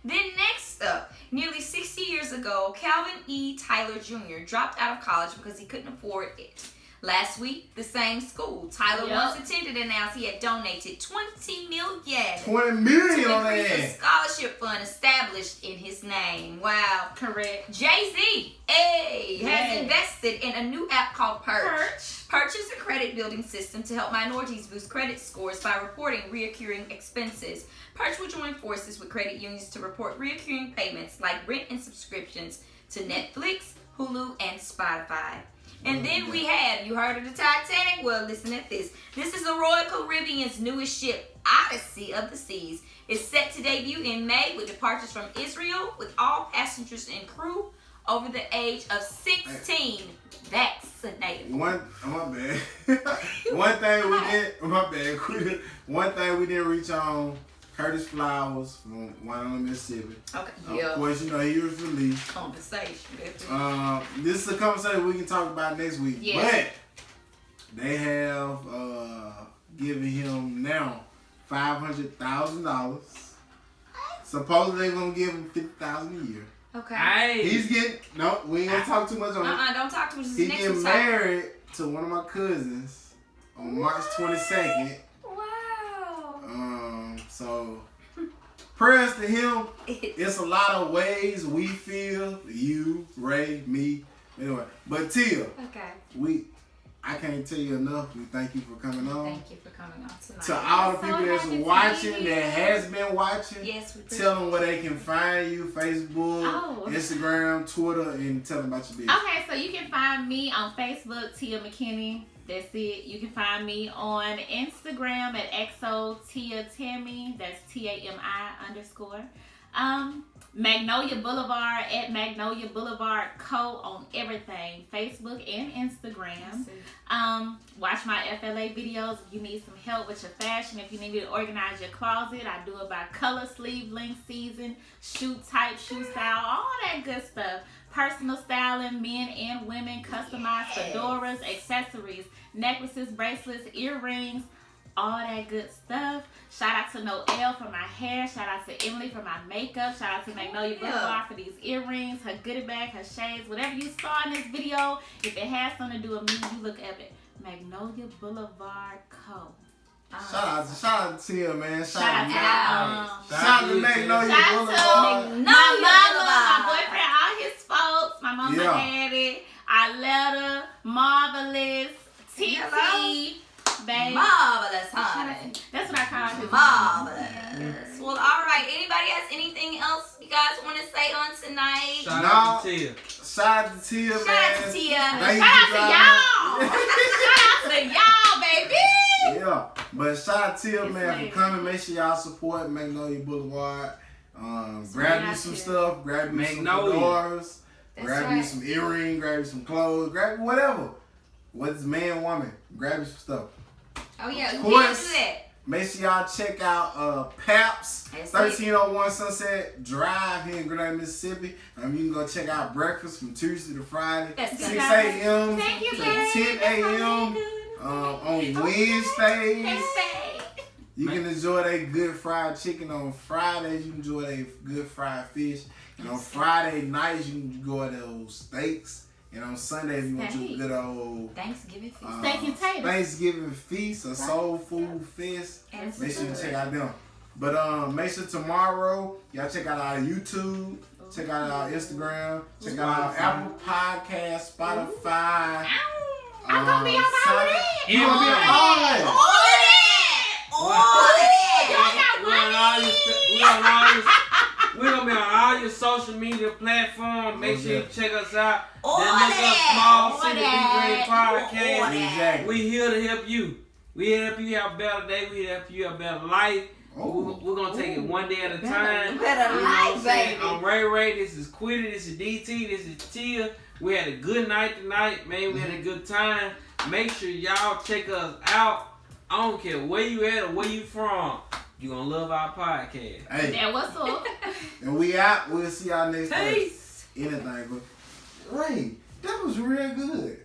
Then next up, nearly 60 years ago, Calvin E. Tyler Jr. dropped out of college because he couldn't afford it. Last week, the same school Tyler once attended announced he had donated $20 million. $20 million to on increase that. a scholarship fund established in his name. Wow. Correct. Jay-Z has invested in a new app called Perch. Perch is a credit building system to help minorities boost credit scores by reporting reoccurring expenses. Perch will join forces with credit unions to report reoccurring payments like rent and subscriptions to Netflix, Hulu, and Spotify. And then we have, you heard of the Titanic? Well, listen at this. This is the Royal Caribbean's newest ship, Odyssey of the Seas. It's set to debut in May with departures from Israel, with all passengers and crew over the age of 16 vaccinated. My bad. One thing we didn't reach on. Curtis Flowers from Wyoming, Mississippi. Okay. Of course, he was released. Conversation. This is a conversation we can talk about next week. Yeah. But they have given him now $500,000. Supposedly they're gonna give him $50,000 a year. Okay. He's getting we ain't gonna talk too much on it. Don't talk too much. He getting married to one of my cousins on March 22nd. So, prayers to him. It's a lot of ways we feel. You, Ray, me. Anyway, but Tia. Okay. I can't tell you enough. We thank you for coming on. Thank you for coming on tonight. To all the people that's watching, that has been watching. Yes, we tell them where they can find you. Facebook, Instagram, Twitter, and tell them about your business. Okay, so you can find me on Facebook, Tia McKinney. That's it. You can find me on Instagram at XOTiaTammy. That's TAMI_. Magnolia Boulevard at Magnolia Boulevard Co. on everything, Facebook and Instagram. Watch my FLA videos if you need some help with your fashion. If you need me to organize your closet, I do it by color, sleeve, length, season, shoe type, shoe style, all that good stuff. Personal styling, men and women, customized fedoras, accessories, necklaces, bracelets, earrings, all that good stuff. Shout out to Noelle for my hair. Shout out to Emily for my makeup. Shout out to Magnolia Boulevard for these earrings, her goodie bag, her shades, whatever you saw in this video. If it has something to do with me, you look up at Magnolia Boulevard Co. Shout out to Tia, man. Shout out to Magnolia Boulevard. My mama, my boyfriend, all his folks. My mama, daddy, Arletta, Marvelous, Titi. Babe. Marvelous, honey. That's what I call him. Marvelous. Well, all right. Anybody has anything else you guys want to say on tonight? Shout out to Tia. Shout out to Tia, man. Shout out to Tia. Shout out to y'all, baby. Yeah, but shout out to Tia, man, for coming. Make sure y'all support Magnolia Boulevard. Grab you some stuff. Grab you some fedoras. Grab you some earrings. Grab you some clothes. Grab whatever. What's man, woman? Grab you some stuff. Oh yeah, Of you course. can't do that. Make sure y'all check out Paps, That's 1301 Sunset Drive here in Grenada, Mississippi. You can go check out breakfast from Tuesday to Friday, That's 6 good. a.m. Thank you, to babe. 10 a.m. On Wednesdays. You can enjoy their good fried chicken. On Fridays, you can enjoy their good fried fish. And on Friday nights, you can enjoy those steaks. And on Sundays, you want your good old Thanksgiving feast. Steak and taters. Thanksgiving feast, a soul food feast. Make sure you check out them. But make sure tomorrow, y'all check out our YouTube, check out our Instagram, check out our Apple Podcast, Spotify. I'm gonna be on all of that. You gonna be on all that? We're gonna be on all your social media platforms. Make sure you check us out. Then look up Small City Big Green Podcast. Exactly. We here to help you. We help you have a better day. We help you have a better life. We're gonna take it one day at a time. Better You know what I'm life, saying? baby. I'm Ray Ray. This is Quitty. This is DT. This is Tia. We had a good night tonight, man. We had a good time. Make sure y'all check us out. I don't care where you at or where you from. You gonna love our podcast. Hey, Yeah, what's up? and we out. We'll see y'all next time. Peace. Anything, but Ray, that was real good.